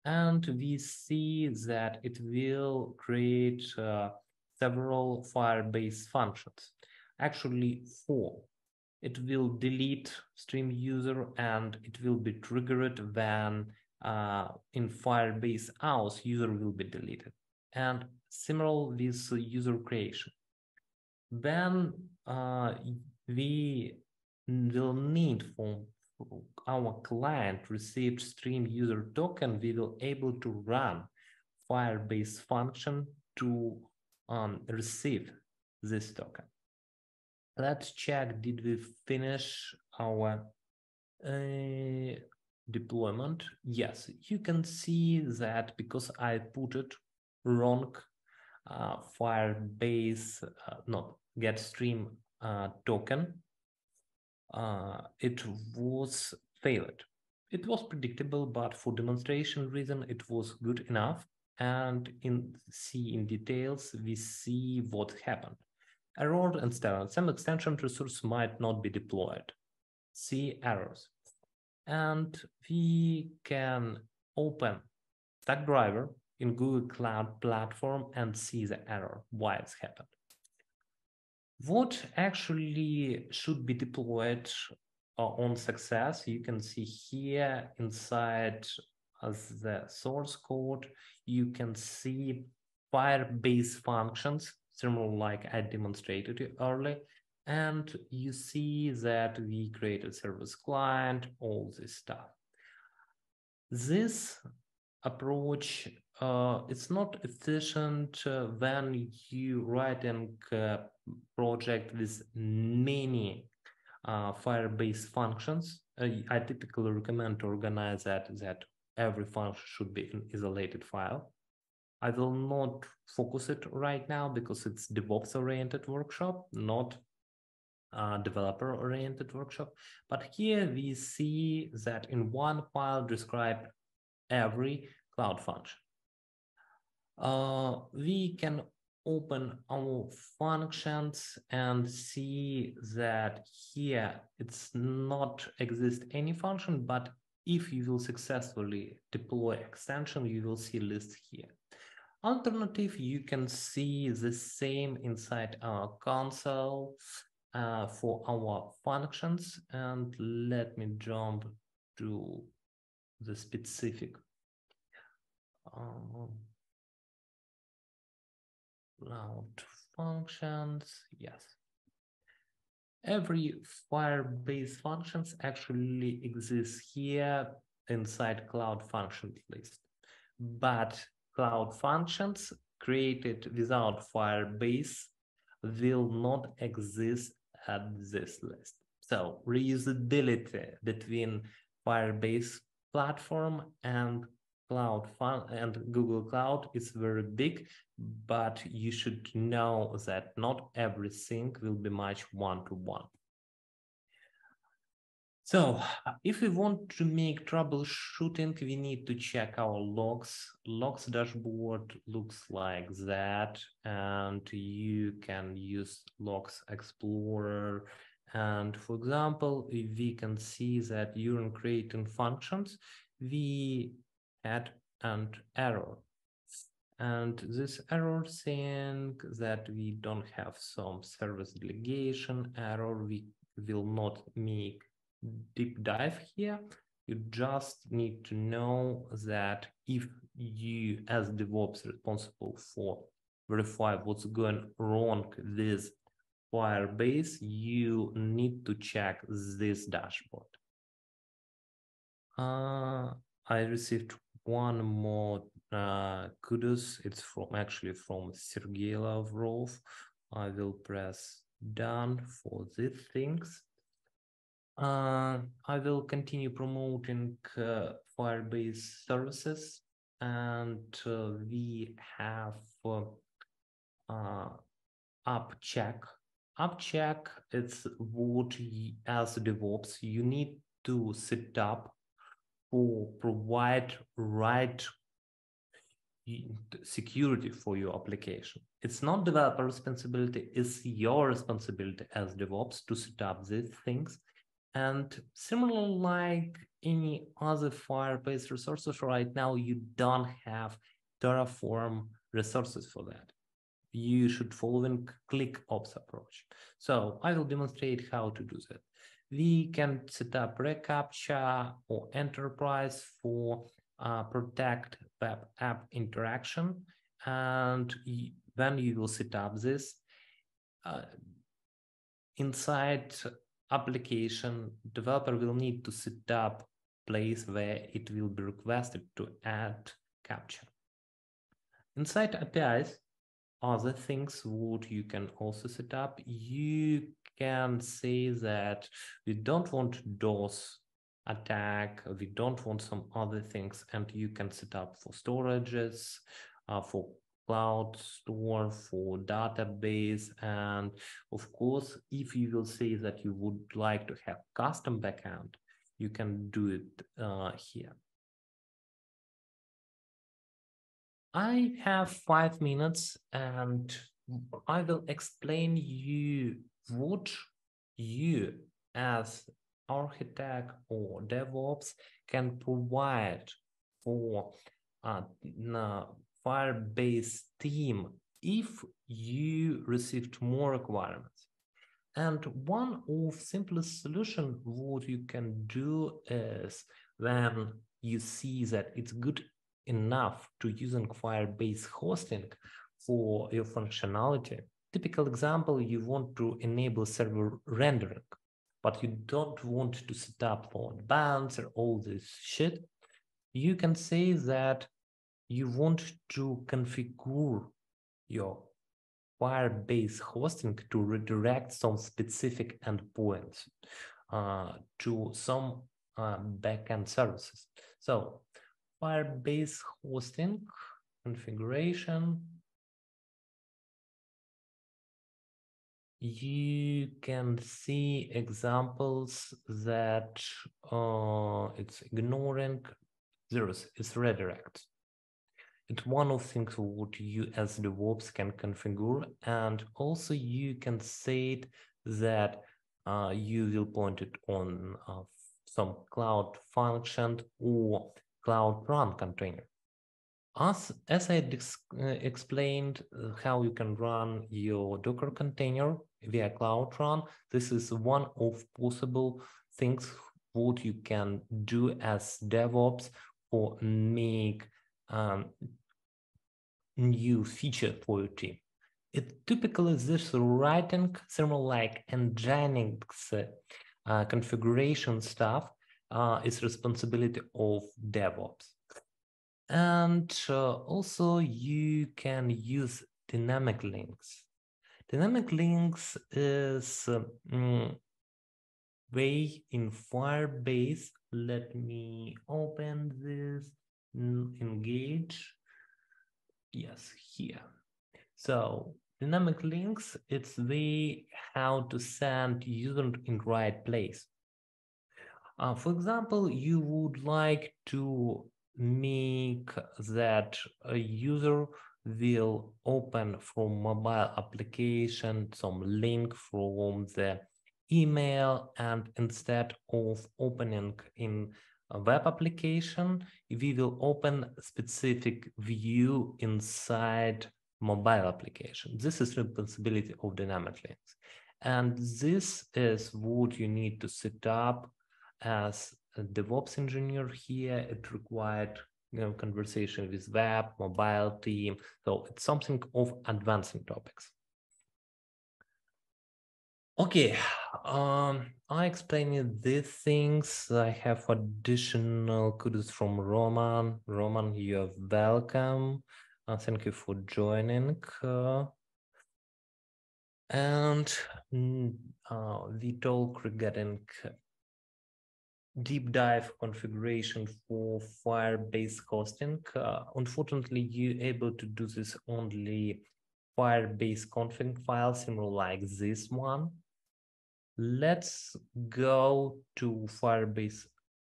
And we see that it will create several Firebase functions. Actually, 4. It will delete stream user and it will be triggered when in Firebase auth user will be deleted. And similar with user creation. Then we will need for our client received stream user token, we will able to run Firebase function to receive this token. Let's check, did we finish our deployment? Yes, you can see that because I put it wrong, Firebase, not get stream token, it was failed. It was predictable, but for demonstration reason, it was good enough. And in details, we see what happened. Error instead, some extension resource might not be deployed. See errors. And we can open Stack driver in Google Cloud Platform and see the error, why it's happened. What actually should be deployed on success, you can see here inside as the source code, you can see Firebase functions, similar like I demonstrated earlier, and you see that we created service client, all this stuff. This approach it's not efficient when you writing a project with many Firebase functions. I typically recommend to organize that every function should be an isolated file. I will not focus it right now because it's DevOps oriented workshop, not developer oriented workshop. But here we see that in one file describe every cloud function. We can open our functions and see that here it's not exist any function, but if you will successfully deploy extension, you will see list here. Alternative, you can see the same inside our console for our functions. And let me jump to the specific cloud functions. Yes. Every Firebase functions actually exists here inside cloud functions list. But cloud functions created without Firebase will not exist at this list. So reusability between Firebase Platform and Google Cloud is very big, but you should know that not everything will be matched one-to-one. So if we want to make troubleshooting, we need to check our logs. Logs dashboard looks like that, and you can use Logs Explorer. And for example, we can see that during creating functions, we had an error. And this error saying that we don't have some service delegation error, we will not make deep dive here. You just need to know that if you, as DevOps responsible for verify what's going wrong with Firebase, you need to check this dashboard. I received one more kudos. It's actually from Sergey Lavrov. I will press done for these things. I will continue promoting Firebase services, and we have app check. App check, it's what as DevOps you need to set up for provide right security for your application. It's not developer responsibility, it's your responsibility as DevOps to set up these things. And similar like any other Firebase resources right now, you don't have Terraform resources for that. You should follow a ClickOps approach. So I will demonstrate how to do that. We can set up reCAPTCHA or enterprise for protect web app interaction. And when you will set up this, inside application, developer will need to set up place where it will be requested to add captcha. Inside APIs, other things what you can also set up, you can say that we don't want DOS attack, we don't want some other things, and you can set up for storages, for cloud store, for database, and of course, if you will say that you would like to have custom backend, you can do it here. I have 5 minutes and I will explain you what you as architect or DevOps can provide for Firebase team if you received more requirements. And one of simplest solution what you can do is when you see that it's good enough to using Firebase hosting for your functionality. Typical example, you want to enable server rendering, but you don't want to set up load bands or all this shit. You can say that you want to configure your Firebase hosting to redirect some specific endpoints to some backend services. So Firebase hosting configuration, you can see examples that it's ignoring zeros, it's redirect. It's one of things what you as DevOps can configure, and also you can say that you will point it on some cloud function or Cloud Run container. As I explained how you can run your Docker container via Cloud Run, this is one of possible things what you can do as DevOps for make new feature for your team. It typically is this writing similar like Nginx configuration stuff is responsibility of DevOps. And also you can use dynamic links. Dynamic links is way in Firebase. Let me open this, engage. Yes, here. So dynamic links, it's the how to send user in right place. For example, you would like to make that a user will open from mobile application some link from the email, and instead of opening in a web application, we will open specific view inside mobile application. This is responsibility of dynamic links. And this is what you need to set up as a DevOps engineer here. It required conversation with web, mobile team. So it's something of advancing topics. Okay, I explained these things. I have additional kudos from Roman. Roman, you're welcome. Thank you for joining. And we talk regarding deep dive configuration for Firebase hosting. Unfortunately, you're able to do this only Firebase config file, similar like this one. Let's go to Firebase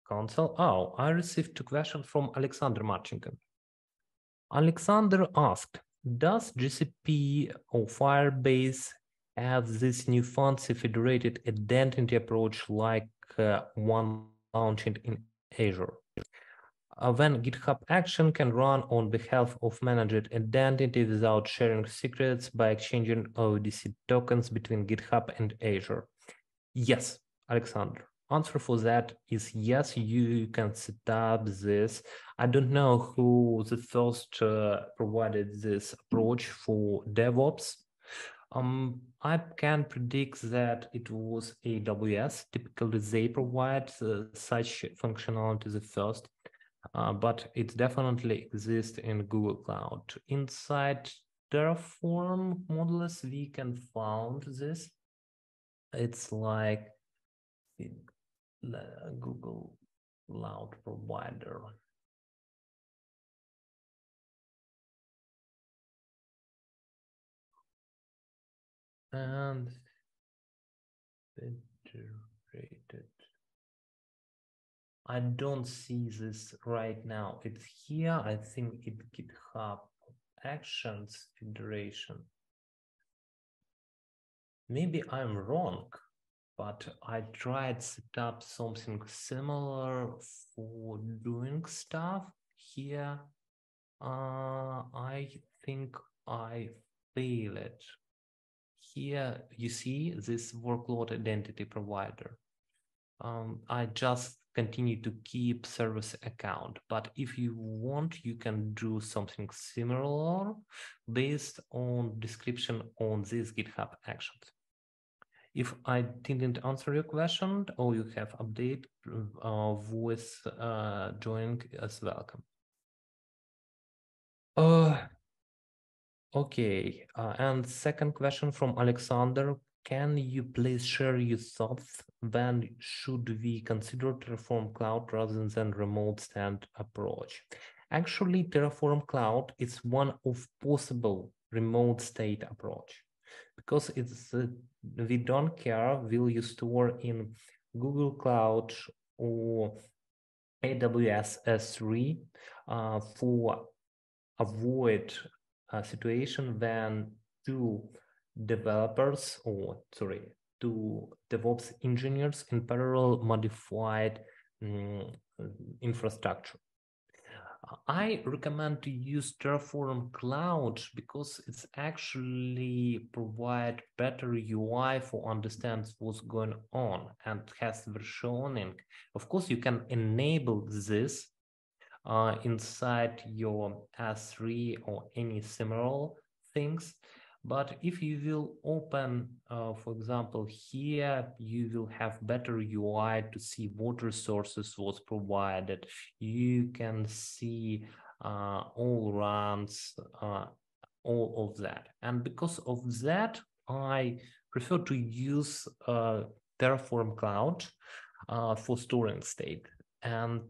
console. Oh, I received two questions from Alexander Marchenko. Alexander asked, does GCP or Firebase have this new fancy federated identity approach like one launching in Azure? When GitHub action can run on behalf of managed identity without sharing secrets by exchanging ODC tokens between GitHub and Azure? Yes, Alexander. Answer for that is yes, you can set up this. I don't know who the first provided this approach for DevOps. I can predict that it was AWS. Typically, they provide such functionality the first, but it definitely exists in Google Cloud. Inside Terraform modules, we can find this. It's like Google Cloud provider. And federated. I don't see this right now. It's here. I think it GitHub Actions Federation. Maybe I'm wrong, but I tried set up something similar for doing stuff here. I think I failed. Here you see this workload identity provider. I just continue to keep service account, but if you want, you can do something similar based on description on these GitHub actions. If I didn't answer your question or you have update, voice joining as welcome. Okay, and second question from Alexander. Can you please share your thoughts? When should we consider Terraform Cloud rather than remote stand approach? Actually, Terraform Cloud is one of possible remote state approach, because it's we don't care will you store in Google Cloud or AWS S3 for avoid a situation when two DevOps engineers in parallel modified infrastructure. I recommend to use Terraform Cloud because it's actually provide better UI for understands what's going on and has versioning. Of course, you can enable this inside your S3 or any similar things. But if you will open, for example, here, you will have better UI to see what resources was provided. You can see all runs, all of that. And because of that, I prefer to use Terraform Cloud for storing state. And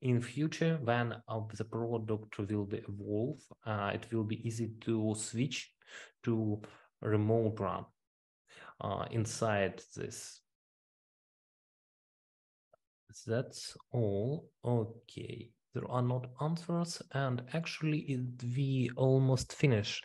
in future, when the product will be evolved, it will be easy to switch to remote run inside this. That's all. Okay. There are not answers, and actually we almost finish